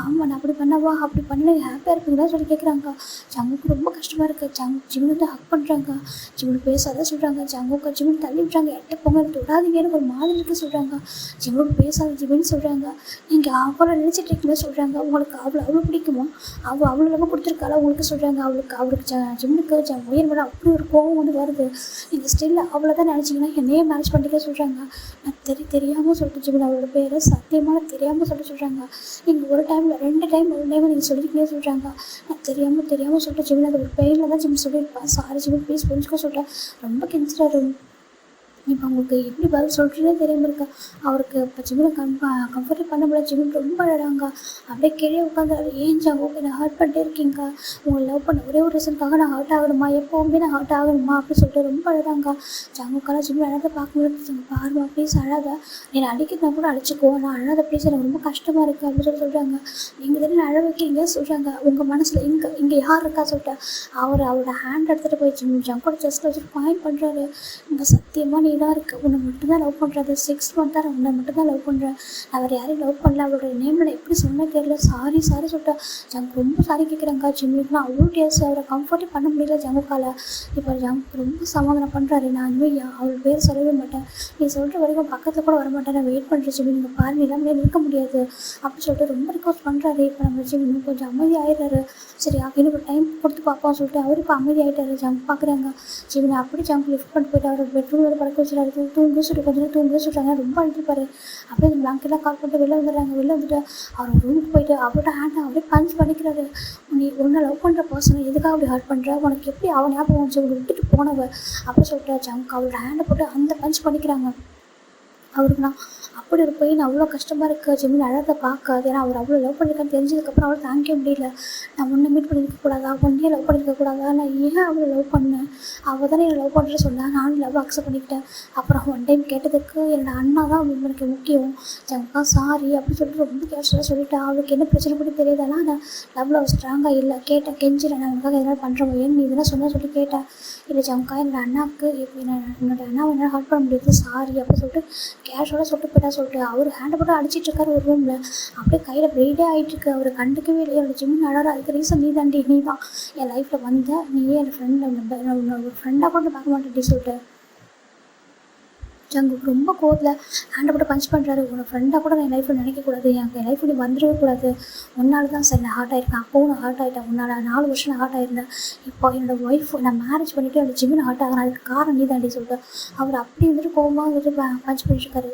ஆமாம் நான் அப்படி பண்ணவா, அப்படி பண்ணல ஹாப்பியாக இருப்பீங்களா சொல்லி கேட்குறாங்க. ஜங்குக்கு ரொம்ப கஷ்டமாக இருக்குது. ஜிம் வந்து ஹக் பண்ணுறாங்க. ஜிம்னு பேசாத சொல்கிறாங்க. ஜங்குக்கு ஜிம்னு தள்ளி விட்றாங்க. எட்ட பொங்க தொடாதீங்கன்னு ஒரு மாதிரி இருக்குது சொல்கிறாங்க. ஜிம்முக்கு பேசாத ஜிம்னு சொல்கிறாங்க. நீங்கள் அவளை நினச்சிட்டு இருக்கீங்களா சொல்கிறாங்க. உங்களுக்கு அவ்வளோ பிடிக்குமா, அவ்வளோ ரொம்ப கொடுத்துருக்காளா உங்களுக்கு சொல்கிறாங்க. அவருக்கு ஜிம்முக்கு உயர் மேலே அப்படி ஒரு கோவம் வந்து வருது. நீங்கள் ஸ்டில் அவ்வளோ தான் நினச்சிங்கன்னா என்னையே மேனேஜ் பண்ணிக்க சொல்கிறாங்க. நான் தெரியாமல் சொல்லிட்டு ஜிம்மில் அவளோட பேரை சத்தியமான தெரியாமல் சொல்கிறாங்க. நீங்கள் ஒரு டைமில் 2 டைம் நீங்கள் சொல்லியிருக்கீங்க சொல்கிறாங்க. நான் தெரியாமல் சொல்லிட்டு ஜிம்மில் அது ஒரு பெயினில் தான் ஜிம் சொல்லியிருப்பேன். சாரி ஜிம் ப்ளீஸ் புரிஞ்சுக்க சொல்கிறேன். ரொம்ப கெஞ்சுறாரு. இப்போ உங்களுக்கு எப்படி பதில் சொல்கிறேன்னே தெரியாமல் இருக்கா. அவருக்கு இப்போ ஜிம்மில் கம்ஃபர்டே பண்ண முடியல. ஜிம்மில் ரொம்ப அழகாங்க. அப்படியே கீழே உட்காந்துறாரு. ஏன் ஜங்கு நான் ஹர்ட் பண்ணிட்டே இருக்கீங்க, உங்களை லவ் பண்ண ஒரே ஒரு ரீசனுக்காக நான் ஹர்ட் ஆகணுமா, எப்போவுமே நான் ஹர்ட் ஆகணுமா அப்படின்னு சொல்லிட்டு ரொம்ப அழகாங்க. ஜங்குக்கெல்லாம் ஜிம்மில் அழகாக பார்க்க முடியாது. பாருமா ப்ளீஸ் அழாத, நீ அடிக்கிறதா கூட அடிச்சுக்கோ, நான் அழாத ப்ளீஸ், எனக்கு ரொம்ப கஷ்டமாக இருக்குது அப்படின்னு சொல்கிறாங்க. நீங்கள் தானே அழ வைக்கிறீங்க சொல்கிறாங்க. உங்கள் மனசில் இங்கே யார் இருக்கா சொல்லிட்டு அவரோட ஹேண்ட் எடுத்துகிட்டு போய் ஜங்கோட செஸ்ட்டில் வச்சுட்டு பாயிண்ட் பண்ணுறாரு. இங்கே சத்தியமாக நீ தான் இருக்குது, உன்னை மட்டும்தான் லவ் பண்ணுறது. 6 மந்த்தாக நான் உன்னை மட்டும்தான் லவ் பண்ணுறேன், நான் வேறு யாரையும் லவ் பண்ணல. அவளோட நேமில் எப்படி சொன்ன தெரியல, சாரி சொல்லிட்டேன். ஜங்கு ரொம்ப சாரி கேட்குறாங்க. ஜிம்முக்குனா அவ்வளோ டேஸ் அவரை கம்ஃபர்ட்டே பண்ண முடியல ஜங்குக்கால். இப்போ ஜங்கு ரொம்ப சமாதானம் பண்ணுறாரு. நான் இனிமேல் அவள் பேர் சொல்லவே மாட்டேன், நீ சொல்கிற வரைக்கும் பக்கத்தில் கூட வரமாட்டேன், நான் வெயிட் பண்ணுறேன் ஜிம்மி, நீங்கள் பாருங்க இல்லாமல் இருக்க முடியாது அப்படின்னு சொல்லிட்டு ரொம்ப ரிக்வஸ்ட் பண்ணுறாரு. இப்போ நம்ம ஜிம்மி கொஞ்சம் அமைதி ஆகிடுறாரு. சரி இன்னும் ஒரு டைம் கொடுத்து பார்ப்போம் சொல்லிட்டு அவர் இப்போ அமைதி ஆகிட்டாரு. ஜங்கு பார்க்குறாங்க. ஜிம்மி அப்படி ஜங்கு லிஃப்ட் பண்ணிட்டு போய்ட்டு அவரோட பெட்ரூமில் படுக்க வச்சுட்டு தூங்கு சொல்லிட்டு கொஞ்சம் தூங்கு சொல்கிறாங்க. ரொம்ப அழுதுப்பாரு. அப்படியே அந்த பிளாங்கெல்லாம் கால் பண்ணிட்டு வெளில வந்துடுறாங்க. வெளில வந்துட்டு அவர் ரூமுக்கு போயிட்டு அவரோட ஹேண்டை அவரே பஞ்ச் பண்ணிக்கிறாரு. நீ உன்னை லவ் பண்ணுற பர்சனை எதுக்காக அப்படி ஹர்ட் பண்ணுற, உனக்கு எப்படி அவன் ஞாபகம் வந்துச்சு, உங்களை விட்டுட்டு போனவ அப்படி சொல்லிட்டு ஜங்கு அவரோட ஹேண்டை போட்டு அந்த பஞ்ச் பண்ணிக்கிறாங்க. அவருக்கு நான் அப்படி ஒரு பெயின் அவ்வளோ கஷ்டமாக இருக்குது. ஜிம்மில் அழகை பார்க்காது. ஏன்னா அவர் அவ்வளோ லவ் பண்ணியிருக்கான்னு தெரிஞ்சதுக்கப்புறம் அவளை தாங்கிக்க முடியல. நான் உன்னை மீட் பண்ணியிருக்கக்கூடாதா, ஒன்னே லவ் பண்ணியிருக்கக்கூடாதா, நான் ஏன் அவளை லவ் பண்ணேன், அவள் தானே என்னை லவ் பண்ணுறேன்னு சொன்னேன், நானும் லவ் அக்செப்ட் பண்ணிக்கிட்டேன். அப்புறம் ஒன் டைம் கேட்டதுக்கு என்னோடய அண்ணா தான் எனக்கு முக்கியம், ஜங்கா சாரி அப்படின்னு சொல்லிட்டு ரொம்ப கேஷுவலாக சொல்லிட்டேன். அவளுக்கு என்ன பிரச்சனை கூட தெரியாது. ஆனால் நான் லவ்வில் ஸ்ட்ராங்காக இல்லை. கேட்டேன், கெஞ்சிறேன், நான் உனக்காக எதனால் பண்ணுறேன், ஏன் நீ இதெல்லாம் சொன்னால் சொல்லி கேட்டேன். இல்லை ஜங்கா என்னோடய அண்ணாவுக்கு இப்போ என்னோடய அண்ணாவை என்னால் ஹர்ட் பண்ண முடியாது, சாரி அப்படின்னு சொல்லிட்டு கேஷுவலாக சொல்லிட்டு போய்ட்டா சொல்லிட்டு அவர் ஹேண்டை போட்டு அடிச்சிட்டு இருக்காரு ஒரு ரூமில். அப்படியே கையில் ப்ளீடே ஆகிட்டுருக்கு. அவர் கண்டுக்கவே இல்லை. என்னோட ஜிம்மில் அழகாக அதுக்கு ரீசன் நீ தாண்டி, நீ தான் என் லைஃப்பில் வந்த, நீயே என் ஃப்ரெண்ட், ஒரு ஃப்ரெண்டாக கூட பார்க்க மாட்டேன் சொல்லிட்டு ஜங்குக்கு ரொம்ப கோவத்தில் ஹேண்டை போட்டு பஞ்ச் பண்ணுறாரு. உன்னோட ஃப்ரெண்டாக கூட என் லைஃப்பில் நினைக்கக்கூடாது, எனக்கு என் லைஃப்பில் வந்துடவே கூடாது, உன்னால தான் சார் நான் ஹார்ட் ஆகிருக்கேன், அப்போவும் நான் ஹார்ட் ஆகிட்டேன், உன்னால் 4 வருஷம் நான் ஹார்ட் ஆகிருந்தேன், இப்போ என்னோடய ஒய்ஃப் நான் மேரேஜ் பண்ணிவிட்டு என்னோட ஜிம்மில் ஹார்ட் ஆகிறேன், அதுக்கு காரணம் நீ தாண்டி சொல்லிட்டு அவர் அப்படி வந்துட்டு கோவமாக வந்துட்டு பஞ்ச் பண்ணிட்டுருக்காரு.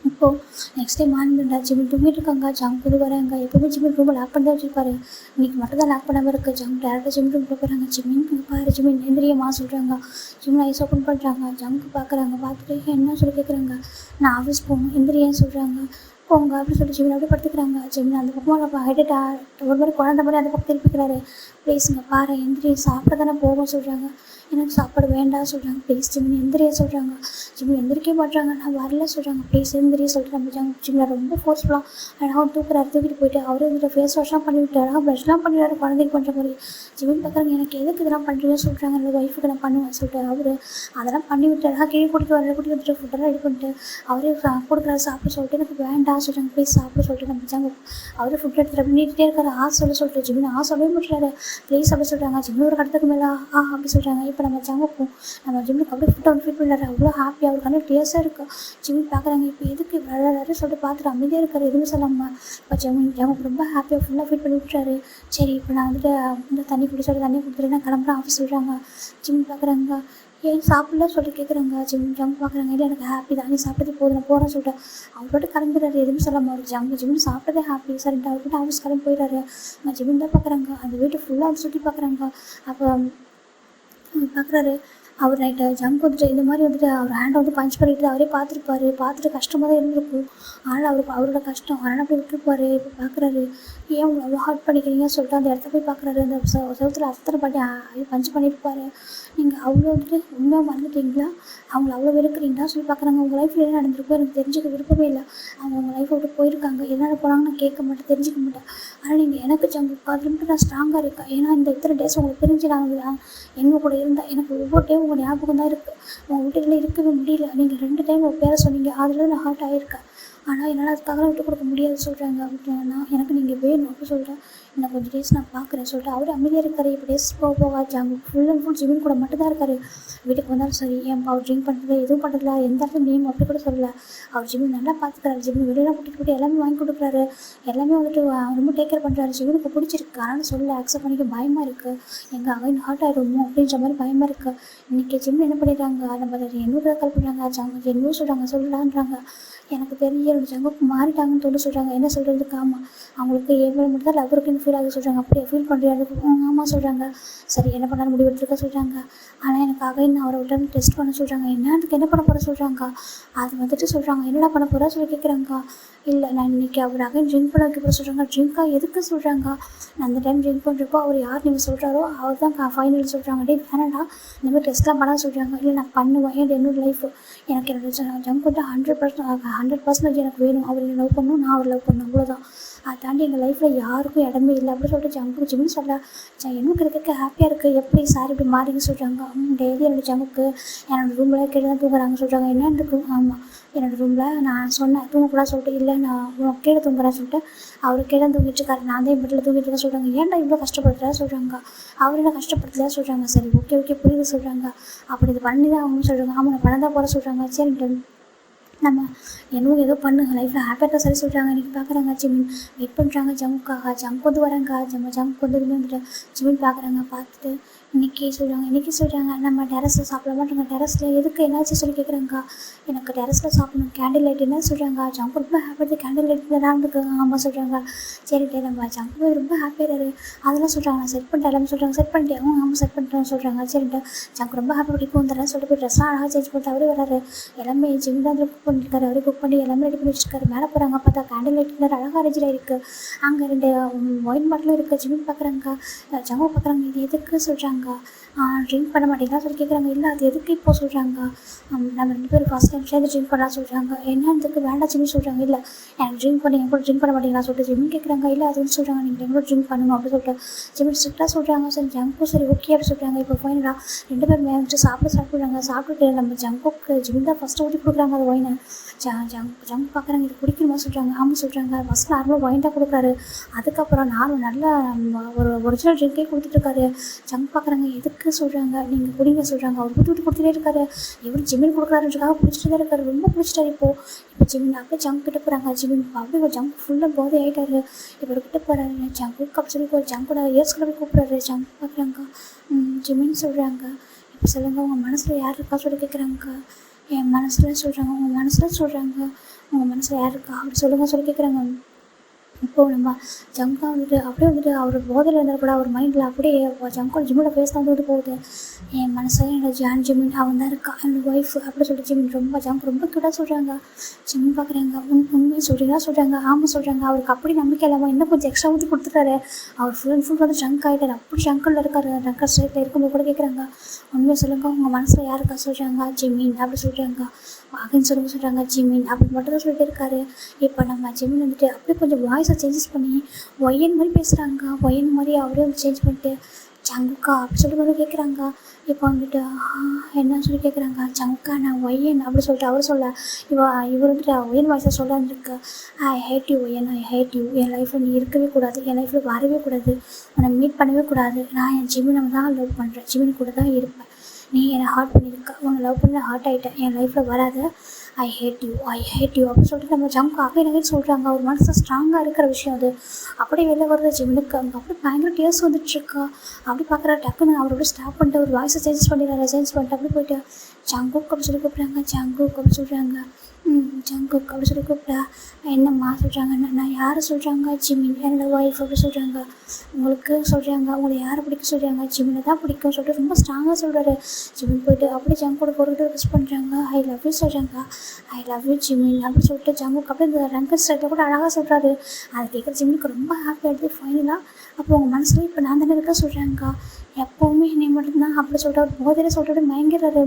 இப்போது நெக்ஸ்ட் டைம் மார்னிங் ஜிம்மில் தூங்கிட்டு இருக்காங்க. ஜங்கு இது வராங்க. எப்போவுமே ஜிம்மில் ரூமில் லாக் பண்ணி தான் வச்சுருப்பாரு. இன்றைக்கி மட்டும் தான் லாக் பண்ணாமல் இருக்குது. ஜங்கு டேரெக்டாக ஜிம் ரூமில் போகிறாங்க. ஜிம்மின்னு பாரு ஜிம்மின் எந்திரியம்மா சொல்கிறாங்க. ஜிம்மில் ஐஸ் ஓப்பன் பண்ணுறாங்க. ஜங்கு பார்க்குறாங்க. பார்த்துட்டு என்ன சொல்லி கேட்குறாங்க. நான் ஆஃபீஸ் போகணும் எந்திரியன்னு சொல்கிறாங்க. போங்க அப்படின்னு சொல்லிட்டு ஜிம்மில் அப்படியே படுத்துக்கிறாங்க. ஜிம்மில் அந்த பக்கமாக ஹெட்டாக ஒரு மாதிரி குழந்த மாதிரி அந்த பக்கம் திருப்பிக்கிறாரு. ப்ளீஸுங்க பாரு எந்திரியை சாப்பிட தானே போகும் சொல்கிறாங்க. எனக்கு சாப்பாடு வேண்டாம் சொல்கிறாங்க. ப்ளீஸ் ஜிம்மின் எந்திரியே சொல்கிறாங்க. ஜிம்மில் எந்திரிக்க மாட்டாங்க. நான் வரல சொல்கிறாங்க. ப்ளீஸ் எந்திரியே சொல்லிட்டு நம்ம ஜிம்மில் ரொம்ப ஃபோர்ஸ்ஃபுல்லாக அழகாக தூக்கிட்டு போயிட்டு அவரே வந்துட்டு ஃபேஸ் வாஷ்லாம் பண்ணி விட்டு அழகாக ப்ரஷ்லாம் பண்ணிவிட்டாரு குழந்தைக்கு பண்ணுற மாதிரி. ஜிம்மின் பார்க்குறாங்க. எனக்கு எதுக்கு இதெல்லாம் பண்ணுறீங்கன்னு சொல்கிறாங்க. என்னோட ஒய்ஃபுக்கு நான் பண்ணுவேன் சொல்லிட்டு அவர் அதெல்லாம் பண்ணி விட்டு அழகாக கீழே கூட்டிகிட்டு வந்துட்டு ஃபுட்டெல்லாம் ரெடி பண்ணிட்டு அவரே கொடுக்குறாரு சாப்பிட சொல்லிட்டு. எனக்கு வேண்டாம் சொல்கிறாங்க. ப்ளீஸ் சாப்பிட சொல்லிட்டு நம்ம அவரே ஃபுட் எடுத்துகிட்டு நீட்டே இருக்காரு. சொல்லிட்டு ஜிம்மின் சொல்லவே முடியாது. ப்ளீஸ் அப்படி சொல்கிறாங்க. ஜிம்மில் ஒரு கடத்துக்கு மேலே அப்படி சொல்கிறாங்க. இப்போ நம்ம நம்ம ஜிம்முக்கு அப்படியே ஃபுட்டை ஃபீட் பண்ணுறாரு. அவ்வளோ ஹாப்பியாக அவருக்கு வந்து டேஸ்ட்டாக இருக்கும். ஜிம்மி பார்க்குறாங்க. இப்போ எதுக்கு விளையாடுறாரு சொல்லிட்டு பார்த்துட்டு அமைதியாக இருக்காரு. எதுவுமே சொல்லாமல் இப்போ ஜம்முக்கு ரொம்ப ஹாப்பியாக ஃபுல்லாக ஃபீட் பண்ணி விட்டுறாரு. சரி இப்போ நான் வந்துட்டு இந்த தண்ணி குடிச்சோட தண்ணி கொடுத்துட்டு நான் கிளம்புறேன் ஆஃபீஸ் சொல்கிறாங்க. ஜிம்மி பார்க்குறாங்க. ஏன் சாப்பிடல சொல்லி கேட்குறாங்க. ஜிம் பார்க்குறாங்க. இல்லை எனக்கு ஹாப்பி தான், நீ சாப்பிட்டது போதும் நான் போகிறேன்னு சொல்லிட்டேன். அவரோட கிளம்பிடுறாரு, எதுவும் சொல்லாமல். ஒரு ஜிம்னு சாப்பிட்டதே ஹாப்பி சரின்ட்டு அவர்கிட்ட ஆஃபீஸ் கிளம்பி போயிடுறாரு. அவங்க ஜிம்மின் தான் பார்க்குறாங்க. அந்த வீட்டு ஃபுல்லாக சுற்றி பார்க்குறாங்க. அப்போ பார்க்குறாரு. அவர் நைட்டு ஜங்க் வந்துட்டு இந்த மாதிரி வந்துட்டு அவர் ஹேண்டை வந்து பஞ்ச் பண்ணிட்டு அவரே பார்த்துருப்பாரு. பார்த்துட்டு கஷ்டமாக தான் இருந்திருக்கும். ஆனால் அவரோட கஷ்டம் அதனால் அப்படி விட்டுருப்பாரு. இப்போ பார்க்குறாரு. ஏன் அவங்க அவ்வளோ ஹார்ட் பண்ணிக்கிறீங்கன்னு சொல்லிட்டு அந்த இடத்த போய் பார்க்குறாரு. அந்த செவத்தில் அத்தனை பாட்டி பஞ்ச் பண்ணியிருப்பாரு. நீங்கள் அவ்வளோ வந்துட்டு உண்மையாக மறந்துட்டீங்களா, அவங்கள அவ்வளோ வெறுக்கிறீங்களா சொல்லி பார்க்குறாங்க. உங்கள் லைஃப்பில் என்ன நடந்திருக்கோ எனக்கு தெரிஞ்சுக்க விருப்பமே இல்லை. அவங்க உங்கள் லைஃப்பை விட்டு போயிருக்காங்க. எதனால் போனாங்க நான் கேட்க மாட்டேன், தெரிஞ்சுக்க மாட்டேன். ஆனால் நீங்கள் எனக்கு அதில் மட்டும் நான் ஸ்ட்ராங்காக இருக்கேன். ஏன்னா இந்த இத்தனை டேஸ் உங்களை பிரிஞ்சு நான் எங்க கூட இருந்தால் எனக்கு ஒவ்வொரு டைம் உங்கள் ஞாபகம் தான் இருக்குது. உங்கள் வீட்டுக்குள்ளே இருக்கவே முடியல. நீங்கள் 2 டைம் உங்கள் பேரை சொன்னீங்க, அதில் நான் ஹார்ட் ஆகிருக்கேன். ஆனால் என்னால் அதுக்காக விட்டு கொடுக்க முடியாது சொல்கிறாங்க. நான் எனக்கு நீங்கள் வேணும் அப்படின்னு சொல்கிறேன். இன்னும் கொஞ்சம் டேஸ் நான் பார்க்குறேன் சொல்லிட்டு அவர் அமைதியாக இருக்கார். இப்போ டேஸ் போக ஜாங்க ஃபுல் அண்ட் ஃபுல் ஜிமின் கூட மட்டும் தான் இருக்கார். வீட்டுக்கு வந்தாலும் சரி, ஏன் அவர் ட்ரிங்க் பண்ணுறது எதுவும் பண்ணுறதில்ல, எந்த இடத்துல நேம் அப்படி கூட சொல்லலை. அவர் ஜிமின் நல்லா பார்த்துக்கிறாரு. ஜிமின் வெளியெல்லாம் கூட்டிகிட்டு போய்ட்டு எல்லாமே வாங்கி கொடுக்குறாரு. எல்லாமே வந்துட்டு ரொம்ப டேக் கேர் பண்ணுறாரு. ஜிமினுக்கு பிடிச்சிருக்கு. ஆனால் சொல்ல அக்செப்ட் பண்ணிக்க பயமாக இருக்குது. எங்கள் அவன் ஹார்ட் ஆகிடுமோ அப்படின்ற மாதிரி பயமாக இருக்குது. இன்றைக்கி ஜிமின் என்ன பண்ணிடுறாங்க, நம்ம என்னோட கால் பண்ணுறாங்க. ஜாங்க என்னவோ சொல்கிறாங்க, சொல்லலான்றாங்க. எனக்கு தெரிஞ்ச என்னோட ஜங்குக்கு மாறிட்டாங்கன்னு தோணு சொல்கிறாங்க. என்ன சொல்கிறதுக்கு ஆமாம், அவங்களுக்கு ஏழு மட்டும் தான் லவ் இருக்குன்னு ஃபீல் ஆகுது சொல்கிறாங்க. அப்படியே ஃபீல் பண்ணுறது ஆமாம் சொல்கிறாங்க. சரி என்ன பண்ணாலும் முடிவு எடுத்துருக்க சொல்கிறாங்க. ஆனால் எனக்காக இன்னும் அவரை விட்டு டெஸ்ட் பண்ண சொல்கிறாங்க. என்ன அதுக்கு என்ன பண்ண போகிற சொல்கிறாங்க. அது வந்துட்டு சொல்கிறாங்க என்னடா பண்ண போகிறா சொல்லி கேட்குறாங்க. இல்லை நான் இன்றைக்கி அவர் அகைன் ட்ரிங்க் பண்ண வைக்க போகிற சொல்கிறாங்க. ட்ரிங்காக எதுக்கு சொல்கிறாங்க. நான் அந்த டைம் ட்ரிங்க் பண்ணுறப்போ அவர் யார் நீங்கள் சொல்கிறாரோ அவர் தான் ஃபைனல் சொல்கிறாங்க. டே வேணாடா இந்த மாதிரி டெஸ்ட்லாம் பண்ண சொல்கிறாங்க. இல்லை நான் பண்ணுவேன். என்னோட லைஃப் எனக்கு என்னோட ஜங்க் வந்து 100% எனக்கு வேணும். அவர் என்னை லவ் பண்ணணும், நான் அவர் லவ் பண்ணணும், அவ்வளோதான். அதை தாண்டி எங்கள் லைஃப்பில் யாருக்கும் இடமே இல்லை அப்படின்னு சொல்லிட்டு ஜிம்னு சொல்ல எனக்கு இருக்கிறதுக்கு ஹாப்பியாக இருக்குது. எப்படி சார் இப்படி மாறிங்க சொல்கிறாங்க. டெய்லி என்னோடய ஜங்குக்கு என்னோடய ரூமில் கேட்டு தான் தூங்குறாங்க சொல்கிறாங்க. என்ன இருக்கும் ஆமாம் என்னோடய ரூமில் நான் சொன்னேன் தூங்கக்கூடாது சொல்லிட்டு, இல்லை நான் உனக்கு கீழே தூங்குறேன்னு சொல்லிட்டு அவர் கீழே தூங்கிட்டு இருக்காரு. நான் தான் பெட்டில் தூங்கிட்டு இருக்கேன் சொல்கிறாங்க. ஏன்டா இவ்வளோ கஷ்டப்படுத்துறா சொல்கிறாங்க. அவர் என்ன கஷ்டப்படுத்தலையா சொல்கிறாங்க. சரி ஓகே புரியுது சொல்கிறாங்க. அப்படி இது பண்ணி தான் அவங்க சொல்கிறாங்க. ஆமாம் நான் பண்ண தான் போகிற சொல்கிறாங்க. சரி நம்ம என்னவோ ஏதோ பண்ணுங்க லைஃப்பில் ஹாப்பியாக தான் சரி சொல்கிறாங்க. இன்றைக்கி பார்க்குறாங்க ஜிமின் வெயிட் பண்ணுறாங்க ஜங்குக்காக. ஜங்க் வந்து வராங்க. ஜங்க் வந்து வந்துட்டு ஜிமின் பார்க்குறாங்க. பார்த்துட்டு இன்றைக்கி சொல்கிறாங்க நம்ம டெரஸில் சாப்பிட மாட்டோங்க. டெரஸில் எதுக்கு என்னாச்சு சொல்லி கேட்குறாங்க. எனக்கு டெரஸில் சாப்பிடணும் கேண்டில் லைட் என்ன சொல்கிறாங்க. ஜங்க் ரொம்ப ஹாப்பியாக கேண்டில் லைட் தான் இருந்துருக்காங்க. ஆமாம் சொல்கிறாங்க. சரிட்டே நம்ம ஜங்க் ரொம்ப ஹாப்பியாக அதெல்லாம் சொல்கிறாங்க. நான் செட் பண்ணிட்டேன் எல்லாமே சொல்கிறாங்க. செட் பண்ணிட்டேன் ஆமாம் செட் பண்ணிட்டேன்னு சொல்கிறாங்க. சரிட்டு ஜங்க் ரொம்ப ஹாப்பியாக இப்போ வந்துடுறேன் சொல்லிட்டு போய் ட்ரெஸ்லாம் அழகாக சேஞ்ச் பண்ணிட்டு அவரே வராரு. எல்லாமே ஜிம் தான் குக் பண்ணியிருக்காரு. அவரே குக் பண்ணி எல்லாமே ரெடி பண்ணி வச்சுருக்காரு. மேலே போகிறாங்க. பார்த்தா கேண்டில் லைட் அழகாக அரேஞ்ச் ஆகிருக்கு. அங்கே 2 ஒயின் பாட்டிலும் இருக்குது. ஜிமின் பார்க்குறாங்க. ஜங்கு பார்க்குறாங்க. இது எதுக்கு சொல்கிறாங்க. ட்ரிங்க் பண்ண மாட்டீங்களா சொல்லி கேட்குறாங்க. இல்லை அது எதுக்கு இப்போ சொல்கிறாங்க. நம்ம 2 பேரும் ஃபஸ்ட் டைம் சேர்ந்து ட்ரிங்க் பண்ணலாம் சொல்கிறாங்க. என்னதுக்கு வேண்டாம் ஜிமின் சொல்கிறாங்க. இல்லை எனக்கு ட்ரிங்க் பண்ணி என் கூட ட்ரிங்க் பண்ண மாட்டீங்களா சொல்லிட்டு ஜிமின் கேட்குறாங்க. இல்லை அது வந்து சொல்கிறாங்க நீங்கள் எங்களோட ட்ரிங்க் பண்ணணும் அப்படின்னு சொல்லிட்டு ஜிமின் ஸ்ட்ரிக்டாக சொல்கிறாங்க. சரி ஜங்கும் சரி ஓகே அப்படி சொல்கிறாங்க. இப்போ ஃபைனலாக 2 பேரும் வந்துட்டு சாப்பிட்றாங்க. சாப்பிட்டுட்டு நம்ம ஜங்குக்கு ஜிமின் தான் ஃபஸ்ட்டு ஊற்றி கொடுக்குறாங்க அது ஒயினை. ஜங்க் பார்க்குறாங்க. இது குடிக்கணுமா சொல்கிறாங்க. ஆமாம் சொல்கிறாங்க. ஃபஸ்ட் நார்மலாக ஒயின் தான் கொடுக்குறாரு. அதுக்கப்புறம் நானும் நல்லா ஒரு ஒரிஜினல் ட்ரிங்கே கொடுத்துட்ருக்காரு. ஜங்க் பார்க்குறாங்க. எதுக்கு சொல்கிறாங்க. நீங்கள் குடிங்க சொல்கிறாங்க. அவர் ஊற்றி கொடுத்துட்டே இருக்காரு. இவர் ஜிமின் கொடுக்குறாருன்றக்காக பிடிச்சிட்டு தான் இருக்காரு. ரொம்ப பிடிச்சிட்டாரு. இப்போ ஜிமின் அப்படியே ஜங்க் கிட்ட போகிறாங்க. ஜிமின் அப்படியே ஒரு ஜங்க் ஃபுல்லாக போதை ஆகிட்டாரு. இப்போ கிட்ட போகிறாரு. ஜங்குக்கு அப்படி சொல்லி ஒரு ஜங்கோட இயர்ஸ்குள்ள போய் கூப்பிட்றாரு. ஜங்க் பார்க்குறாங்க. ஜிமின் சொல்கிறாங்க. இப்போ சொல்லுங்கள் உங்கள் மனசில் யார் இருக்கா சொல்லி கேட்குறாங்க. என் மனசில் சொல்கிறாங்க. உங்கள் மனசில் சொல்கிறாங்க. உங்கள் மனசில் யார் இருக்கா அப்படி சொல்லுங்கள் சொல்லி கேட்குறாங்க. இப்போது நம்ம ஜங்கா வந்துட்டு அப்படியே வந்துட்டு அவர் போதையில் இருந்தால் கூட அவர் மைண்டில் அப்படியே ஜங்கோட ஜிம்மோட ஃபேஸ் தான் வந்துட்டு போகுது. என் மனசில் என்னோட ஜான் ஜிமின் அவன் தான் இருக்கா என்னோடய ஒய்ஃப் அப்படி சொல்லிட்டு ஜிமின் ஜங்க் ரொம்ப கியூட்டாக சொல்கிறாங்க. ஜிமின் பார்க்குறாங்க. உண்மையை சொல்கிறீங்களா சொல்கிறாங்க. ஆமாம் சொல்கிறாங்க. அவருக்கு அப்படி நம்பிக்கை இல்லாமல் இன்னும் கொஞ்சம் எக்ஸ்ட்ரா ஊற்றி கொடுத்துட்டாரு. அவர் ஃபுல் அண்ட் ஃபுல் வந்து ஜங்க் ஆகிட்டார். அப்படி ஜங்கில் இருக்கார். ஜங்கர் ஸ்டேட்டில் இருக்கும்போது கூட கேட்குறாங்க. உண்மையை சொல்லுங்கள் உங்கள் மனசில் யாருக்கா சொல்கிறாங்க. ஜிமின் அப்படி சொல்கிறாங்க. அப்படின்னு சொல்கிறாங்க. ஜிமின் அப்படி மட்டும் தான் சொல்லிட்டு இருக்காரு. இப்போ நம்ம ஜிமின் வந்துட்டு அப்படியே கொஞ்சம் வாய்ஸை சேஞ்சஸ் பண்ணி ஒயன் மாதிரி பேசுகிறாங்க. ஒயன் மாதிரி அவரே வந்து சேஞ்ச் பண்ணிட்டு ஜங்குக்கா அப்படி சொல்லிட்டு கேட்குறாங்க. இப்போ வந்துட்டு என்ன சொல்லி கேட்குறாங்க. ஜங்கா நான் ஒயன் அப்படி சொல்லிட்டு அவர் சொல்ல இவர் வந்துட்டு ஒயன் வாய்ஸை சொல்லிருக்கு. ஐ ஹேட் யூ ஒயன், ஐ ஹேட் யூ. என் லைஃப்பில் நீ இருக்கவே கூடாது. என் லைஃப்பில் வரவே கூடாது. உன்னை மீட் பண்ணவே கூடாது. நான் என் ஜிமினை தான் லவ் பண்ணுறேன். ஜிமின் கூட தான் இருப்பேன். நீ என்னை ஹார்ட் பண்ணியிருக்க, உன்னை லவ் பண்ண ஹார்ட் ஆகிட்டேன், என் லைஃப்பில் வராத, ஐ ஹேட் யூ அப்படின்னு சொல்லிட்டு நம்ம ஜங்கு அகைன் சொல்கிறாங்க. ஒரு மனசு ஸ்ட்ராங்காக இருக்கிற விஷயம் அது. அப்படியே வெளில வருது ஜிம்முக்கு. அவங்க அப்படியே பயங்கர டேர்ஸ் வந்துட்டுருக்கா. அப்படி பார்க்குற டக்குன்னு அவரோட ஸ்டாப் பண்ணிட்டு ஒரு வாய்ஸை சேஞ்ச் பண்ணிட்டு அப்படி போயிட்டு ஜங்குக் அப்படி சொல்லி கூப்பிட்றாங்க. ஜங்குக் அப்படி சொல்கிறாங்க. ஜங்குக் அப்படி சொல்லி கூப்பிட்டா என்னம்மா சொல்கிறாங்க. நான் யாரை சொல்கிறாங்க? ஜிமின், என்னோடய ஒய்ஃப் அப்படி சொல்கிறாங்க. உங்களுக்கு சொல்கிறாங்க, உங்களை யாரை பிடிக்க சொல்கிறாங்க? ஜிமினை தான் பிடிக்கும் சொல்லிட்டு ரொம்ப ஸ்ட்ராங்காக சொல்கிறாரு. ஜிமின் போய்ட்டு அப்படியே ஜங்கு கூட போட்டு கிஸ் பண்ணுறாங்க. ஐ லவ் யூ சொல்கிறாங்க. ஐ லவ் யூ ஜிமின் அப்படி சொல்லிட்டு ஜங்குக்கு அப்படியே இந்த ரங்கர் ஸ்டைலில் கூட அழகாக சொல்கிறாரு. அதை கேட்குற ஜிமினுக்கு ரொம்ப ஹாப்பியாகிடுது. ஃபைனலாக அப்போ உங்கள் மனசில் இப்போ நான் தானே இருக்க சொல்கிறாங்க. எப்போவுமே என்னை மட்டும்தான் அப்படி சொல்லிட்டு அவர் போதையில் சொல்லிட்டு மயங்கிறாரு.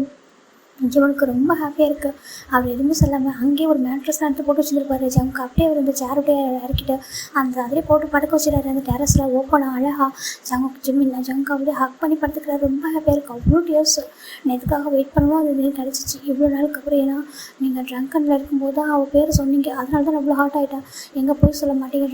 ஜிவனுக்கு ரொம்ப ஹாப்பியாக இருக்குது. அவர் எதுவுமே சொல்லாமல் அங்கேயே ஒரு மேட்ரஸ்லாம் எடுத்து போட்டு வச்சுருப்பாரு. ஜங்கு அப்படியே அவர் இந்த சேருடைய இறக்கிட்டு அந்த அதிலே போட்டு படுக்க வச்சுறாரு. அந்த டெரஸில் ஓப்பனாக அழகாக ஜங்கு அப்படியே ஹக் பண்ணி படுத்துக்கிறாரு. ரொம்ப ஹாப்பியாக இருக்குது. அவ்வளோ டியர்ஸ் நான் எதுக்காக வெயிட் பண்ணணும், அது இது கிடச்சிச்சு இவ்வளோ நாளுக்கு அப்புறம். ஏன்னா நீங்கள் ட்ரங்கனில் இருக்கும்போது தான் அவள் பேர் சொன்னீங்க, அதனால தான் அவ்வளோ ஹார்ட் ஆகிட்டேன். எங்கே போய் சொல்ல மாட்டேங்க,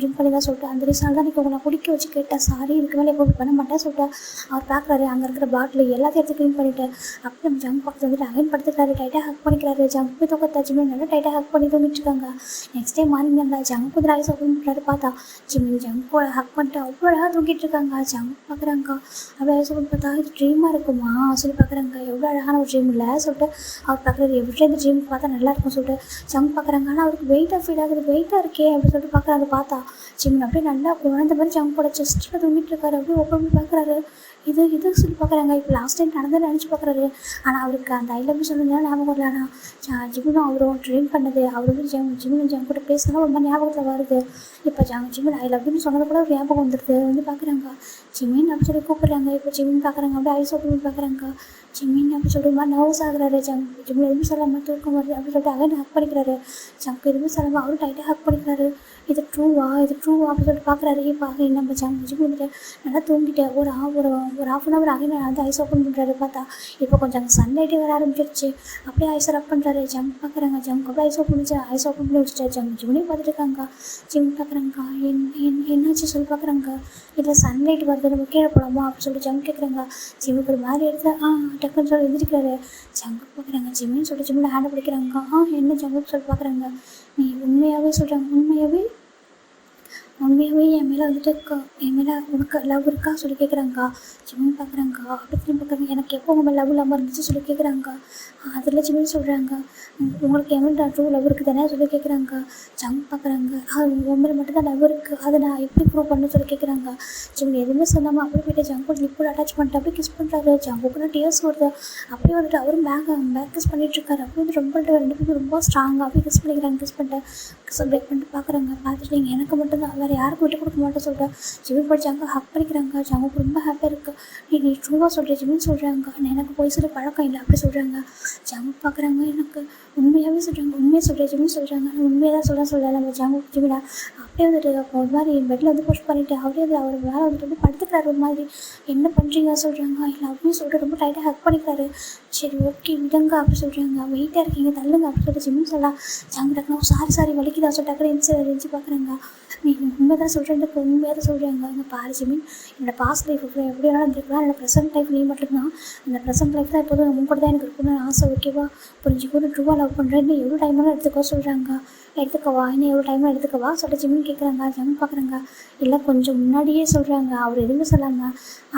ட்ரிங்க் பண்ணி தான் சொல்லிட்டு அந்த ரீசனால் தான் நீங்கள் உங்களை குடிக்க வச்சு கேட்டேன். சாரி, இதுக்கு மேலே போய் பண்ண மாட்டேன் சொல்லிட்டு அவர் பார்க்குறாரு. அங்கே இருக்கிற பாட்டில் எல்லாத்தையும் எடுத்து க்ளீன் பண்ணிவிட்டு அப்படி நம்ம ஜங்கு வந்துட்டு அகைன் படுத்துக்கிறாரு. டைட்டாக ஹக் பண்ணிக்கிறாரு. ஜங்கு போய் தூக்க ஜிமின் நல்லா டைட்டாக ஹக் பண்ணி தூங்கிட்டுருக்காங்க. நெக்ஸ்ட் டே மார்னிங் அந்த ஜங்கு வந்து ராய்ஸ் ஓப்பன் பண்ணுறாரு. பார்த்தா ஜிமின் ஜங்கோட ஹக் பண்ணிட்டு அவ்வளோ அழகாக தூங்கிட்டு இருக்காங்க. ஜங்கு பார்க்குறாங்க. அப்படியே ராய்ஸ் ஓப்பன் பார்த்தா இது ட்ரீமாக இருக்குமா சொல்லி பார்க்குறாங்க. எவ்வளோ அழகான ஒரு ட்ரீம் இல்லை சொல்லிட்டு அவர் பார்க்குறாரு. எப்படி இந்த ட்ரீம் பார்த்தா நல்லாயிருக்கும் சொல்லிட்டு ஜங்கு பார்க்குறாங்க. ஆனால் அவருக்கு வெயிட்டாக ஃபீல் ஆகுது. வெயிட்டாக இருக்கே அப்படின்னு சொல்லிட்டு பார்க்குறாரு. பார்த்தா ஜிமின் அப்படியே நல்லா குழந்த மாதிரி ஜங்கோட செஸ்ட்டில் தூங்கிட்டு இருக்காரு. அப்படியே ஓப்பன் பண்ணி பார்க்குறாரு. இது சொல்லி பார்க்குறாங்க. இப்போ லாஸ்ட் டைம் நடந்து நினச்சி பார்க்குறாரு. ஆனால் அவருக்கு அந்த ஐ லவ் யூ சொன்னதுனால ஞாபகம் வரல. ஆனால் ஜிமினும் அவரும் ட்ரீம் பண்ணது, அவர் வந்து ஜிமினும் ஜங்கு கூட பேசினா ரொம்ப ஞாபகத்தில் வருது. இப்போ ஜிமின் ஐ லவ் யூன்னு சொன்னது கூட ஒரு ஞாபகம் வந்துடுது. வந்து பார்க்குறாங்க ஜிமின் அப்படி சொல்லி கூப்பிட்றாங்க. இப்போ ஜிமின் பார்க்குறாங்க. அப்படியே ஐஸ் ஓப்பன் பார்க்குறாங்க. ஜிமின் அப்படி சொல்லிட்டு மாதிரி நர்வஸ் ஆகுறாரு. ஜிமின் எதுவுமே சொல்லாமல் தூக்கம் வருது அப்படி சொல்லிட்டு அகைன் ஹக் பண்ணிக்கிறாரு. ஜங்கு எதுவுமே சொல்லாமல் அவரும் டைட்டாக ஹக் பண்ணிக்கிறாரு. இது ட்ரூவா அப்படின்னு சொல்லிட்டு பார்க்குறாரு. இப்போ அகைன் நம்ம ஜிமின் வந்துட்டு நல்லா தூங்கிட்டேன். ஒரு ஹாஃப் அன் ஹவர் அகைன் வந்து ஐஸ் ஓப்பன் பண்ணுறாரு. பார்த்தா இப்போ கொஞ்சம் சன்லைட்டே வர ஆரம்பிச்சிருச்சு. அப்படியே ஐஸ் ரப் பண்ணுறாரு. ஜங்கு பார்க்குறாங்க. ஜங்கு அப்படியே ஐஸ் ஓப்பன் பண்ணி வச்சுட்டு ஜிமினையும் பார்த்துட்டு இருக்காங்க. ஜிமின் பார்க்குறாங்க. என்னாச்சு சொல்லி பார்க்குறாங்க. இதில் சன்லைட் வருது, நம்ம கீழே போகலாமா அப்படின்னு சொல்லிட்டு ஜங்கு கேட்குறாங்க. ஜிமிக்கு ஒரு மாதிரி எடுத்து டக்குன்னு சொல்லி எழுதிருக்காரு. ஜங்கு பார்க்குறாங்க. ஜிமின்னு சொல்லிட்டு ஜிமில் ஹேண்டை பிடிக்கிறாங்க. என்ன ஜங்குன்னு சொல்லி பார்க்குறாங்க. நீ உண்மையாகவே சொல்கிறாங்க, உண்மையாகவே என் மேலே வந்துட்டு என் மேலே உனக்கு லவ் இருக்கா சொல்லி கேட்குறாங்க. ஜிமின் பார்க்குறாங்க. அப்படி திரும்பி பார்க்குறாங்க. எனக்கு எப்போ உங்கள் லவ் இல்லாமல் இருந்துச்சு சொல்லி கேட்குறாங்க. அதில் ஜிமின் சொல்கிறாங்க, உங்களுக்கு என் மேலே ட்ரூ லவ் இருக்குது தானே சொல்லி கேட்குறாங்க. ஜங்கு பார்க்குறாங்க. அது உன் மேலே மட்டும்தான் லவ் இருக்குது, அதை நான் எப்படி ப்ரூவ் பண்ணு சொல்லி கேட்குறாங்க. ஜிமின் எதுவுமே சொல்லாமல் அப்படி போய்ட்டு ஜங்கு லிப்போட அட்டாச் பண்ணிட்டு அப்படியே கிஸ் பண்ணுறாரு. ஜங்குக்குள்ள டியர்ஸ் வருது. அப்படியே வந்துட்டு அவரும் பேக் கிஸ் பண்ணிட்டுருக்காரு. அப்படி வந்து ரொம்ப ரெண்டு பேரும் ரொம்ப ஸ்ட்ராங்காக அப்படியே கிஸ் பண்ணிட்டு பிரேக் பண்ணிட்டு பார்க்குறாங்க. பார்த்துட்டு நீங்கள் எனக்கு மட்டும்தான், வேறு யாருக்கும் விட்டு கொடுக்க மாட்டேன் சொல்கிறேன். ஜிமின் போய் ஜங்கு ஹக் பண்ணிக்கிறாங்க. ஜங்குக்கு ரொம்ப ஹாப்பியாக இருக்குது. நீ ட்ரூவாக சொல்கிறேன் ஜிமின் சொல்கிறாங்க. எனக்கு போய் சொல்லி பழக்கம் இல்லை அப்படி சொல்கிறாங்க. ஜங்கு பார்க்குறாங்க. எனக்கு உண்மையாகவே சொல்கிறாங்க. உண்மையாக சொல்கிறேன் ஜிமின் சொல்கிறாங்க. ஆனால் உண்மையாக தான் சொல்ல நம்ம ஜங்கு ஜிமினா அப்படியே வந்துட்டு ஒரு மாதிரி பெட்டில் வந்து புஷ் பண்ணிவிட்டு அப்படியே வந்து அவர் வேலை வந்துட்டு வந்து படுத்துக்கிறாரு. ஒரு மாதிரி என்ன பண்ணுறீங்க சொல்கிறாங்க. இல்லை அப்படின்னு சொல்லிட்டு ரொம்ப டைட்டாக ஹக் பண்ணிக்கிறாரு. சரி ஓகே விடுங்க அப்படி சொல்கிறாங்க. வெயிட்டாக இருக்கீங்க தள்ளுங்க அப்படி சொல்லிட்டு ஜிமின் சொல்லலாம். ஜங்கு டக்குனு சாரி வலிக்குதா சொல்லிட்டு டக்குனு எரிஞ்சு பார்க்குறாங்க. நீங்கள் உண்மை தான் சொல்கிறேன், உண்மையாக தான் சொல்கிறாங்க. அங்கே பாரு ஜிமின், என்னோடய பாஸ்ட் லைஃப் எப்படி வேணாலும் இருந்திருக்கலாம், என்னோடய ப்ரெசென்ட் லைஃப் நீ மட்டும்தான். அந்த ப்ரெசென்ட் லைஃப் தான் எப்போதும் உங்க கூட தான் எனக்கு இருக்கணும்னு ஆசை. ஓகேவா புரிஞ்சுக்கோ, ட்ரூவாக லவ் பண்ணுறேன்னு எவ்வளோ டைம்லாம் எடுத்துக்கோ சொல்கிறாங்க. எடுத்துக்கவா இன்னும் எவ்வளோ டைமாக எடுத்துக்கவா சொல்லிட்டு ஜிமின் கேட்குறாங்க. ஜிமின் பார்க்குறாங்க. இல்லை கொஞ்சம் முன்னாடியே சொல்கிறாங்க. அவர் எதுவுமே சொல்லாமல்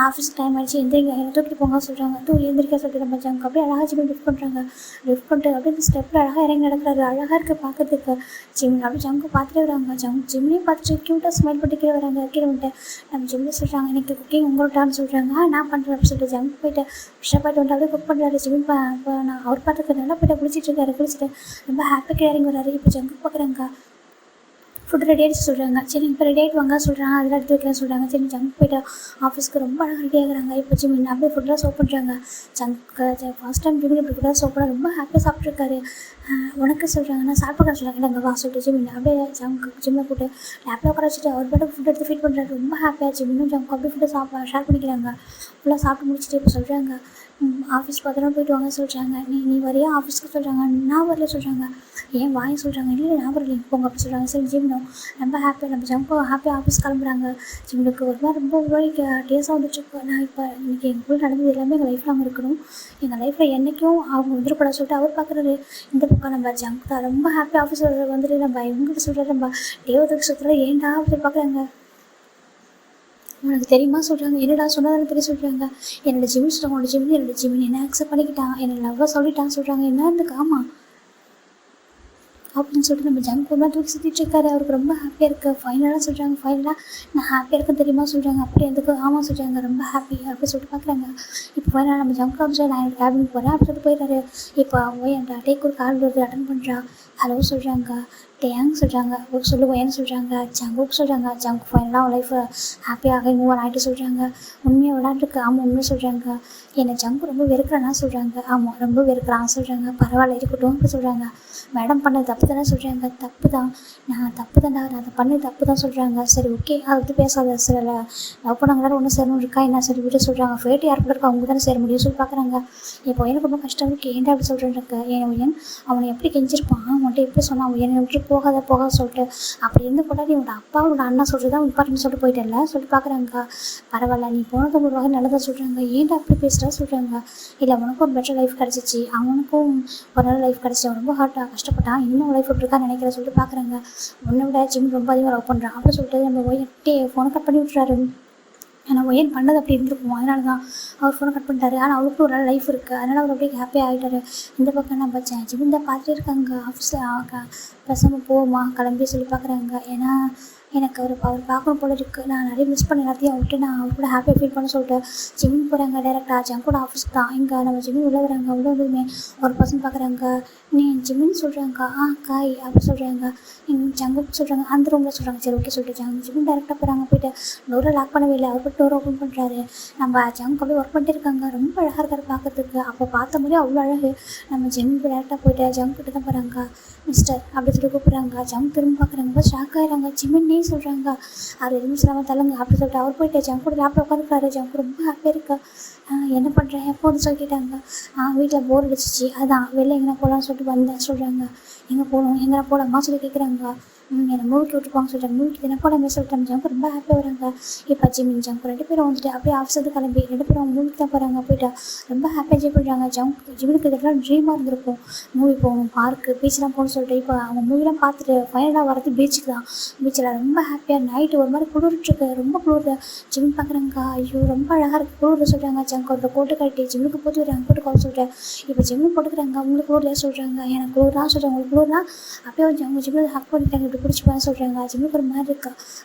ஆஃபீஸ் டைம் ஆகிடுச்சு எந்திரிங்க என்னை தூக்கிட்டு போங்க சொல்கிறாங்க. எந்திரிக்க சொல்லிட்டு நம்ம ஜங்கு அப்படியே அழகாக ஜிமின் லிஃப்ட் பண்ணுறாங்க. லிஃப்ட் பண்ணிட்டு அப்படியே இந்த ஸ்டெப்பில் அழகாக இறங்கி நடக்கிறாரு. அழகாக இருக்குது பார்க்கறதுக்கு. ஜிமின் அப்படியே ஜங்கு பார்த்துட்டே வராங்க. ஜிமினையும் பார்த்துட்டு க்யூட்டாக ஸ்மைல் பண்ணிட்டு கீழே வராங்க. கீழே வந்துட்டு நம்ம ஜிமின் சொல்கிறாங்க, எனக்கு குக்கிங் உங்களோட்டான்னு சொல்கிறாங்க. நான் பண்ணுறேன் அப்படின்னு சொல்லிட்டு ஜங்கு போய்ட்டு ஃப்ரெஷ்ஷாக போய்ட்டு வந்துட்டு அப்படியே குக் பண்ணுறாரு. ஜிமின் இப்போ நான் அவர் பார்த்துக்கிறதுனால போய்ட்டு குளிச்சுட்டு ரொம்ப ஹாப்பியாக இறங்கி வராரு. இப்போ ஜங்கு பார்க்குறாங்க. ஃபுட் ரெடி ஆகிடுச்சு சொல்கிறாங்க. சரி இப்போ ரெடி ஆகிட்டு வாங்க சொல்கிறாங்க. அதெல்லாம் எடுத்து வைக்கலாம் சொல்கிறாங்க. சரி ஜங்கு போய்ட்டு ஆஃபீஸ்க்கு ரொம்ப அழகாக ரெடி ஆகுறாங்க. இப்போ ஜிமின் அப்படியே ஃபுட்டெலாம் சோப் பண்ணுறாங்க. ஜங்கு ஃபர்ஸ்ட் டைம் ஜிமின் இப்படி ஃபுட்டாக சோப் பண்ண ரொம்ப ஹாப்பியாக சாப்பிட்ருக்காரு. உனக்கு சொல்கிறாங்க. நான் சாப்பிட்றேன் சொல்கிறாங்க. நாங்கள் வா சொல்லிட்டு ஜிமின் அப்படியே ஜிம்மில் போட்டு லேப்பில் உட்கார வச்சுட்டு அவர் பாட்டு ஃபுட் எடுத்து ஃபீட் பண்ணுறாரு. ரொம்ப ஹாப்பியாக ஜிமினும் ஜங்கு அப்படியே ஃபுட்டை ஷேர் பண்ணிக்கிறாங்க. ஃபுல்லாக சாப்பிட்டு முடிச்சுட்டு இப்போ சொல்கிறாங்க, ஆஃபீஸ் பத்திரமா போயிட்டு வாங்க சொல்கிறாங்க. நீ வரியா ஆஃபீஸ்க்கு சொல்கிறாங்க. நான் வரல சொல்கிறாங்க. ஏன் வாங்க சொல்கிறாங்க. இல்லை நான் வரல போங்க அப்படி சொல்கிறாங்க. சரி ஜிம்னும் ரொம்ப ஹாப்பியாக நம்ம ஜம்போ ஹாப்பியாக ஆஃபீஸ் கிளம்புறாங்க. ஜிம்னுக்கு ஒரு மாதிரி ரொம்ப ஒரு டேஸாக வந்துட்டுருக்கு. நான் இப்போ இன்றைக்கி எங்களுக்குள்ள நடந்தது எல்லாமே எங்கள் லைஃப்பில் அவங்க இருக்கணும். எங்கள் லைஃப்பில் என்றைக்கும் அவங்க வந்துடக்கூடாது சொல்லிட்டு அவர் பார்க்குறாரு. இந்த பக்கம் நம்ம ஜங்க் தான் ரொம்ப ஹாப்பியாக ஆஃபீஸில் வந்துட்டு நம்ம இவங்ககிட்ட சொல்கிறாரு. நம்ம தேவதற்கு சுற்றுல ஏன்டா அப்படி பார்க்குறாங்க. உனக்கு தெரியுமா சொல்கிறாங்க. என்னடா சொன்னதாலும் தெரிய சொல்கிறாங்க. என்னோட ஜிமின் சொல்கிறாங்க. உன்னோட ஜிமின் என்னோட ஜிமின் என்ன அக்செப்ட் பண்ணிக்கிட்டான். என்னை லவ்வாக சொல்லிட்டான்னு சொல்கிறாங்க. என்னன்னு ஆமாம் அப்படின்னு சொல்லிட்டு நம்ம ஜங்க் ஒரு மாதிரி தூக்கி சுற்றிட்டு இருக்காரு. அவருக்கு ரொம்ப ஹாப்பியாக இருக்குது. ஃபைனலாக சொல்கிறாங்க. ஃபைனலாக நான் ஹாப்பியாக இருக்கேன் தெரியுமா சொல்கிறாங்க. அப்படி எதுக்கு ஆமாம் சொல்கிறாங்க. ரொம்ப ஹாப்பி அப்படி சொல்லிட்டு பார்க்குறாங்க. இப்போ ஃபைனலாக நம்ம ஜங்க் வந்து நான் என்னோட கேபினுக்கு போகிறேன் அப்படி சொல்லிட்டு போயிட்டாரு. இப்போ அவங்க என் டேக் ஒரு கால் வருது அட்டன் பண்ணுறா. ஹலோ சொல்கிறாங்க. டேங் சொல்கிறாங்க. ஒரு சொல்லுவோம் ஏன்னு சொல்கிறாங்க. ஜங்குக்கு சொல்கிறாங்க. ஜங்க் ஃபைனலாக அவன் லைஃப் ஹாப்பியாக மூவ் ஆகிட்டு சொல்கிறாங்க. உண்மையாக விளாண்டுருக்கு. ஆமாம் உண்மையாக சொல்கிறாங்க. என்னை ஜங்கு ரொம்ப வெறுக்கிறானா சொல்கிறாங்க. ஆமாம் ரொம்ப வெறுக்கிறான் சொல்கிறாங்க. பரவாயில்ல இருக்கட்டும் அப்படி சொல்கிறாங்க. மேடம் பண்ணது தப்பு தானே சொல்கிறாங்க. தப்பு தான் நான் தப்பு தான்டா நான் அதை பண்ணது தப்பு தான் சொல்கிறாங்க. சரி ஓகே அதை பற்றி பேசாத. சில லவ் பண்ணவங்களால ஒன்றும் சேரணும் இருக்கா என்ன சரி விட்டு சொல்கிறாங்க. ஃபேட்டு யார் கூட இருக்கா அவங்க தானே சேர முடியும் சொல்லி பார்க்குறாங்க. இப்போ எனக்கு ரொம்ப கஷ்டம் இருக்குது. ஏன்டா அப்படி சொல்கிறேன்ருக்கு. ஏன் அவனை எப்படி கெஞ்சிருப்பான். அவன்கிட்ட எப்படி சொன்னான். அவன் என்னை விட்டு போகாத சொல்லிட்டு அப்படி இருந்து கூட நீ உன்னோட அப்பாவோட அண்ணா சொல்கிறது தான் இம்பார்ட்டன் சொல்லிட்டு போயிட்டல சொல்லிட்டு பார்க்குறாங்க. பரவாயில்ல நீ போனது ஒரு வகை நல்லதாக சொல்கிறாங்க. ஏன்டா அப்படி பேசுகிறா சொல்கிறாங்க. இல்லை உனக்கும் ஒரு பெட்டர் லைஃப் கிடச்சிச்சு. அவனுக்கும் ஒரு நல்ல லைஃப் கிடச்சி. அவன் ரொம்ப கஷ்டப்பட்டான். இன்னும் லைஃப் எப்படி இருக்கான்னு நினைக்கிறேன் சொல்லிட்டு பார்க்குறாங்க. உன்னை விட ஜிம் ரொம்ப அதிகமாக லவ் பண்ணுறான் அப்படின்னு சொல்லிட்டு நம்ம போயிட்டே ஃபோனை கட் பண்ணி விட்டுறாரு. ஆனால் ஒயன் பண்ணது அப்படி இருந்திருக்கும். அதனால தான் அவர் ஃபோனை கட் பண்ணிட்டாரு. ஆனால் அவருக்கும் ஒரு நல்ல லைஃப் இருக்குது. அதனால் அவர் அப்படியே ஹாப்பியாக ஆகிட்டாரு. இந்த பக்கம் நம்ம ஜிம் தான் பார்த்துட்டே இருக்காங்க. ஆஃபீஸில் பேசாமல் போவோமா கிளம்பி சொல்லி பார்க்குறாங்க. ஏன்னா எனக்கு அவர் பார்க்கணும் போல இருக்குது. நான் நிறைய மிஸ் பண்ண எல்லாத்தையும் விட்டு நான் அவர் கூட ஹாப்பியாக ஃபீல் பண்ண சொல்லிட்டு ஜிம்முக்கு போகிறாங்க. டேரெக்டாக ஜங்கோட ஆஃபீஸ் தான். இங்கே நம்ம ஜிம்மின் உள்ளே வராங்க. உள்ளே வந்ததுமே ஒரு பர்சன் பார்க்குறாங்க. நீ ஜிம்மின்னு சொல்கிறாங்க. காய் அப்படி சொல்கிறாங்க. ஜங்குக்கு சொல்கிறாங்க. அந்த ரூமில் சொல்கிறாங்க. சரி ஓகே சொல்லிட்டு ஜிம்மின் டேரெக்டாக போகிறாங்க. போய்ட்டு டோரை லாக் பண்ணவே இல்லை. அவர் போய் டோரை ஓப்பன் பண்ணுறாரு. நம்ம ஜங்க் அப்படியே ஒர்க் பண்ணிட்டு இருக்காங்க. ரொம்ப அழகாக இருக்காரு பார்க்கறதுக்கு. அப்போ பார்த்த மாதிரியே அவ்வளோ அழகு. நம்ம ஜிம்முக்கு டேரெக்டாக போய்ட்டு ஜங்க்கிட்ட தான் போகிறாங்க. மிஸ்டர் அப்படி சொல்லி கூப்பிட்றாங்க. ஜங்க் திரும்ப பார்க்குறாங்க. ஷாக் ஆகிறாங்க. ஜிம்மின்னே சொல்கிறாங்க. அது எதுவும் சொல்லாமல் தள்ளுங்க அப்படி சொல்லிட்டு அவர் போயிட்டு ஜங்க் கூட லேப்டாப் உட்காந்துருக்காரு. ஜங்க் ரொம்ப ஹாப்பியாக இருக்கா. என்ன பண்ணுறேன் எப்போ வந்து சொல்லி கேட்டாங்க. வீட்டில் போர் அடிச்சிச்சு அதான் வெளில எங்கே போகலான்னு சொல்லிட்டு வந்தேன் சொல்கிறாங்க. எங்கே போகணும் எங்கே போகலாமா சொல்லி கேட்குறாங்க. என்னை மூவிக்கு விட்டுருப்பாங்க சொல்கிறாங்க. மூவிக்கு என்ன போடாமே சொல்லிட்டாங்க. ஜங்க் ரொம்ப ஹாப்பியாக வராங்க. இப்போ ஜிம்மின் ஜங்க் 2 பேரும் வந்துட்டு அப்படியே ஆஃபீஸுக்கு கிளம்பி 2 பேரும் அவங்க மூவிக்கு தான் போகிறாங்க. போயிட்டா ரொம்ப ஹாப்பியாக என்ஜாய் பண்ணுறாங்க. ஜிம்முக்கு இதெல்லாம் ட்ரீமாக இருந்திருக்கும். மூவி போகணும் பார்க்கு பீச்செலாம் போகணும்னு சொல்லிட்டு இப்போ அவங்க மூவிலாம் பார்த்துட்டு ஃபைனலாக வரது பீச்சுக்கு தான். பீச்சில் ரொம்ப ஹாப்பியாக நைட்டு ஒரு மாதிரி குளிர்ட்டுருக்கு. ரொம்ப குளிர். ஜிம்மின் பார்க்குறாங்க. ஐயோ ரொம்ப அழகாக இருக்குது குளிர் சொல்கிறாங்க. ஜங்க் ஒரு கோட்டு கட்டி ஜிம்முக்கு போட்டு வராங்க. போட்டு கால் சொல்லிட்டேன். இப்போ ஜிம்முக்கு போட்டுக்கிறாங்க. அவங்களுக்கு குளிர்லையா சொல்கிறாங்க. எனக்கு குளிர்லாம் சொல்கிறாங்க. உங்களுக்கு குளிர்னா அப்படியே அவங்க ஜிம்மில் ஹக் பண்ணிட்டாங்க. இப்படி பிடிச்சி போக சொல்கிறாங்க. ஜிம்முக்கு ஒரு மாதிரி இருக்கா.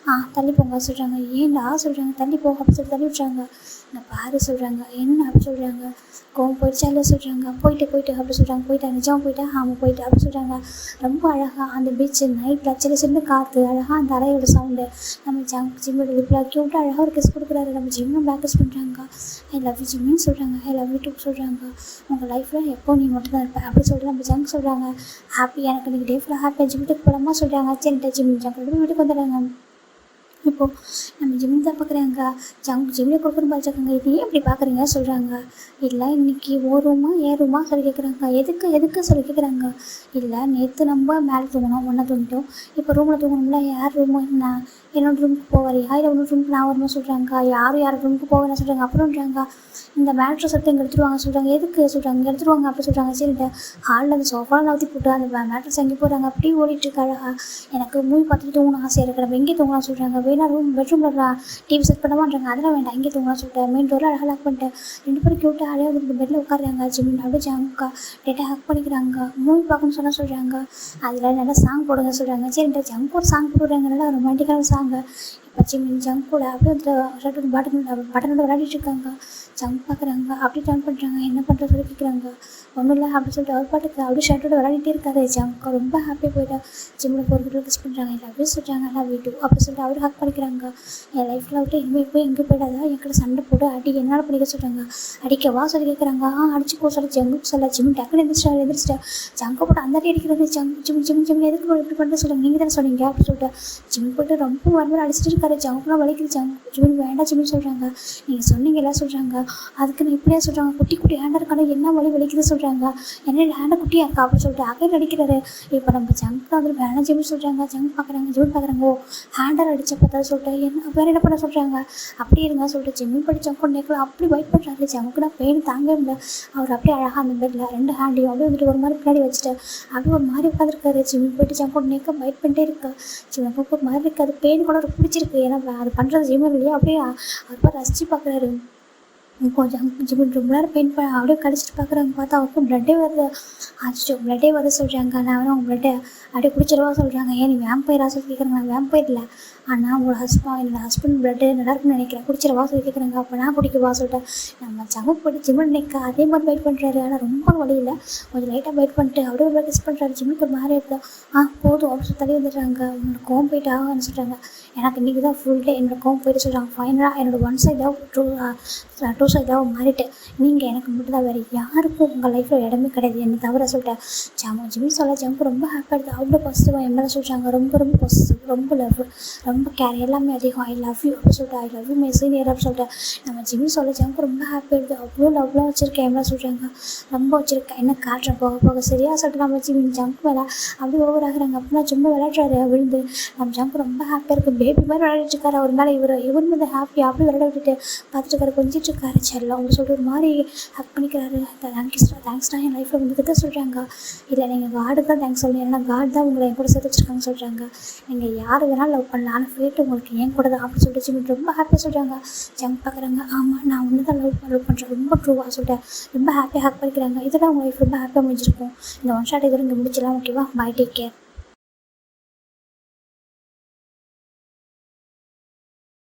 தள்ளி போங்க சொல்கிறாங்க. ஏன்டா சொல்கிறாங்க. தள்ளி போக அப்படி சொல்லி தள்ளி விட்றாங்க. நான் பாரு சொல்கிறாங்க. என்ன அப்படி சொல்கிறாங்க. கோவம் போயிடுச்சா இல்லை சொல்கிறாங்க. போயிட்டு அப்படி சொல்கிறாங்க. போயிட்டா நிஜமாக போயிட்டா ஆமாம் போயிட்டு அப்படி சொல்கிறாங்க. ரொம்ப அழகாக அந்த பீச்சு நைட்டில் சின்ன காற்று அழகாக அந்த அலையோட சவுண்டு நம்ம ஜிம்மோட லிப்பில் க்யூட்டாக அழகாக ஒரு கிஸ் கொடுக்குறாரு. நம்ம ஜிம்மும் பேக் கிஸ் பண்ணுறாங்க. ஐ லவ் யூ ஜிம்மின்னு சொல்கிறாங்க. ஐ லவ் யூ டூ சொல்கிறாங்க. உங்கள் லைஃப்பில் எப்போ நீ மட்டும் தான் இருப்பேன் அப்படி சொல்லிட்டு நம்ம ஜங்க் சொல்கிறாங்க. ஹாப்பி எனக்கு நீங்கள் டே ஃபுல்லாக ஹாப்பியாக ஜிம்முக்கு போகலாமா சொல்கிறாங்க. சரிட்ட ஜிம் ஜங்க் வீட்டுக்கு வந்துடுறாங்க. இப்போது நம்ம ஜிம்மின் தான் பார்க்குறாங்க. ஜிம்மில் கொடுக்குற மாதிரி இருக்காங்க. இது ஏன் இப்படி பார்க்குறீங்க சொல்கிறாங்க. இல்லை இன்றைக்கி ஓ ரூமா ஏன் ரூமா சொல்லி கேட்குறாங்க. எதுக்கு சொல்லி கேட்குறாங்க. இல்லை நேற்று நம்ம மேலே தூங்கணும் ஒன்றா தூங்கிட்டோம். இப்போ ரூமில் தூங்கணும்ல யார் ரூமு நான் என்னோட ரூமுக்கு போவாரியா இல்லை உன்னோட ரூமுக்கு நான் வருமா சொல்கிறாங்க. யார் ரூமுக்கு போவேன்னு சொல்கிறாங்க. அப்புறம்ன்றாங்க இந்த மேட்ரஸ் எடுத்து இங்கே எடுத்துருவாங்க சொல்கிறாங்க. எதுக்கு சொல்கிறாங்க. இங்கே எடுத்துருவாங்க அப்படி சொல்கிறாங்க. சரிட்ட ஹாலில் அந்த சோஃபாலாம் நவுத்தி போட்டு அந்த மேட்ரஸ் எங்கே போகிறாங்க. அப்படியே ஓடிட்டுருக்கு அழகா. எனக்கு மூவி பார்த்துட்டு தூங்கணும் ஆசையாக இருக்குது. நம்ம எங்கே தூங்கலாம் சொல்கிறாங்க. வேணா பெட்ரூமில் டிவி செட் பண்ணமாட்டாங்க. அதெல்லாம் வேண்டாம் இங்கே தூங்கலாம் சொல்லிட்டு மெயின் டோரில் அழகாக லாக் பண்ணிட்டேன். 2 பேரும் க்யூட்டாக அழகாக வந்து பெட்டில் உட்காடுறாங்க. ஜிம்மின் அப்படியே ஜங்கா டேட்டாக ஹக் பண்ணிக்கிறாங்க. மூவி பார்க்கணும்னு சொல்கிறாங்க. அதில் நல்லா சாங் போடுங்க சொல்கிறாங்க. சரிட்ட ஜங்க் ஒரு சாங் போடுறாங்க. நல்லா ரொமான்டிக்கான சாங்கு. இப்போ ஜிம்மின் ஜங்க் கூட அப்படியே வந்து பட்டனோட விளையாடிட்டு இருக்காங்க. ஜங்க் பார்க்குறாங்க. அப்படி டர்ன் பண்ணுறாங்க. என்ன பண்ணுறது சொல்லி கேட்குறாங்க. ஒன்றும் இல்லை அப்படின்னு சொல்லிட்டு அவர் பாட்டுக்கு அப்படியே ஷர்ட்டோட விளையாடிட்டே இருக்காரு. ஜங்க் ரொம்ப ஹாப்பியாக போயிட்டா. ஜிம்மில் போகிறதுக்கு கிஸ் பண்ணுறாங்க. எல்லாத்தையும் சொல்கிறாங்க எல்லாம் வீட்டு அப்படி சொல்லிட்டு அவர் ஹக் பண்ணிக்கிறாங்க. என் லைஃப்பில் விட்டு இனிமேல் போய் எங்கே போயிடாதா என் கூட சண்டை போட்டு அடி என்னால் பண்ணிக்க சொல்கிறாங்க. அடிக்கவா சொல்லி கேட்குறாங்க. அடிச்சுக்கோ சொல்லி ஜங்குக்கு சொல்ல. ஜிம் டக்குன்னு எந்திரிச்சிட்டா. ஜங்கை போட்டு அந்த அடி அடிக்கிறது. ஜிம் எதுக்கு இப்படி பண்ணுறது சொல்லுங்கள், நீங்கள் தானே சொன்னீங்க அப்படின்னு சொல்லிட்டு ஜிம் போட்டு ரொம்ப மறுபடியும் அடிச்சிட்டு இருக்காரு. ஜங்குலாம் வலிக்குது. ஜிம் வேண்டாம் ஜிம்னு சொல்கிறாங்க. நீங்கள் சொன்னீங்களா சொல்கிறாங்க. அதுக்கு நான் இப்படியா சொல்கிறாங்க. குட்டி குட்டி ஹேண்டாக இருக்கான என்ன வலிக்குது சொல்கிறாங்க. என்ன ஹேண்டை குட்டியாக இருக்கா அப்படின்னு சொல்லிட்டு அகைன் அடிக்கிறாரு. இப்போ நம்ம ஜங்க் வந்து வேணாம் ஜிம் சொல்கிறாங்க. ஜங்க் பார்க்குறாங்க. ஜிம் பார்க்குறாங்க. ஹேண்டர் அடித்த பார்த்தா சொல்லிட்டு வேறு என்ன பண்ண சொல்கிறாங்க. அப்படி இருங்க சொல்லிட்டு ஜிம் படி ஜங்க் நேக்கில் அப்படி வெயிட் பண்ணுறாரு. ஜங்க்கு நான் பெயின் தாங்கவே முடியல. அவர் அப்படியே அழகாக அந்த பெட்டில் 2 ஹேண்டையும் அப்படியே வந்துட்டு ஒரு மாதிரி பின்னாடி வச்சுட்டு அப்படியே ஒரு மாதிரி உட்காந்துருக்காரு. ஜிம் போயிட்டு ஜங்க் நேக்க வெயிட் பண்ணிட்டே இருக்கா. ஜிம்முக்கு ஒரு மாதிரி இருக்காது. பெயின் கூட அவருக்கு பிடிச்சிருக்கு. ஏன்னா அது பண்ணுறது ஜிம் இல்லையா. அப்படியே அவர் ரசித்து பார்க்குறாரு. கொஞ்சம் ரொம்ப நேரம் பெயிண்ட் அப்படியே கடிச்சிட்டு பார்க்குறாங்க. பார்த்தா அவருக்கும் ப்ளட்டே வருது. ப்ளட்டே வருது சொல்கிறாங்க. நான் வேணும் அவங்க ப்ளட்டை அப்படியே குடிச்சிடவா சொல்கிறாங்க. ஏன் நீ வேம்பயரா சொல்லி கேட்குறாங்க. நான் வேம்பயர் இல்லை, ஆனால் உங்களோட என்னோடய ஹஸ்பண்ட் ப்ளட்டு நல்லா இருக்குன்னு நினைக்கிறேன், குடிச்சிடவா சொல்லி கேட்குறாங்க. அப்போ நான் குடிக்கவா சொல்லிட்டேன். நம்ம ஜங்க் போட்டு ஜிம்மன் நிற்க அதே மாதிரி வெயிட் பண்ணுறாரு. ஆனால் ரொம்ப வழியில் கொஞ்சம் லைட்டாக வெயிட் பண்ணிட்டு அப்படியே ஒரு கிஸ் பண்ணுறாரு. ஜிம்முக்கு ஒரு மாதிரி எடுத்தா போதும் அப்படின்னு சொல்லி தள்ளி வந்துடுறாங்க. உன்னோட கோம் போயிட்டு ஆகுன்னு சொல்கிறாங்க. எனக்கு இன்றைக்கி தான் ஃபுல் டே என்னோடய கோம் போயிட்டு சொல்கிறாங்க. ஃபைனலாக என்னோடய 1 சைடாக 2 சைடாக மாறிட்டு நீங்கள் எனக்கு மட்டும் தான், வேறு யாருக்கும் உங்கள் லைஃப்பில் இடமே கிடையாது என்னை தவிர சொல்லிட்டேன். ஜிம்மி சொல்ல ஜங்க் ரொம்ப ஹாப்பியாக இருக்குது. அவ்வளோ பாசிட்டிவாக என் மேலே சொல்கிறாங்க. ரொம்ப பாசிட்டிவ், ரொம்ப லவ், ரொம்ப கேர், எல்லாமே அதிகம். ஐ லவ் யூ அப்படின்னு சொல்லிட்டு I love you my senior அப்படின்னு சொல்லிட்டு நம்ம ஜிம்மி சொல்ல ஜங்க் ரொம்ப ஹாப்பியாக இருக்குது. அவ்வளோ லவ்லாம் வச்சுருக்கேன் என் மேலே சொல்கிறாங்க. ரொம்ப வச்சுருக்கேன் என்ன காட்டுறேன் போக போக சரியாக சொல்லிட்டு நம்ம ஜிம்மி ஜங்க் மேலே அப்படி ஓவர் ஆகுறாங்க. அப்படின்னா ஜிம்மி விளையாடுறாரு விழுந்து. நம்ம ஜங்க் ரொம்ப ஹாப்பியாக இருக்குது. பேபி மாதிரி விளையாடிட்டு இருக்காரு. ஒரு மேலே இவர் வந்து ஹாப்பியாக அப்படி விளையாட விட்டுட்டு பார்த்துட்டு இருக்காரு. கொஞ்சிட்டு இருக்காரு. செல்லம் அவங்க சொல்லிட்டு ஒரு மாதிரி ஹக் பண்ணிக்கிறாரு. தேங்க்ஸ்டா என் லைஃப்பில் வந்ததுக்கு சொல்கிறாங்க. இல்லை நீங்கள் காடு தான் தேங்க்ஸ் சொல்லணும். ஏன்னா காட் தான் உங்களை என் கூட சேர்த்து வச்சுருக்காங்க சொல்கிறாங்க. நீங்கள் யார் வேணாலும் லவ் பண்ணலாம், ஆனால் ஃபேட்டு உங்களுக்கு ஏன் கூட தான் அப்படின்னு சொல்லிட்டு ஜிம்மி ரொம்ப ஹாப்பியாக சொல்கிறாங்க. ஜங்க் பார்க்குறாங்க. ஆமாம் நான் ஒன்று தான் லவ் பண்ணுறேன், ரொம்ப ட்ரூவாக சொல்லிட்டேன். ரொம்ப ஹாப்பியாக ஹக் பண்ணிக்கிறாங்க. இதெல்லாம் உங்கள் லைஃப் ரொம்ப ஹாப்பியாக முடிஞ்சிருக்கும். இந்த 1 ஷாட் இதோட இங்கே முடிச்சிடலாம். ஓகேவா, பை, டேக் கேர்.